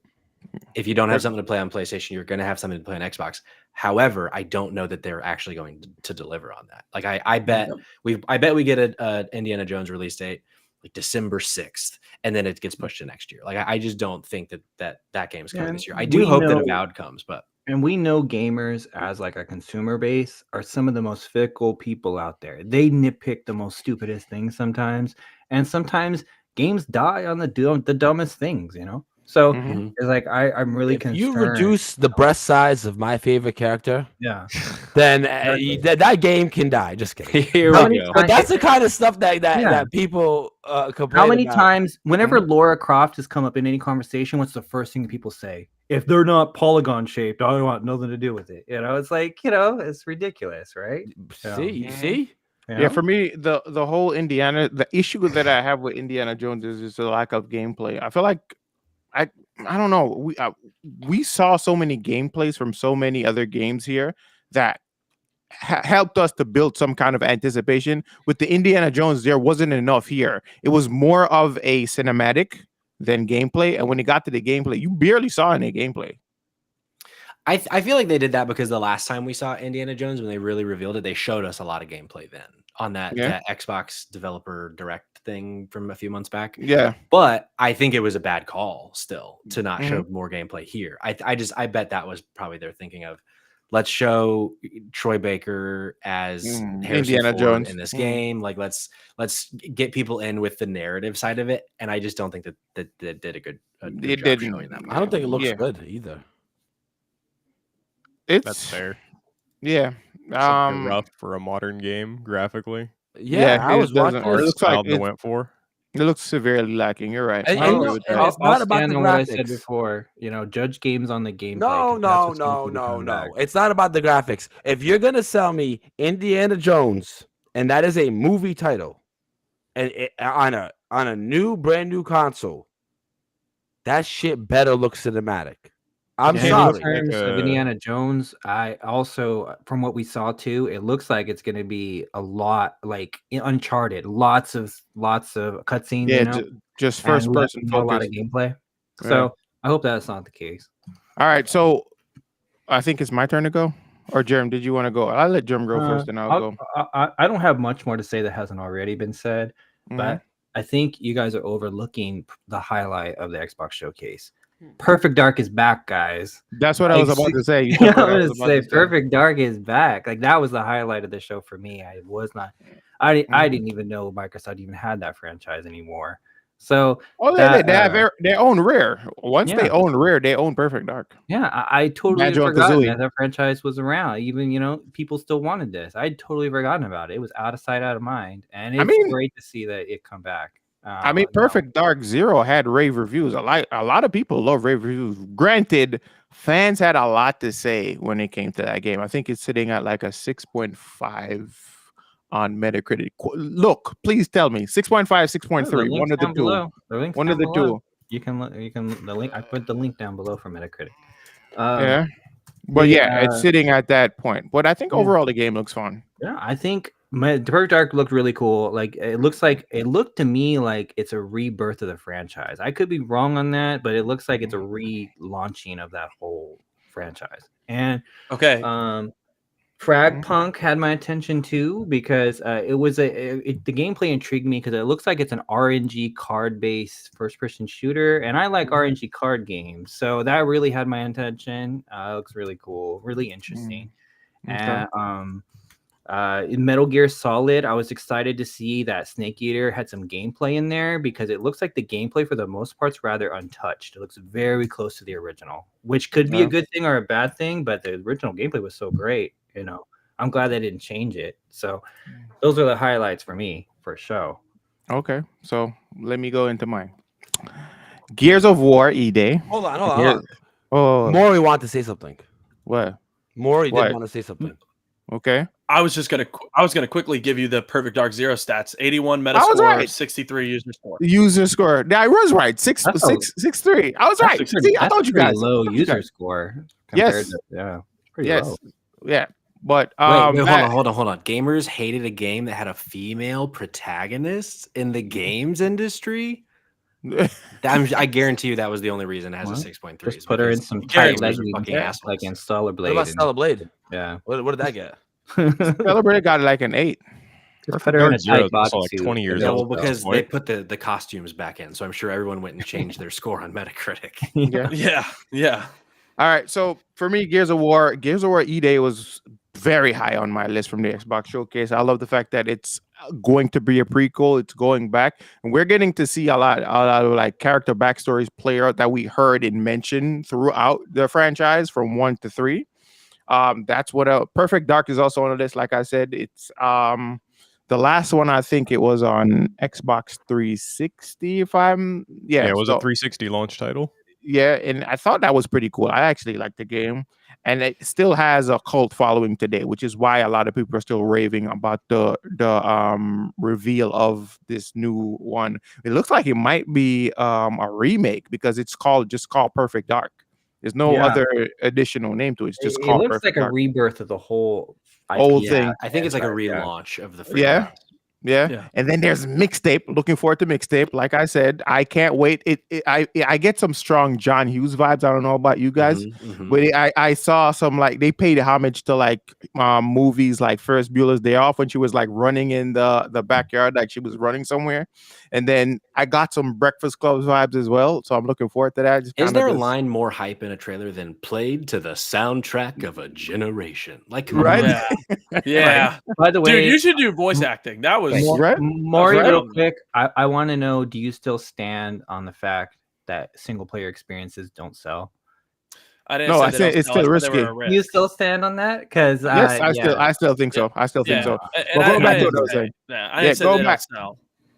if you don't have something to play on PlayStation, you're going to have something to play on Xbox. However, I don't know that they're actually going to deliver on that. Like I bet we get an Indiana Jones release date like December 6th, and then it gets pushed to next year. Like I just don't think that game is coming this year. I do hope that Avowed comes, but we know gamers as like a consumer base are some of the most fickle people out there. They nitpick the most stupidest things sometimes, and sometimes games die on the dumbest things, So it's like I'm really concerned. You reduce the breast size of my favorite character, then that game can die. Just kidding. Here we go. But that's the kind of stuff that people complain How many about. times, whenever Laura Croft has come up in any conversation, what's the first thing people say? If they're not polygon shaped, I don't want nothing to do with it. It's like, it's ridiculous, right? See? Yeah, for me, the whole the issue that I have with Indiana Jones is the lack of gameplay. I feel like I don't know. We saw so many gameplays from so many other games here that helped us to build some kind of anticipation. With the Indiana Jones, there wasn't enough here. It was more of a cinematic than gameplay. And when it got to the gameplay, you barely saw any gameplay. I feel like they did that because the last time we saw Indiana Jones, when they really revealed it, they showed us a lot of gameplay then on that Xbox developer direct thing from a few months back. Yeah. But I think it was a bad call still to not show more gameplay here. I bet that was probably their thinking of, let's show Troy Baker as Indiana Jones in this game. Like let's get people in with the narrative side of it. And I just don't think that did a good job showing that. I don't think it looks good either. That's fair. Yeah. Rough for a modern game graphically. Yeah, I was watching. It looks like they went for. It looks severely lacking. You're right. It's not about the graphics. What I said before. Judge games on the gameplay. No. It's not about the graphics. If you're gonna sell me Indiana Jones, and that is a movie title, and on a brand new console, that shit better look cinematic. I'm And in sorry. terms of Indiana Jones, I also, from what we saw too, it looks like it's going to be a lot like Uncharted, lots of cutscenes, Yeah, you know, just first person a lot focus. of gameplay. Yeah. So I hope that's not the case. All right, so I think it's my turn to go. Or Jerem, did you want to go? I'll let Jerem go first, and I'll go. I don't have much more to say that hasn't already been said, Mhm. but I think you guys are overlooking the highlight of the Xbox showcase. Perfect Dark is back, guys. That's what I was about to say. You I'm took what I gonna was about say to say. Perfect Dark is back. Like that was the highlight of the show for me. I didn't even know Microsoft even had that franchise anymore. So they have their own Rare. Once they Yeah. own Rare, they own Perfect Dark. yeah, I totally had Banjo forgotten Kazooie. that franchise was around. Even people still wanted this. I'd totally forgotten about it. It was out of sight, out of mind, and it's great to see that it come back. I mean, Perfect Dark Zero had rave reviews. A lot of people love rave reviews. Granted, fans had a lot to say when it came to that game. I think it's sitting at like a 6.5 on Metacritic. Look, please tell me 6.5, 6.3. One of the two. One of the two. You can the link. I put the link down below for Metacritic. Yeah. But it's sitting at that point. But I think overall the game looks fun. Yeah, I think Perfect Dark looked really cool. Like it looked to me like it's a rebirth of the franchise. I could be wrong on that, but it looks like it's a relaunching of that whole franchise. And Frag Punk had my attention too because it was the gameplay intrigued me because it looks like it's an RNG card-based first-person shooter, and I like RNG card games, so that really had my attention. It looks really cool, really interesting. And in Metal Gear Solid, I was excited to see that Snake Eater had some gameplay in there because it looks like the gameplay for the most part's rather untouched. It looks very close to the original, which could be a good thing or a bad thing, but the original gameplay was so great. I'm glad they didn't change it. So those are the highlights for me for show. Okay, so let me go into mine. Gears of War E-Day. Hold on. Oh, Maury wanted to say something. What? Maury did want to say something. Okay. I was gonna quickly give you the Perfect Dark Zero stats. 81 Metascore, right. 63 user score. User score. Yeah, I was right. 6.3. I was right. See, I told you guys. Low user score. Yes. Pretty low. Yeah. But wait, hold on. Gamers hated a game that had a female protagonist in the games industry. I guarantee you that was the only reason it has a 6.3. Just put her in some tight leggings, like in Stellar Blade. What about Stellar Blade? Yeah. What did that get? Stellar Blade got like an 8. Just put her in a tight box like 20 years old. Well, because they put the costumes back in, so I'm sure everyone went and changed their score on Metacritic. Yeah. All right, so for me, Gears of War E-Day was very high on my list from the Xbox Showcase. I love the fact that it's going to be a prequel. It's going back, and we're getting to see a lot of like character backstories play out that we heard and mentioned throughout the franchise from 1 to 3. That's what Perfect Dark is also on the list. Like I said, it's the last one. I think it was on Xbox 360. It was a 360 launch title. Yeah, and I thought that was pretty cool. I actually liked the game, and it still has a cult following today, which is why a lot of people are still raving about the reveal of this new one. It looks like it might be a remake because it's called Perfect Dark. There's no other additional name to it. It's just called It looks Perfect like Dark. a rebirth of the whole thing. I think it's like a relaunch of the franchise. Yeah. And then there's Mixtape. Looking forward to Mixtape. Like I said, I can't wait. I get some strong John Hughes vibes. I don't know about you guys, but I saw some like they paid homage to like movies like Ferris Bueller's Day Off when she was like running in the backyard, like she was running somewhere. And then I got some Breakfast Club vibes as well. So I'm looking forward to that. Is there a line more hype in a trailer than played to the soundtrack of a generation? Like, right? Yeah. By the way, dude, you should do voice acting. That was Maury, real quick. I want to know: do you still stand on the fact that single player experiences don't sell? I didn't. No, I said it's still risky. You still stand on that? Because yes, I still think so. I still think so. But go back to what I was saying. Go back.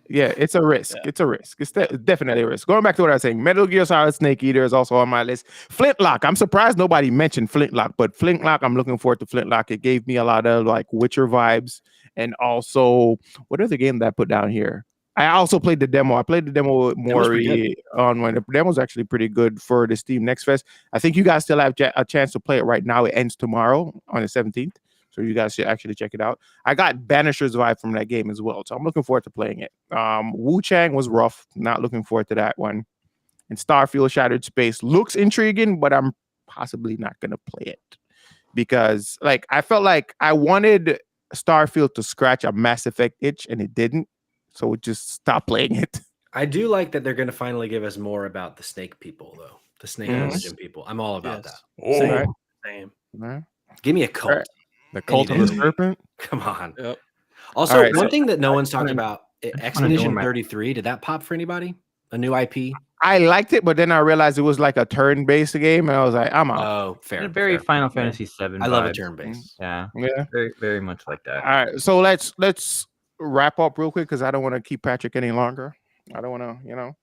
Yeah, it's a risk. Yeah. It's a risk. It's definitely a risk. Going back to what I was saying, Metal Gear Solid Snake Eater is also on my list. Flintlock. I'm surprised nobody mentioned Flintlock, but Flintlock, I'm looking forward to Flintlock. It gave me a lot of like Witcher vibes, and also what other game that I put down here? I also played the demo. I played the demo with pretty Maury on when the demo's actually pretty good for the Steam Next Fest. I think you guys still have a chance to play it right now. It ends tomorrow on the 17th. So you guys should actually check it out. I got Banisher's vibe from that game as well. So I'm looking forward to playing it. Wu Chang was rough. Not looking forward to that one. And Starfield Shattered Space looks intriguing, but I'm possibly not going to play it. Because like I felt like I wanted Starfield to scratch a Mass Effect itch, and it didn't. So we just stopped playing it. I do like that they're going to finally give us more about the snake people, though. The snake religion people. I'm all about that. Same. Right. Give me a cult. Right. The Cult of the day. Serpent. Come on. Yep. Also, right, one so- thing that no one's talked about, wanna Expedition know my- 33, did that pop for anybody? A new IP? I liked it, but then I realized it was like a turn-based game, and I was like, I'm out. Oh, fair. Very fair. Final Fantasy VII. I love a vibes. turn-based. Yeah, Yeah. very, very much like that. All right, so let's wrap up real quick because I don't want to keep Patrick any longer. I don't want to,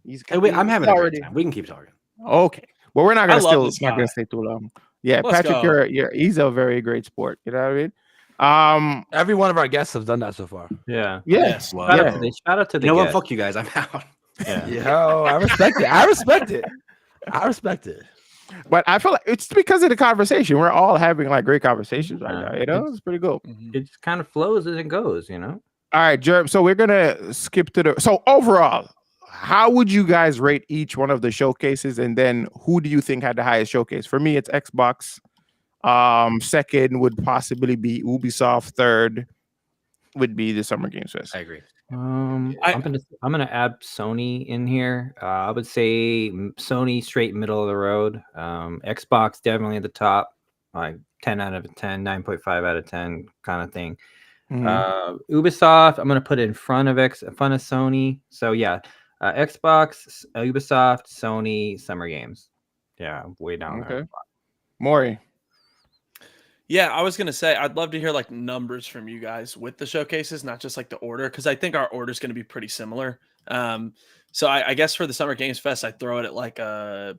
he's. Hey, wait, I'm having a already great time. We can keep talking. Okay, but we're not I gonna love this not guy. gonna stay too long. Yeah, Let's Patrick, go. he's a very great sport. You know what I mean? Every one of our guests have done that so far. Yeah. Yeah. Yes. Shout out Yeah. to the, shout out to the You know what? guest. Fuck you guys. I'm out. Yeah. Yo, I respect it. I respect it. I respect it. But I feel like it's because of the conversation. We're all having like great conversations right now. It's pretty cool. Mhm. It just kind of flows as it goes, All right, Jerm. So we're gonna skip to the. So overall, how would you guys rate each one of the showcases, and then who do you think had the highest showcase? For me, it's Xbox. Second would possibly be Ubisoft. Third would be the Summer Games Fest. I agree. I'm gonna add Sony in here. I would say Sony straight middle of the road. Xbox definitely at the top, like 10 out of 10, 9.5 out of 10 kind of thing. Ubisoft, I'm gonna put it in front of Sony. So yeah, Xbox, Ubisoft, Sony, Summer Games. Yeah, way down there. Okay. Maury. Yeah, I was gonna say I'd love to hear like numbers from you guys with the showcases, not just like the order, because I think our order is gonna be pretty similar. So I guess for the Summer Games Fest, I'd throw it at like a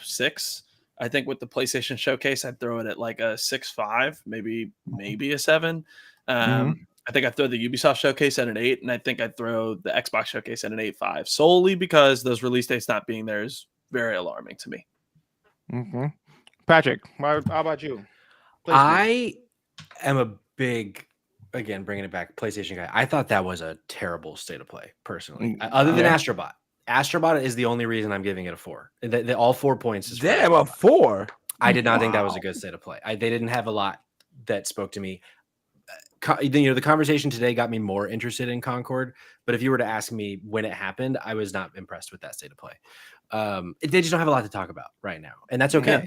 6. I think with the PlayStation Showcase, I'd throw it at like a 6.5, maybe a 7. I think I'd throw the Ubisoft Showcase at an 8, and I think I'd throw the Xbox Showcase at an 8.5, solely because those release dates not being there is very alarming to me. Patrick, how about you? I am a big, again, bringing it back, PlayStation guy. I thought that was a terrible state of play, personally. Other than Astrobot. Astrobot is the only reason I'm giving it a 4. All 4 points is for Damn, Astrobot. a 4. I did not think that was a good state of play. They didn't have a lot that spoke to me. The conversation today got me more interested in Concord, but if you were to ask me when it happened, I was not impressed with that state of play. They just don't have a lot to talk about right now, and that's okay. Yeah.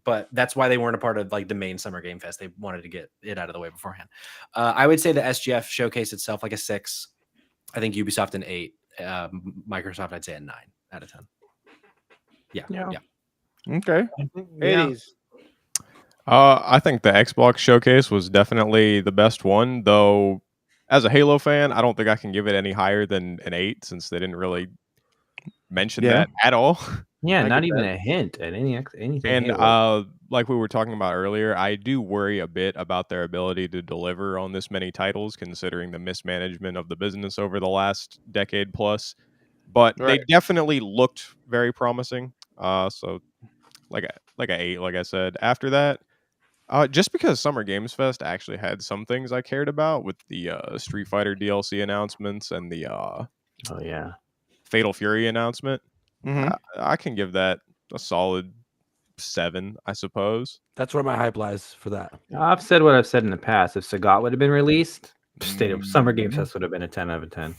But that's why they weren't a part of like the main Summer Game Fest. They wanted to get it out of the way beforehand. I would say the SGF showcase itself like a 6. I think Ubisoft an 8. Microsoft, I'd say a 9 out of 10. Yeah. Okay. Hades. I think the Xbox showcase was definitely the best one, though. As a Halo fan, I don't think I can give it any higher than an 8 since they didn't really mention that at all. Yeah, I not get even that. a hint at anything. And Halo. like we were talking about earlier, I do worry a bit about their ability to deliver on this many titles, considering the mismanagement of the business over the last decade plus. But they definitely looked very promising. So like a 8, like I said. After that, just because Summer Games Fest actually had some things I cared about with the Street Fighter DLC announcements and the Fatal Fury announcement. I can give that a solid 7, I suppose. That's where my hype lies for that. I've said what I've said in the past. If Sagat would have been released, Summer Games Fest would have been a 10 out of 10.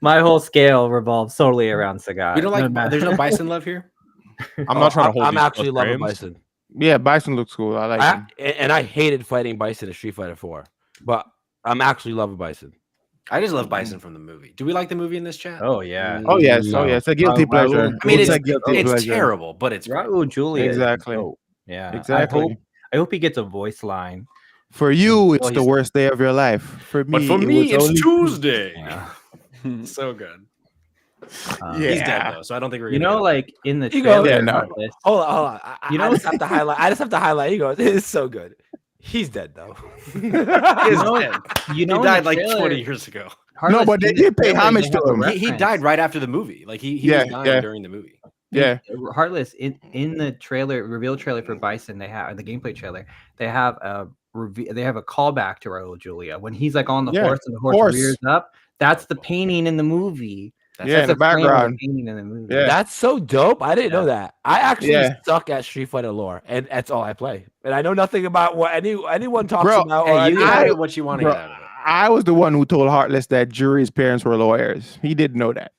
My whole scale revolves solely around Sagat. We don't like. There's no Bison love here. I'm not trying to hold. I'm these actually up loving frames. Bison. Yeah, Bison looks cool. I like him. And I hated fighting Bison in Street Fighter 4, but I'm actually loving Bison. I just love Bison from the movie. Do we like the movie in this chat? Oh yeah. Oh yes, it's a guilty pleasure. I mean, It's a it's guilty pleasure. terrible, but it's great. Raul Julia. is Exactly. dope. Yeah. Exactly. I hope he gets a voice line. For you, it's Well, the he's- worst day of your life. For me, But for it me, was it's only- Tuesday. Yeah. So good. Yeah. He's dead though, so I don't think we're You gonna. know, get him. like in the He goes- trailer. Yeah, no. for this- Hold on. You know- I just have to highlight. I just have to highlight. He goes, it's so good. He's dead though. He's know- dead. You know, He in died the like trailer- 20 years ago. No, but they did pay homage to him. He died right after the movie. Like he was dying during the movie. Yeah, Heartless in the reveal trailer for Bison, they have the gameplay trailer. They have a callback to Raul Julia when he's like on the horse and the horse rears up. That's the painting in the movie. In the background. Painting in the movie. Yeah. That's so dope. I didn't know that. I actually suck at Street Fighter lore, and that's all I play. And I know nothing about what anyone talks about. Hey, you get what you want to get out of it. I was the one who told Heartless that Jury's parents were lawyers. He didn't know that.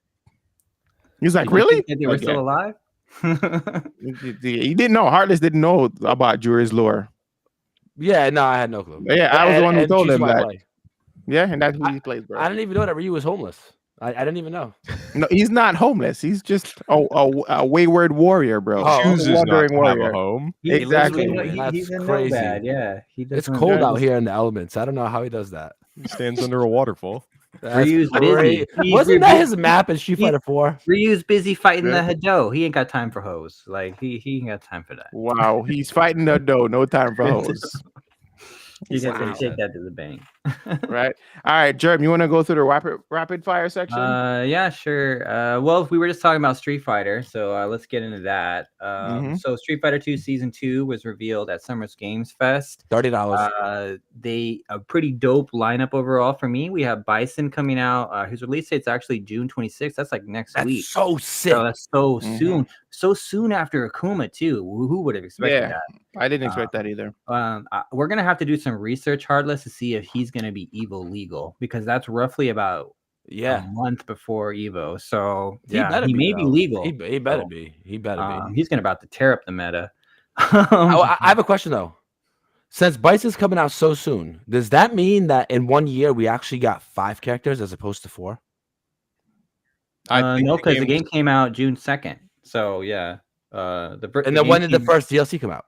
He's like, really? They were still alive? He didn't know. Heartless didn't know about Jury's lore. Yeah, no, I had no clue. Yeah, I was the one who told him that. Play. Yeah, and that's who he plays, bro. I didn't even know that Ryu was homeless. I didn't even know. No, he's not homeless. He's just a wayward warrior, bro. Chooses wandering not to have a home. Exactly. He's in crazy. Nomad, yeah. It's cold out here in the elements. I don't know how he does that. He stands under a waterfall. Ryu's busy. Wasn't that his map in Street Fighter 4? Ryu's busy fighting the Hado. He ain't got time for hoes. Like he ain't got time for that. Wow, he's fighting the dough. No time for hoes. You got to take that to the bank. Right. All right, Jerm, you want to go through the rapid fire section? Yeah, sure. Well, we were just talking about Street Fighter, so let's get into that. So Street Fighter 2 Season 2 was revealed at Summer's Games Fest. $30. A pretty dope lineup overall for me. We have Bison coming out. His release date's actually June 26th. That's like next week. So sick. So that's so soon. So soon after Akuma too. Who would have expected that? I didn't expect that either. We're gonna have to do some research, Heartless, to see if he's gonna be Evo legal, because that's roughly about a month before Evo. So he may be legal. He better be. He better be. He's gonna about to tear up the meta. I have a question though. Since Bison's coming out so soon, does that mean that in 1 year we actually got 5 characters as opposed to 4? No, because the game came out June 2nd. So yeah. When did the first DLC come out?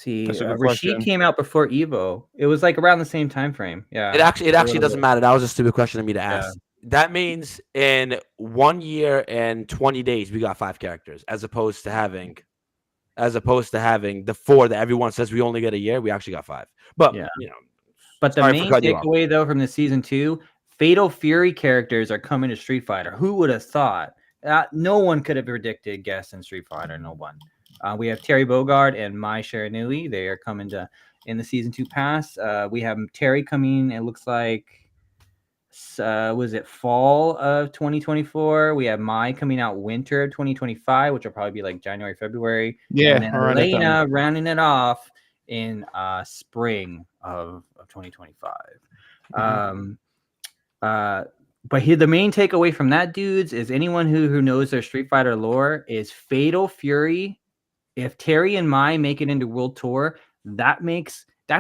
Rashid came out before Evo. It was like around the same time frame. Yeah. It actually doesn't matter. That was a stupid question of me to ask. That means in 1 year and 20 days we got 5 characters, as opposed to having the 4 that everyone says we only get a year. We actually got 5. But But the main takeaway though from the Season 2, Fatal Fury characters are coming to Street Fighter. Who would have thought? No one could have guessed in Street Fighter. No one. We have Terry Bogard and Mai Shiranui. They are coming in the Season 2 pass. We have Terry coming. It looks like, was it fall of 2024? We have Mai coming out winter of 2025, which will probably be like January, February. Yeah. And then Elena rounding it off in spring of 2025. But here, the main takeaway from that, dudes, is anyone who knows their Street Fighter lore is Fatal Fury. If Terry and Mai make it into World Tour, that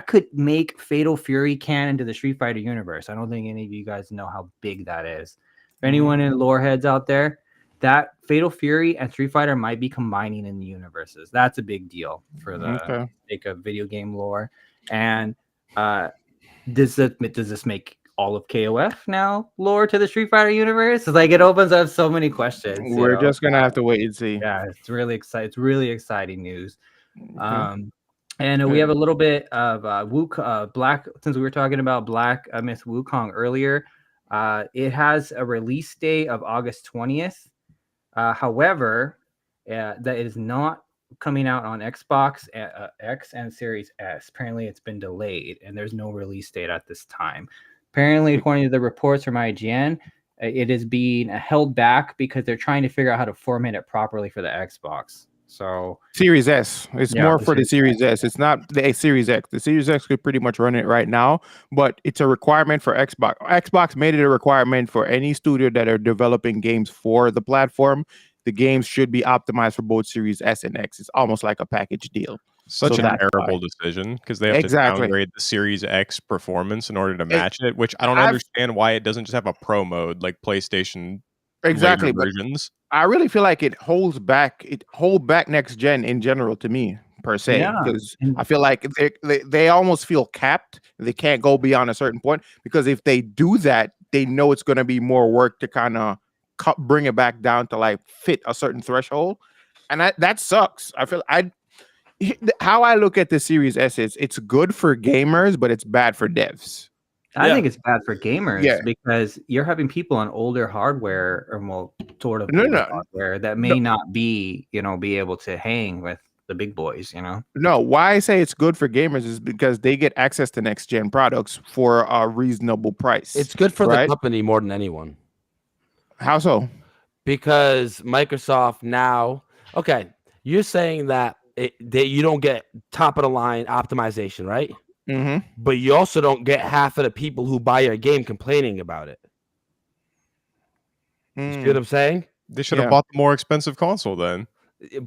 could make Fatal Fury canon to the Street Fighter universe. I don't think any of you guys know how big that is. If anyone in lore heads out there, that Fatal Fury and Street Fighter might be combining in the universes. That's a big deal for the sake of video game lore. And does this make all of KOF now lore to the Street Fighter universe? Like, it opens up so many questions. We're just gonna have to wait and see. Yeah, it's really exciting. It's really exciting news. And we have a little bit of Black. Since we were talking about Black Myth Wukong earlier, it has a release date of August 20th. However, that is not coming out on Xbox X and Series S. Apparently, it's been delayed, and there's no release date at this time. Apparently, according to the reports from IGN, it is being held back because they're trying to figure out how to format it properly for the Xbox. So Series S. It's more for the Series S. It's not the Series X. The Series X could pretty much run it right now, but it's a requirement for Xbox. Xbox made it a requirement for any studio that are developing games for the platform. The games should be optimized for both Series S and X. It's almost like a package deal. Such an terrible decision, because they have to downgrade the Series X performance in order to match it, which I don't understand why it doesn't just have a pro mode like PlayStation versions. I really feel like it holds back next gen in general to me, per se, because I feel like they almost feel capped. They can't go beyond a certain point, because if they do that, they know it's going to be more work to kind of bring it back down to like fit a certain threshold, and that sucks. How I look at the Series S is it's good for gamers, but it's bad for devs. I think it's bad for gamers Yeah. because you're having people on older hardware or sort of No, older no. hardware that may not be, be able to hang with the big boys, No, why I say it's good for gamers is because they get access to next gen products for a reasonable price. It's good for the right? company more than anyone. How so? Because Microsoft now, okay, you're saying that you don't get top of the line optimization, right? Mm-hmm. But you also don't get half of the people who buy your game complaining about it. You see what I'm saying? They should have bought the more expensive console then.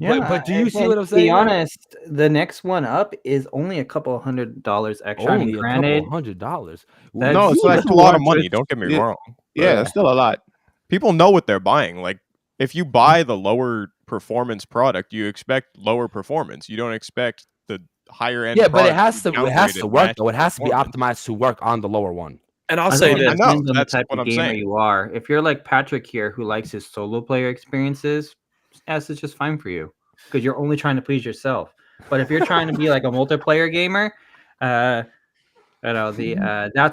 But do you see what I'm to saying? be honest, the next one up is only a couple $100 extra. Only a granted, couple $100. No, it's That's like a lot of money. Don't get me wrong. Yeah, it's still a lot. People know what they're buying. Like, if you buy the lower performance product, you expect lower performance. You don't expect the higher end. Yeah, but it product has to work though. It has to be performance. optimized to work on the lower one. And I'll I say think this. it depends on the That's type what of I'm gamer saying. you are. If you're like Patrick here, who likes his solo player experiences, S is just fine for you because you're only trying to please yourself. But if you're trying to be like a multiplayer gamer, that's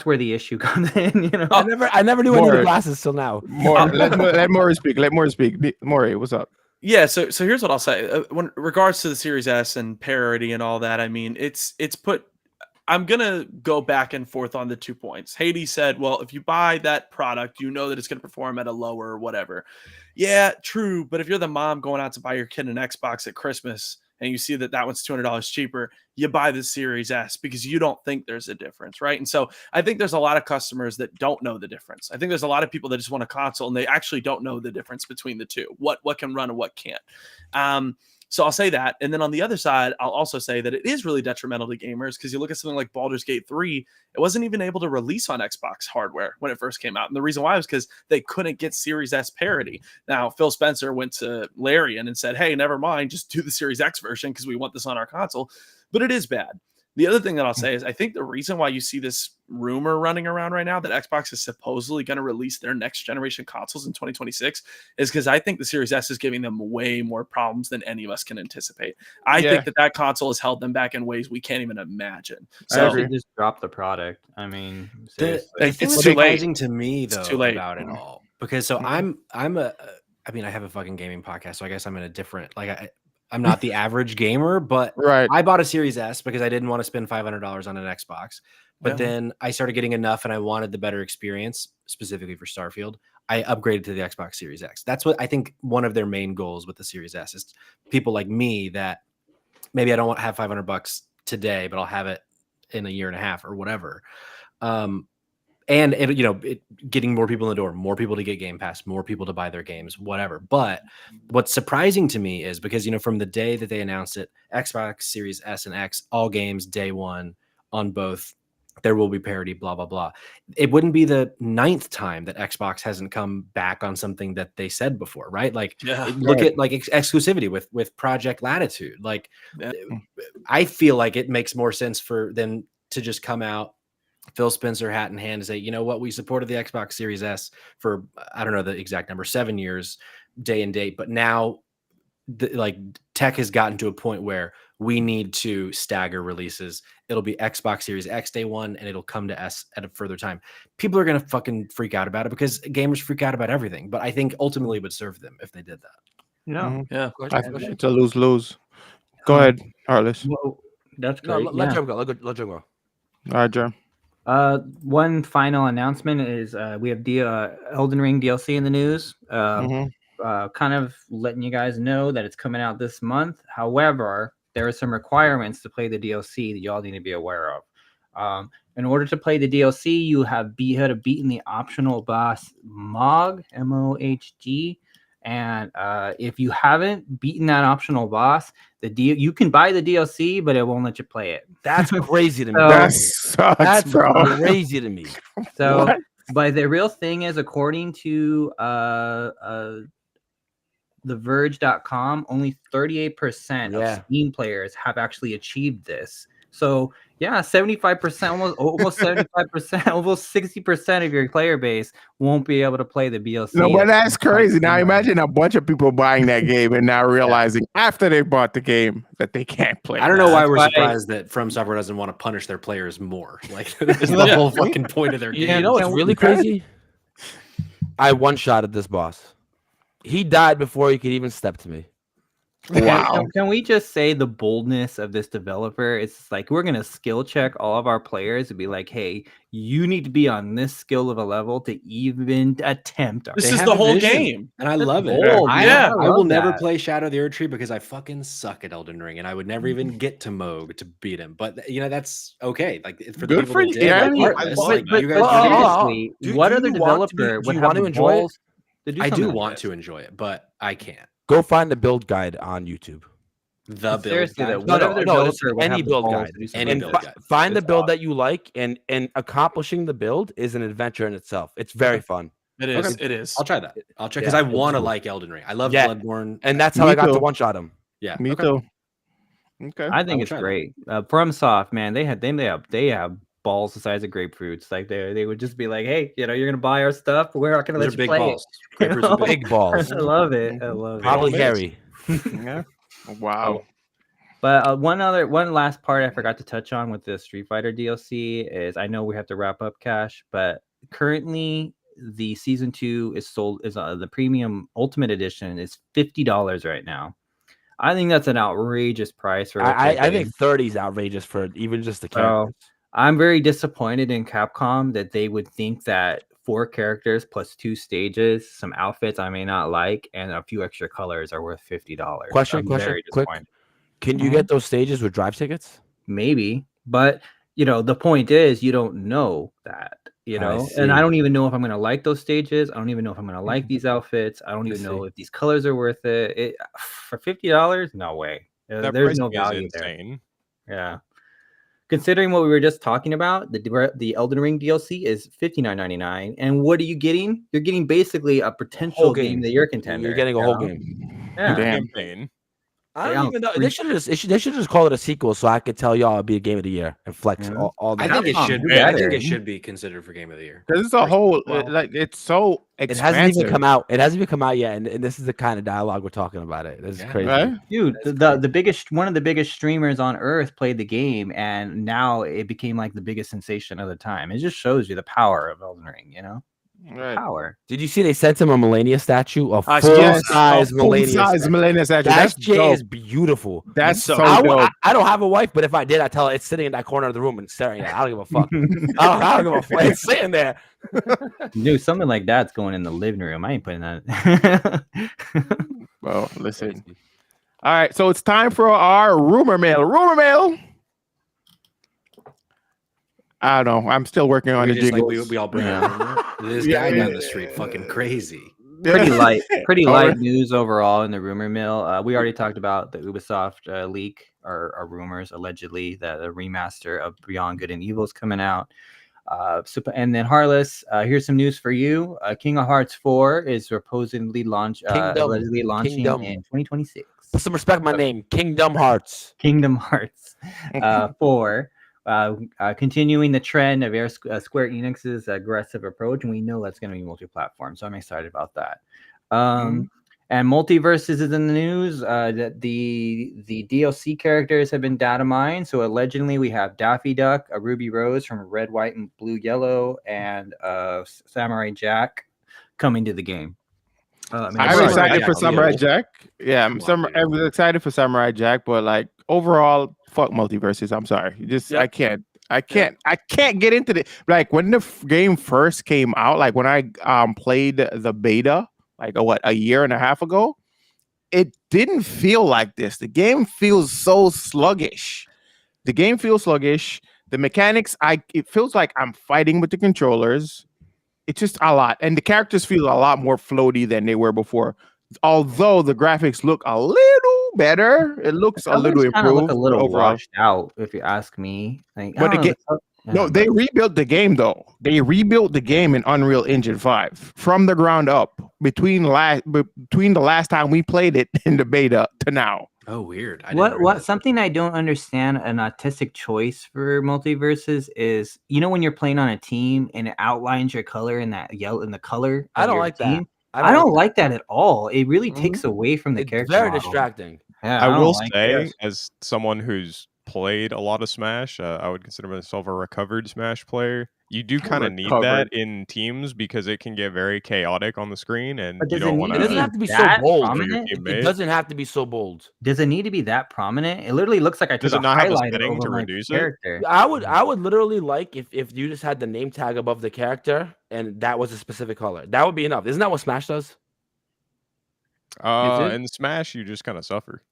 where the issue comes in. I never knew any of the glasses till now. Let Maury speak. Let Maury speak. Maury, what's up? Yeah, so here's what I'll say. When regards to the Series S and parity and all that, I mean, it's put. I'm gonna go back and forth on the 2 points. Hades said, "Well, if you buy that product, you know that it's gonna perform at a lower or whatever." Yeah, true. But if you're the mom going out to buy your kid an Xbox at Christmas and you see that one's $200 cheaper, you buy the Series S because you don't think there's a difference, right? And so I think there's a lot of customers that don't know the difference. I think there's a lot of people that just want a console and they actually don't know the difference between the two, what can run and what can't. So I'll say that. And then on the other side, I'll also say that it is really detrimental to gamers because you look at something like Baldur's Gate 3, it wasn't even able to release on Xbox hardware when it first came out. And the reason why was because they couldn't get Series S parity. Now, Phil Spencer went to Larian and said, hey, never mind, just do the Series X version because we want this on our console. But it is bad. The other thing that I'll say is I think the reason why you see this rumor running around right now that Xbox is supposedly going to release their next generation consoles in 2026 is because I think the Series S is giving them way more problems than any of us can anticipate. I think that console has held them back in ways we can't even imagine. So I just drop the product. I mean, the thing it's that's too late surprising to me though about it all, because I have a fucking gaming podcast, so I guess I'm in a different I'm not the average gamer, but I bought a Series S because I didn't want to spend $500 on an Xbox. But then I started getting enough and I wanted the better experience, specifically for Starfield. I upgraded to the Xbox Series X. That's what I think one of their main goals with the Series S is people like me that maybe I don't want to have $500 today, but I'll have it in a year and a half or whatever. And it getting more people in the door, more people to get Game Pass, more people to buy their games, whatever. But what's surprising to me is because, from the day that they announced it, Xbox Series S and X, all games day one on both, there will be parity, blah, blah, blah. It wouldn't be the 9th time that Xbox hasn't come back on something that they said before, right? Like, look at exclusivity with Project Latitude. Like, I feel like it makes more sense for them to just come out, Phil Spencer hat in hand, to say, you know what, we supported the Xbox Series S for, I don't know the exact number, 7 years, day and date, but now tech has gotten to a point where we need to stagger releases. It'll be Xbox Series X day one, and it'll come to S at a further time. People are going to fucking freak out about it because gamers freak out about everything, but I think ultimately it would serve them if they did that. It's a lose-lose. Go ahead, Arliss. Well, that's great. Let Joe go. Let Joe go. All right, Jerm. One final announcement is we have Elden Ring DLC in the news. Kind of letting you guys know that it's coming out this month. However, there are some requirements to play the DLC that y'all need to be aware of. In order to play the DLC, you had to beaten the optional boss Mohg, M-O-H-G. And if you haven't beaten that optional boss, you can buy the DLC, but it won't let you play it. That's crazy to me. That's crazy to me. So, but the real thing is, according to TheVerge.com, only 38% of Steam players have actually achieved this. So yeah, 75%, almost 75%, almost 60% of your player base won't be able to play the DLC. No, but that's crazy. Now imagine a bunch of people buying that game and now realizing after they bought the game that they can't play. I don't know why we're surprised that From Software doesn't want to punish their players more. Like this is the whole fucking point of their game. You know what's really crazy? I one-shotted this boss. He died before he could even step to me. Wow. Can we just say the boldness of this developer? It's like we're gonna skill check all of our players and be like, hey, you need to be on this skill of a level to even attempt. This is the whole game. And I love it. Bold, I will never that. play Shadow of the Erdtree because I fucking suck at Elden Ring and I would never even get to Moog to beat him. But you know, that's okay. Like for the Good people for that you. did, Yeah, regardless, like, you guys but did it. seriously, what other developer would want to enjoy it? I do want to enjoy it, but I can't. Go find the build guide on YouTube. The build Seriously, guide. No, any build guide. Any build guide. Find the build that you like, and accomplishing the build is an adventure in itself. It's very fun. It is. Okay. It is. I'll try that. I'll check because I want to like Elden Ring. I love Bloodborne, and that's how I got to one shot him. Yeah, Me too. Okay, I think it's great. FromSoft, man, they have balls the size of grapefruits. Like they would just be like, hey, you know, you're gonna buy our stuff, but we're not gonna let you big play balls. it. Grapefruits are Big balls. I love it. I love it. Probably hairy. Yeah. Wow. But one last part I forgot to touch on with the Street Fighter DLC is I know we have to wrap up, Cash, but currently the season 2 is sold the premium ultimate edition is $50 right now. I think that's an outrageous price for I think 30 is outrageous for even just the characters. I'm very disappointed in Capcom that they would think that 4 characters plus 2 stages, some outfits I may not like, and a few extra colors are worth $50. Question, quick. Can you get those stages with drive tickets? Maybe, but you know, the point is you don't know that, you know, and I don't even know if I'm going to like those stages. I don't even know if I'm going to like these outfits. I don't even know if these colors are worth it. For $50, no way. There's no value there. Yeah. Considering what we were just talking about, the Elden Ring DLC is $59.99, and what are you getting? You're getting basically a potential game that you're contender. You're getting a whole game. Yeah. Campaign. I don't even know. They should just call it a sequel, so I could tell y'all it'd be a game of the year and flex all. I think it should be. I think it should be considered for game of the year. Because it's a whole like it's so expensive. It hasn't even come out. It hasn't even come out yet, and this is the kind of dialogue we're talking about. It. This is crazy, right? Dude. The biggest one of the biggest streamers on earth played the game, and now it became like the biggest sensation of the time. It just shows you the power of Elden Ring, you know. Right. Power. Did you see they sent him a Melania statue? A full-size Melania statue. That shit is beautiful. That's so dope. I don't have a wife, but if I did, I'd tell her it's sitting in that corner of the room and staring at it. I don't give a fuck. I don't give a fuck. It's sitting there. Dude, something like that's going in the living room. I ain't putting that. Well, listen. All right, so it's time for our rumor mail. Rumor mail. I don't know. I'm still working on the jingle. Like we all bring this guy down the street, fucking crazy. Pretty light news overall in the rumor mill. We already talked about the Ubisoft leak or rumors allegedly that a remaster of Beyond Good and Evil is coming out. And then Harless, here's some news for you. King of Hearts 4 is supposedly allegedly launching in 2026. Put some respect my name, Kingdom Hearts. Kingdom Hearts 4. Continuing the trend of Square Enix's aggressive approach, and we know that's going to be multi-platform, so I'm excited about that. And multiverses is in the news. That the DLC characters have been data mined, so allegedly we have Daffy Duck, a Ruby Rose from Red, White, and Blue Yellow, and Samurai Jack coming to the game. I'm excited for Samurai Jack. Yeah, I'm excited for Samurai Jack, but like overall, fuck multiverses. I'm sorry. I can't get into it. Like when the game first came out, like when I played the beta, like a year and a half ago, it didn't feel like this. The game feels so sluggish. The mechanics, it feels like I'm fighting with the controllers. It's just a lot. And the characters feel a lot more floaty than they were before. Although the graphics look a little better, it looks a little improved. Look a little overall. washed out, if you ask me. Like, no, they rebuilt the game though. They rebuilt the game in Unreal Engine 5 from the ground up between the last time we played it in the beta to now. Oh, weird. I didn't What realize something I don't understand an artistic choice for multiverses is, you know, when you're playing on a team and it outlines your color in that yellow in the color I of don't your like that. team. I don't like that at all. It really Mhm. takes away from the It's character very model. distracting. Yeah, I don't will like say, it. as someone who's played a lot of Smash, I would consider myself a recovered Smash player. You do kind of need that Recovered. in teams because it can get very chaotic on the screen, and But you does it don't need want It to doesn't be have to be so that bold. prominent? Your It teammate. doesn't have to be so bold. Does it need to be that prominent? It literally looks like I Does took it a not have a highlighter setting over to my reduce it? character. I would literally like if you just had the name tag above the character and that was a specific color. That would be enough. Isn't that what Smash does? it? In Smash, you just kind of suffer.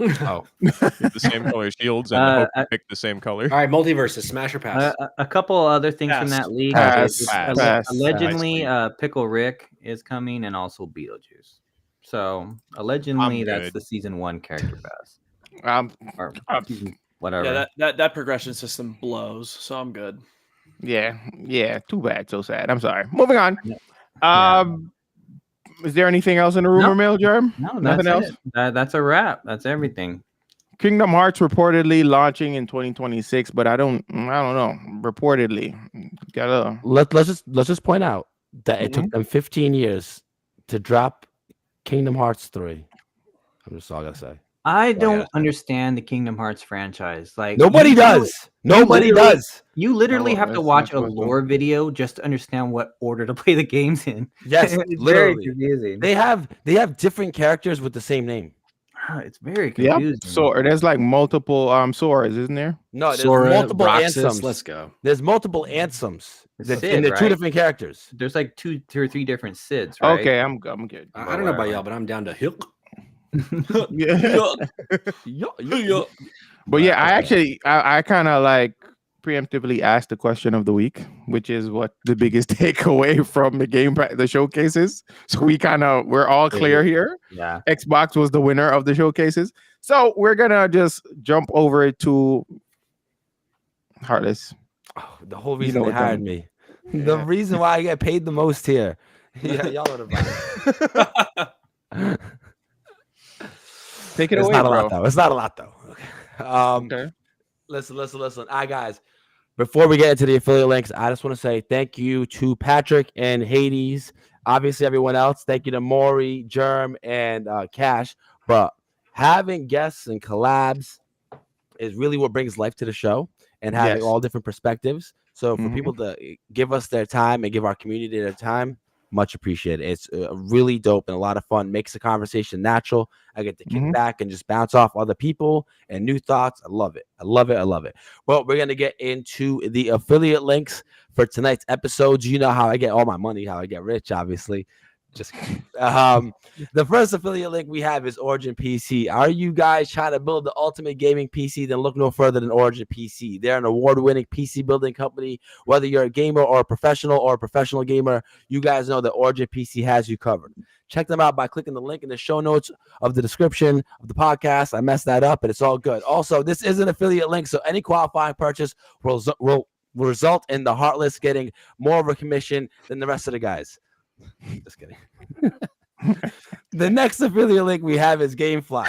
Oh, You have the same color shields and hope you pick the same color. All right, multiverses, smash or pass? A couple other things from Pass. that leak. Pass. is Pass. allegedly, Pass. Pickle Rick is coming, and also Beetlejuice. So allegedly, I'm that's good. the season 1 character pass, or I'm- season whatever. Yeah, that progression system blows. So I'm good. yeah. Too bad. So sad. I'm sorry. Moving on. Yeah. Is there anything else in the rumor mill, Jerm? No, Nothing that's else. it. That's a wrap. That's everything. Kingdom Hearts reportedly launching in 2026, but I don't know. Reportedly, gotta. let's just point out that it Mm-hmm. took them 15 years to drop Kingdom Hearts 3. I'm just all I gotta say. I yeah. don't understand the Kingdom Hearts franchise. Like Nobody you does. Nobody literally- does. You literally No, have to that's watch not a supposed to. lore video just to understand what order to play the games in. Yes, It's literally. very confusing. They have different characters with the same name. It's very Yep. confusing. So there's like multiple Soras, isn't there? No, there's Sora, multiple Roxas, anthems. let's go. There's multiple anthems. It's And Sid, they're two right? different characters. There's like two or three different Sids, right? Okay, I'm good. I don't know about y'all, but I'm down to Hilk. Yeah. But yeah, I kind of like preemptively asked the question of the week, which is what the biggest takeaway from the showcases. So we're all clear here. Yeah. Xbox was the winner of the showcases. So we're gonna just jump over to Heartless. Oh, the whole You reason know they what hired that- me. The Yeah. reason why I get paid the most here. Yeah, y'all know about it. Take it It's away, not a bro. lot though. It's not a lot though. Okay. Okay. Listen. All right, guys. Before we get into the affiliate links, I just want to say thank you to Patrick and Hades. Obviously, everyone else. Thank you to Maury, Germ, and Cash. But having guests and collabs is really what brings life to the show, and having Yes. all different perspectives. So for Mhm. people to give us their time and give our community their time, much appreciated. It's really dope and a lot of fun. Makes the conversation natural. I get to kick Mhm. back and just bounce off other people and new thoughts. I love it. Well, we're gonna get into the affiliate links for tonight's episodes. You know how I get all my money, how I get rich, obviously. Just kidding. The first affiliate link we have is Origin PC. Are you guys trying to build the ultimate gaming PC? Then look no further than Origin PC. They're an award-winning PC building company. Whether you're a gamer or a professional gamer, you guys know that Origin PC has you covered. Check them out by clicking the link in the show notes of the description of the podcast. I messed that up, but it's all good. Also, this is an affiliate link, so any qualifying purchase will result in the Heartless getting more of a commission than the rest of the guys. Just kidding. The next affiliate link we have is Gamefly.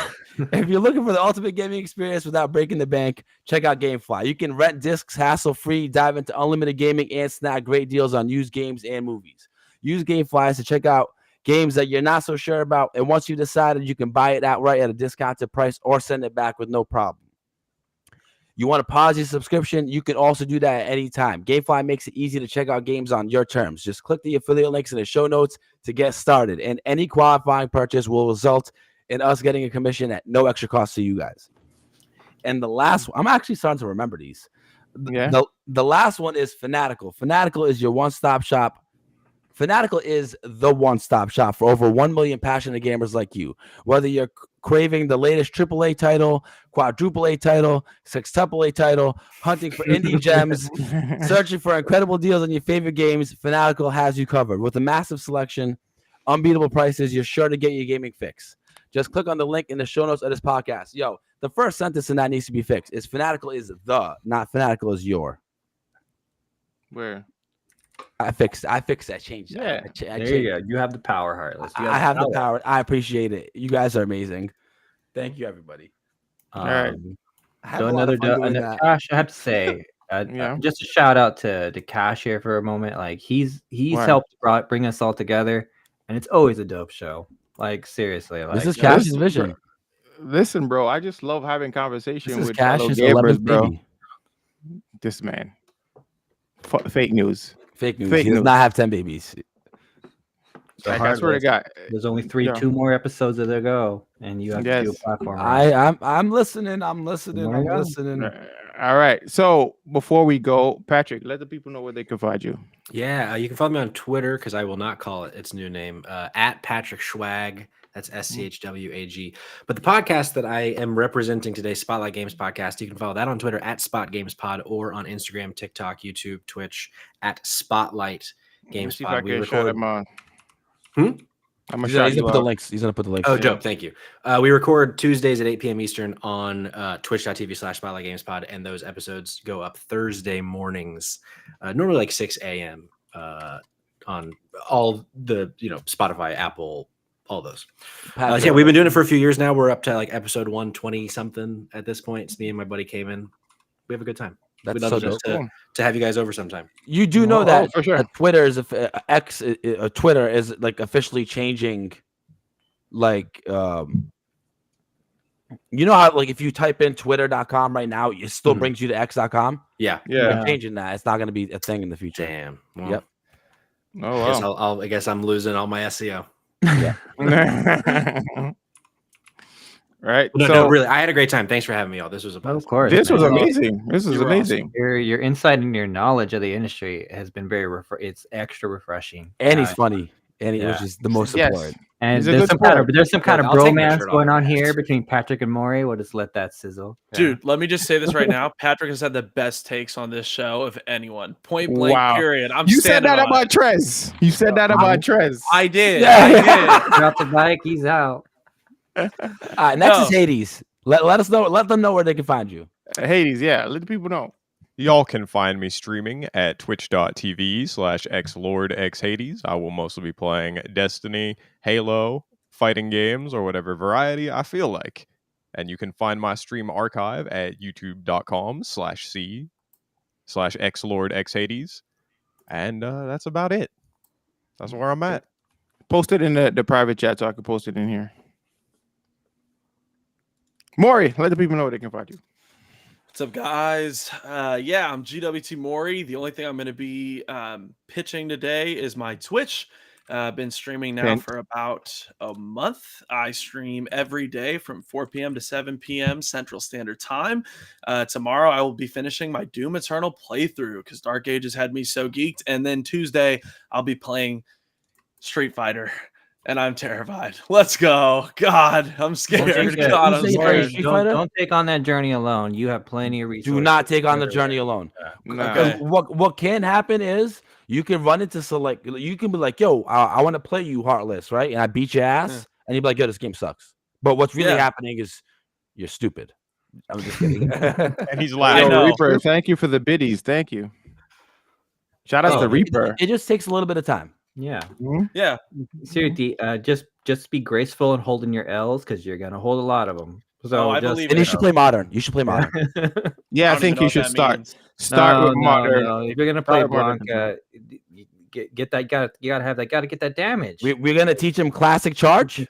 If you're looking for the ultimate gaming experience without breaking the bank, check out Gamefly. You can rent discs hassle-free, dive into unlimited gaming, and snag great deals on used games and movies. Use Gamefly to check out games that you're not so sure about, and once you decided, you can buy it outright at a discounted price or send it back with no problem. You want to pause your subscription? You can also do that at any time. Gamefly makes it easy to check out games on your terms. Just click the affiliate links in the show notes to get started, and any qualifying purchase will result in us getting a commission at no extra cost to you guys. And the last one, I'm actually starting to remember these. Yeah. The last one is Fanatical. Fanatical is your one-stop shop. Fanatical is the one-stop shop for over 1 million passionate gamers like you. Whether you're craving the latest AAA title, quadruple A title, sextuple A title, hunting for indie gems, searching for incredible deals on your favorite games, Fanatical has you covered. With a massive selection, unbeatable prices, you're sure to get your gaming fix. Just click on the link in the show notes of this podcast. Yo, the first sentence in that needs to be fixed. Is Fanatical is the, not Fanatical is your. Where? I fixed that. Changed that. There you go. You have the power, Heartless. I have the power. I appreciate it. You guys are amazing. Thank you, everybody. right. I have So a lot of fun doing that. Cash, I have to say, Yeah. just a shout out to Cash here for a moment. Like he's Right. helped bring us all together, and it's always a dope show. Like seriously, like This is Cash's vision. Listen, bro, I just love having conversation This is with fellow Cash's gamers, 11th bro. baby. This man, fake news. Fake news. Fake He does news. not have 10 babies. So Like, I swear to God, There's only Yeah. 2 more episodes of there go, and you have to do a Yes. platform. I'm listening. I'm listening. There you I'm go. listening. All right. So before we go, Patrick, let the people know where they can find you. Yeah, you can follow me on Twitter because I will not call it its new name. At Patrick Schwag. That's SCHWAG. But the podcast that I am representing today, Spotlight Games Podcast, you can follow that on Twitter at SpotGamesPod or on Instagram, TikTok, YouTube, Twitch at Spotlight Let me see if I GameSpod. We can shout record. him on. Hmm? I'm He's gonna gonna shout put the you out. links. He's gonna put the links. Oh, Yeah. dope. Thank you. We record Tuesdays at 8 p.m. Eastern on twitch.tv/SpotlightGamesPod, and those episodes go up Thursday mornings, normally like 6 a.m. On all the, Spotify, Apple, all those. Yeah, we've been doing it for a few years now. We're up to like episode 120 something at this point. It's me and my buddy Cayman. We have a good time. That's We'd love so just dope. to have you guys over sometime. You do know Oh, that, for sure. that Twitter is Twitter is like officially changing. Like, you know how like if you type in twitter.com right now, it still Mhm. brings you to x.com. Yeah. Yeah. They're changing that. It's not going to be a thing in the future. Damn. Well, Yep. Oh I guess, wow. I guess I'm losing all my SEO. Right. No, so no, really, I had a great time. Thanks for having me all. This was a blast. Of course, this was man. amazing. This was You were amazing. Your insight and your knowledge of the industry has been very it's extra refreshing. And he's funny. And Yeah. which is the most Yes. important. And He's a there's good some kind sport. of I'll take my bromance shirt off going on after. here between Patrick and Maury. We'll just let that sizzle. Dude, let me just say this right now. Patrick has had the best takes on this show of anyone. Point blank, Wow. period. I'm You said standing that on about it. Trez. You said that about Trez. I did. Yeah. I did. Drop the bike, he's out. All right, next No. is Hades. Let us know. Let them know where they can find you. Hades, yeah. Let the people know. Y'all can find me streaming at twitch.tv/xlordxhades. I will mostly be playing Destiny, Halo, fighting games, or whatever variety I feel like. And you can find my stream archive at youtube.com/c/xlordxhades. And that's about it. That's where I'm at. Post it in the private chat so I can post it in here. Maury, let the people know where they can find you. What's up, guys? Yeah, I'm GWT Maury. The only thing I'm going to be pitching today is my Twitch. I've been streaming now And- for about a month. I stream every day from 4 p.m. to 7 p.m. Central Standard Time. Tomorrow, I will be finishing my Doom Eternal playthrough because Dark Ages had me so geeked. And then Tuesday, I'll be playing Street Fighter. And I'm terrified. Let's go. God, I'm scared. God, I'm Tuesday, scared. Street Fighter? Don't take on that journey alone. You have plenty of resources. Do not take on the journey alone. Nah. Okay. What can happen is you can run into you can be like, yo, I want to play you Heartless, right? And I beat your ass, Yeah. and you'd be like, yo, this game sucks. But what's really Yeah. happening is you're stupid. I'm just kidding. And he's I laughing. know. Reaper, thank you for the biddies. Thank you. Shout out Oh, to Reaper. It just takes a little bit of time. Yeah. Yeah. Seriously, just be graceful and holding your L's because you're gonna hold a lot of them. So Oh, I just, believe And it. you should play modern. You should play modern. Yeah, I don't even think know you what should that start means. with modern. No. If you're gonna play Start with modern. Blanca, get that. You gotta have that. Gotta get that damage. We're gonna teach him classic charge.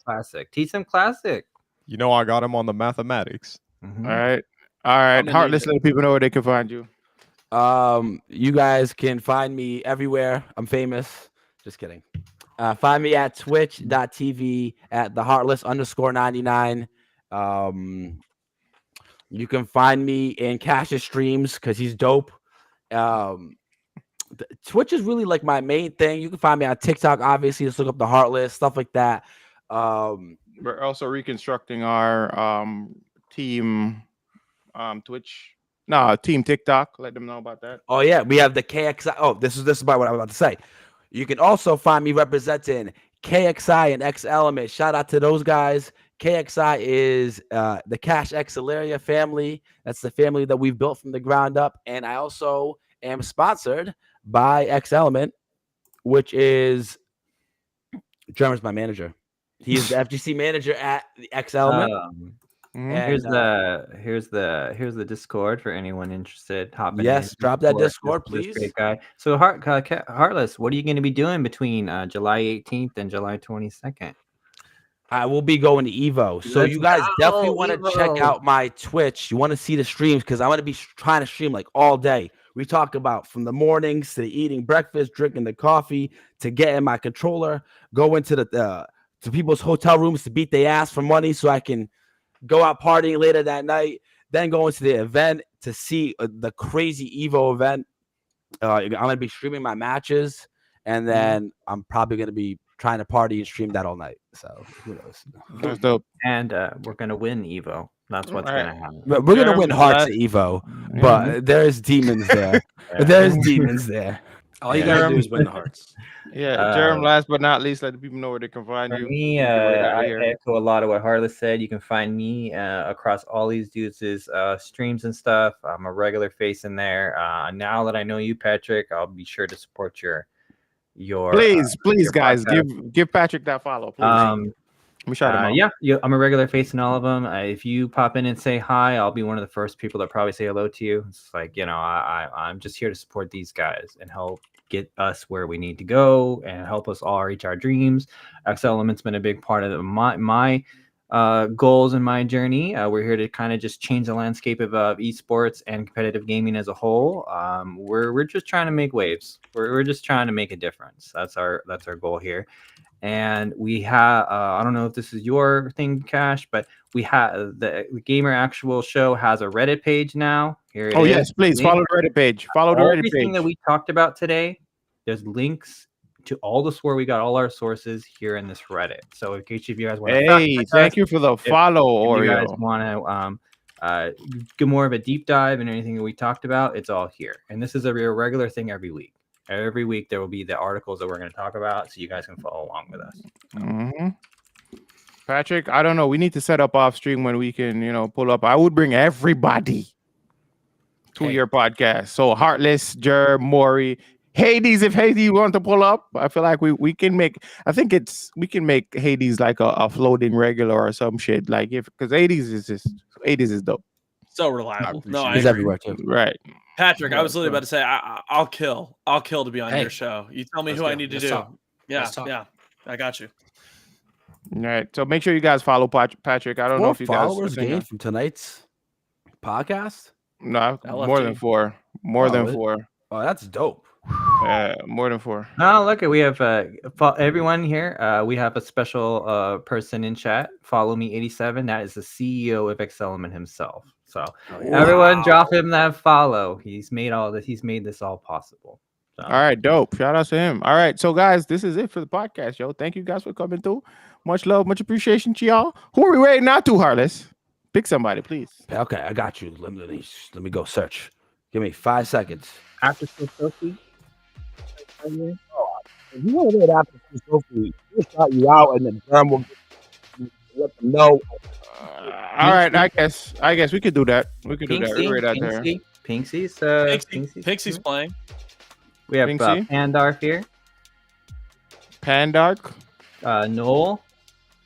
Teach them classic. You know, I got him on the mathematics. Mhm. All right. All right. I'm gonna Heartless, need let people know where they can find you. You guys can find me everywhere. I'm famous. Just kidding. Find me at twitch.tv at theheartless_99. You can find me in Cash's streams because he's dope. Twitch is really like my main thing. You can find me on TikTok, obviously. Just look up the Heartless, stuff like that. We're also reconstructing our team Twitch. No, team TikTok. Let them know about that. Oh yeah, we have the KXI. Oh, this is about what I was about to say. You can also find me representing KXI and X Element. Shout out to those guys. KXI is the Cash X Hilaria family. That's the family that we've built from the ground up. And I also am sponsored by X Element, which is Jeremy's my manager. He is the FGC manager at the X Element. Mhm. And, Here's the Discord for anyone interested. Hopping Yes, in. drop that Discord, This please. great guy. So Heartless, what are you going to be doing between July 18th and July 22nd? I will be going to Evo. So Let's you guys definitely go, want to Evo. check out my Twitch. You want to see the streams because I'm going to be trying to stream like all day. We talk about from the mornings to the eating breakfast, drinking the coffee, to getting my controller, go into the to people's hotel rooms to beat their ass for money so I can go out partying later that night, then go into the event to see the crazy Evo event. I'm going to be streaming my matches, and then I'm probably going to be trying to party and stream that all night. So who knows? That's dope. And we're going to win Evo. That's what's going to happen. We're going to win Jerem, hearts last- at Evo, but there's demons there. There's demons there. All you gotta Jerem. do is win the hearts. Yeah, Uh, Jerem, last but not least, let the people know where they can find For you. me, Get right outta I here. echo a lot of what Harless said. You can find me across all these dudes' streams and stuff. I'm a regular face in there. Now that I know you, Patrick, I'll be sure to support your Please, your guys, podcast. give Patrick that follow. Please. Let me shout him out. Yeah, I'm a regular face in all of them. If you pop in and say hi, I'll be one of the first people that probably say hello to you. It's like, I'm just here to support these guys and help get us where we need to go and help us all reach our dreams. X Element's been a big part of my goals and my journey. We're here to kind of just change the landscape of esports and competitive gaming as a whole. We're just trying to make waves. We're just trying to make a difference. That's our goal here. And we have I don't know if this is your thing, Cash, but we have the Gamer Actual Show has a Reddit page now. Here it is. Yes, please follow the Reddit page. Follow the Reddit Everything page. that we talked about today, there's links to all this where we got all our sources here in this Reddit. So in case if you guys want to Thank you for the follow, if you Oreo. guys want to get more of a deep dive in anything that we talked about, it's all here. And this is a real regular thing every week. Every week there will be the articles that we're going to talk about, so you guys can follow along with us. Mhm. Patrick, I don't know. We need to set up off stream when we can, pull up. I would bring everybody to your podcast. So Heartless, Jer, Maury, Hades. If Hades want to pull up, I feel like we can make. I think we can make Hades like a floating regular or some shit. Like because Hades is dope. So reliable. No, I He's agree. everywhere too. Right. Patrick, I was literally about to say I'll kill to be on your show. You tell me Let's who I go. need to Let's do. talk. Yeah, Let's talk. yeah, I got you. All right. So make sure you guys follow Patrick. I don't know Four if you guys followers gained from tonight's podcast. No, LFG. more than four. More Oh, than really? 4. Oh, that's dope. More than 4. Oh, look, we have everyone here. We have a special person in chat. Follow me 87. That is the CEO of X Element himself. So everyone, drop him that follow. He's made all this. He's made this all possible. So. All right, dope. Shout out to him. All right, so guys, this is it for the podcast, yo. Thank you guys for coming through. Much love, much appreciation to y'all. Who are we waiting out to, Heartless? Pick somebody, please. Okay, I got you. Let me go search. Give me 5 seconds. After Sophie. If you want to get after Sophie, we'll shout you out and then Jerem will let them know. All right, I guess we could do that. We could do that. We're right out there. Pixie's playing. We have Pinksy? Pandarf here. Pandark. Noel.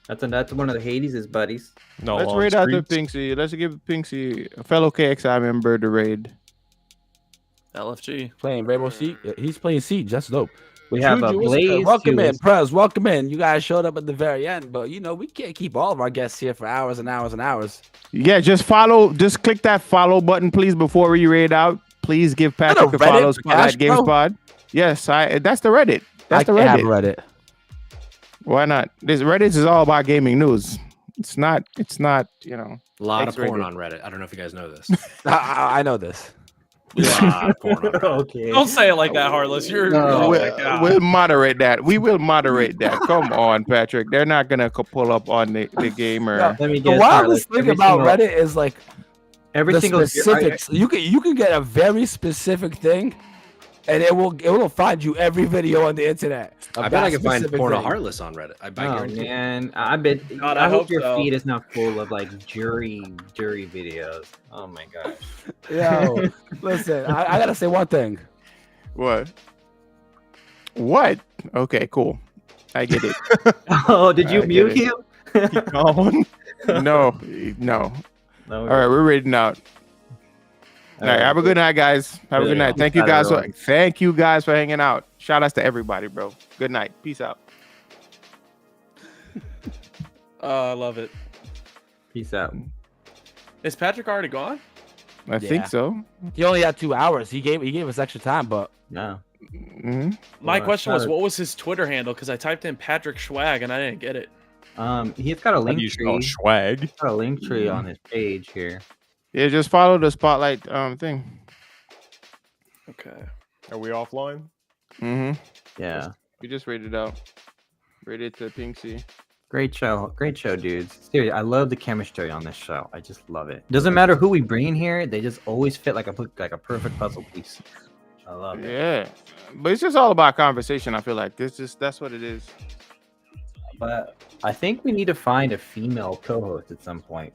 That's one of the Hades' buddies. No, Let's on raid out the streets. Pinksy. Let's give Pinksy a fellow KXI member the raid. LFG. Playing Rainbow Siege. He's playing Siege. That's dope. We have Juju, what's Blaze. good? Welcome who in, is- Prez. Welcome in. You guys showed up at the very end, but we can't keep all of our guests here for hours and hours and hours. Yeah, just click that follow button, please, before we raid out. Please give that Patrick a a follow. Reddit for Cash, bro? GameSpod. Yes, that's the Reddit. That's the I have Reddit. Reddit. Why not? This Reddit is all about gaming news. It's not, A lot of X-rated. porn on Reddit. I don't know if you guys know this. I know this. A lot of porn on Reddit. Okay. Don't say it like that, Heartless. You're No. oh my God. we'll moderate that. We will moderate that. Come on, Patrick. They're not gonna pull up on the gamer. Yeah. Let me The guess. wildest Heartless. thing Every about single- Reddit is like every the single specifics. You can get a very specific thing, and it will find you every video on the internet. I bet I can find specific porno thing. Heartless on Reddit. I Oh guarantee. man, I bet. God, I I hope hope your so. feed is not full of like jury videos. Oh my gosh. Yo, listen, I gotta say one thing. What? Okay, cool. I get it. Oh, did you I mute get it. him? Keep going. No. All right, we're reading out. All right, have a good night, guys. Have a good night. Thank you guys for hanging out. Shout outs to everybody, bro. Good night. Peace out. I love it. Peace out. Is Patrick already gone? I think so. He only had 2 hours. He gave us extra time, but No. Mm-hmm. My question was, what was his Twitter handle? Because I typed in Patrick Schwag and I didn't get it. He's got a link You spell tree. swag. He's got a link tree on his page here. Yeah, just follow the spotlight thing. Okay. Are we offline? Mm-hmm. Yeah. We just rated out. Rated to Pinksy. Great show, dudes. Seriously, I love the chemistry on this show. I just love it. Doesn't matter who we bring in here; they just always fit like a perfect puzzle piece. I love it. Yeah, but it's just all about conversation. I feel like that's what it is. But I think we need to find a female co-host at some point.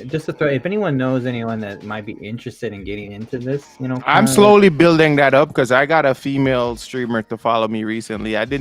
Just to throw, if anyone knows anyone that might be interested in getting into this, I'm slowly building that up because I got a female streamer to follow me recently. I didn't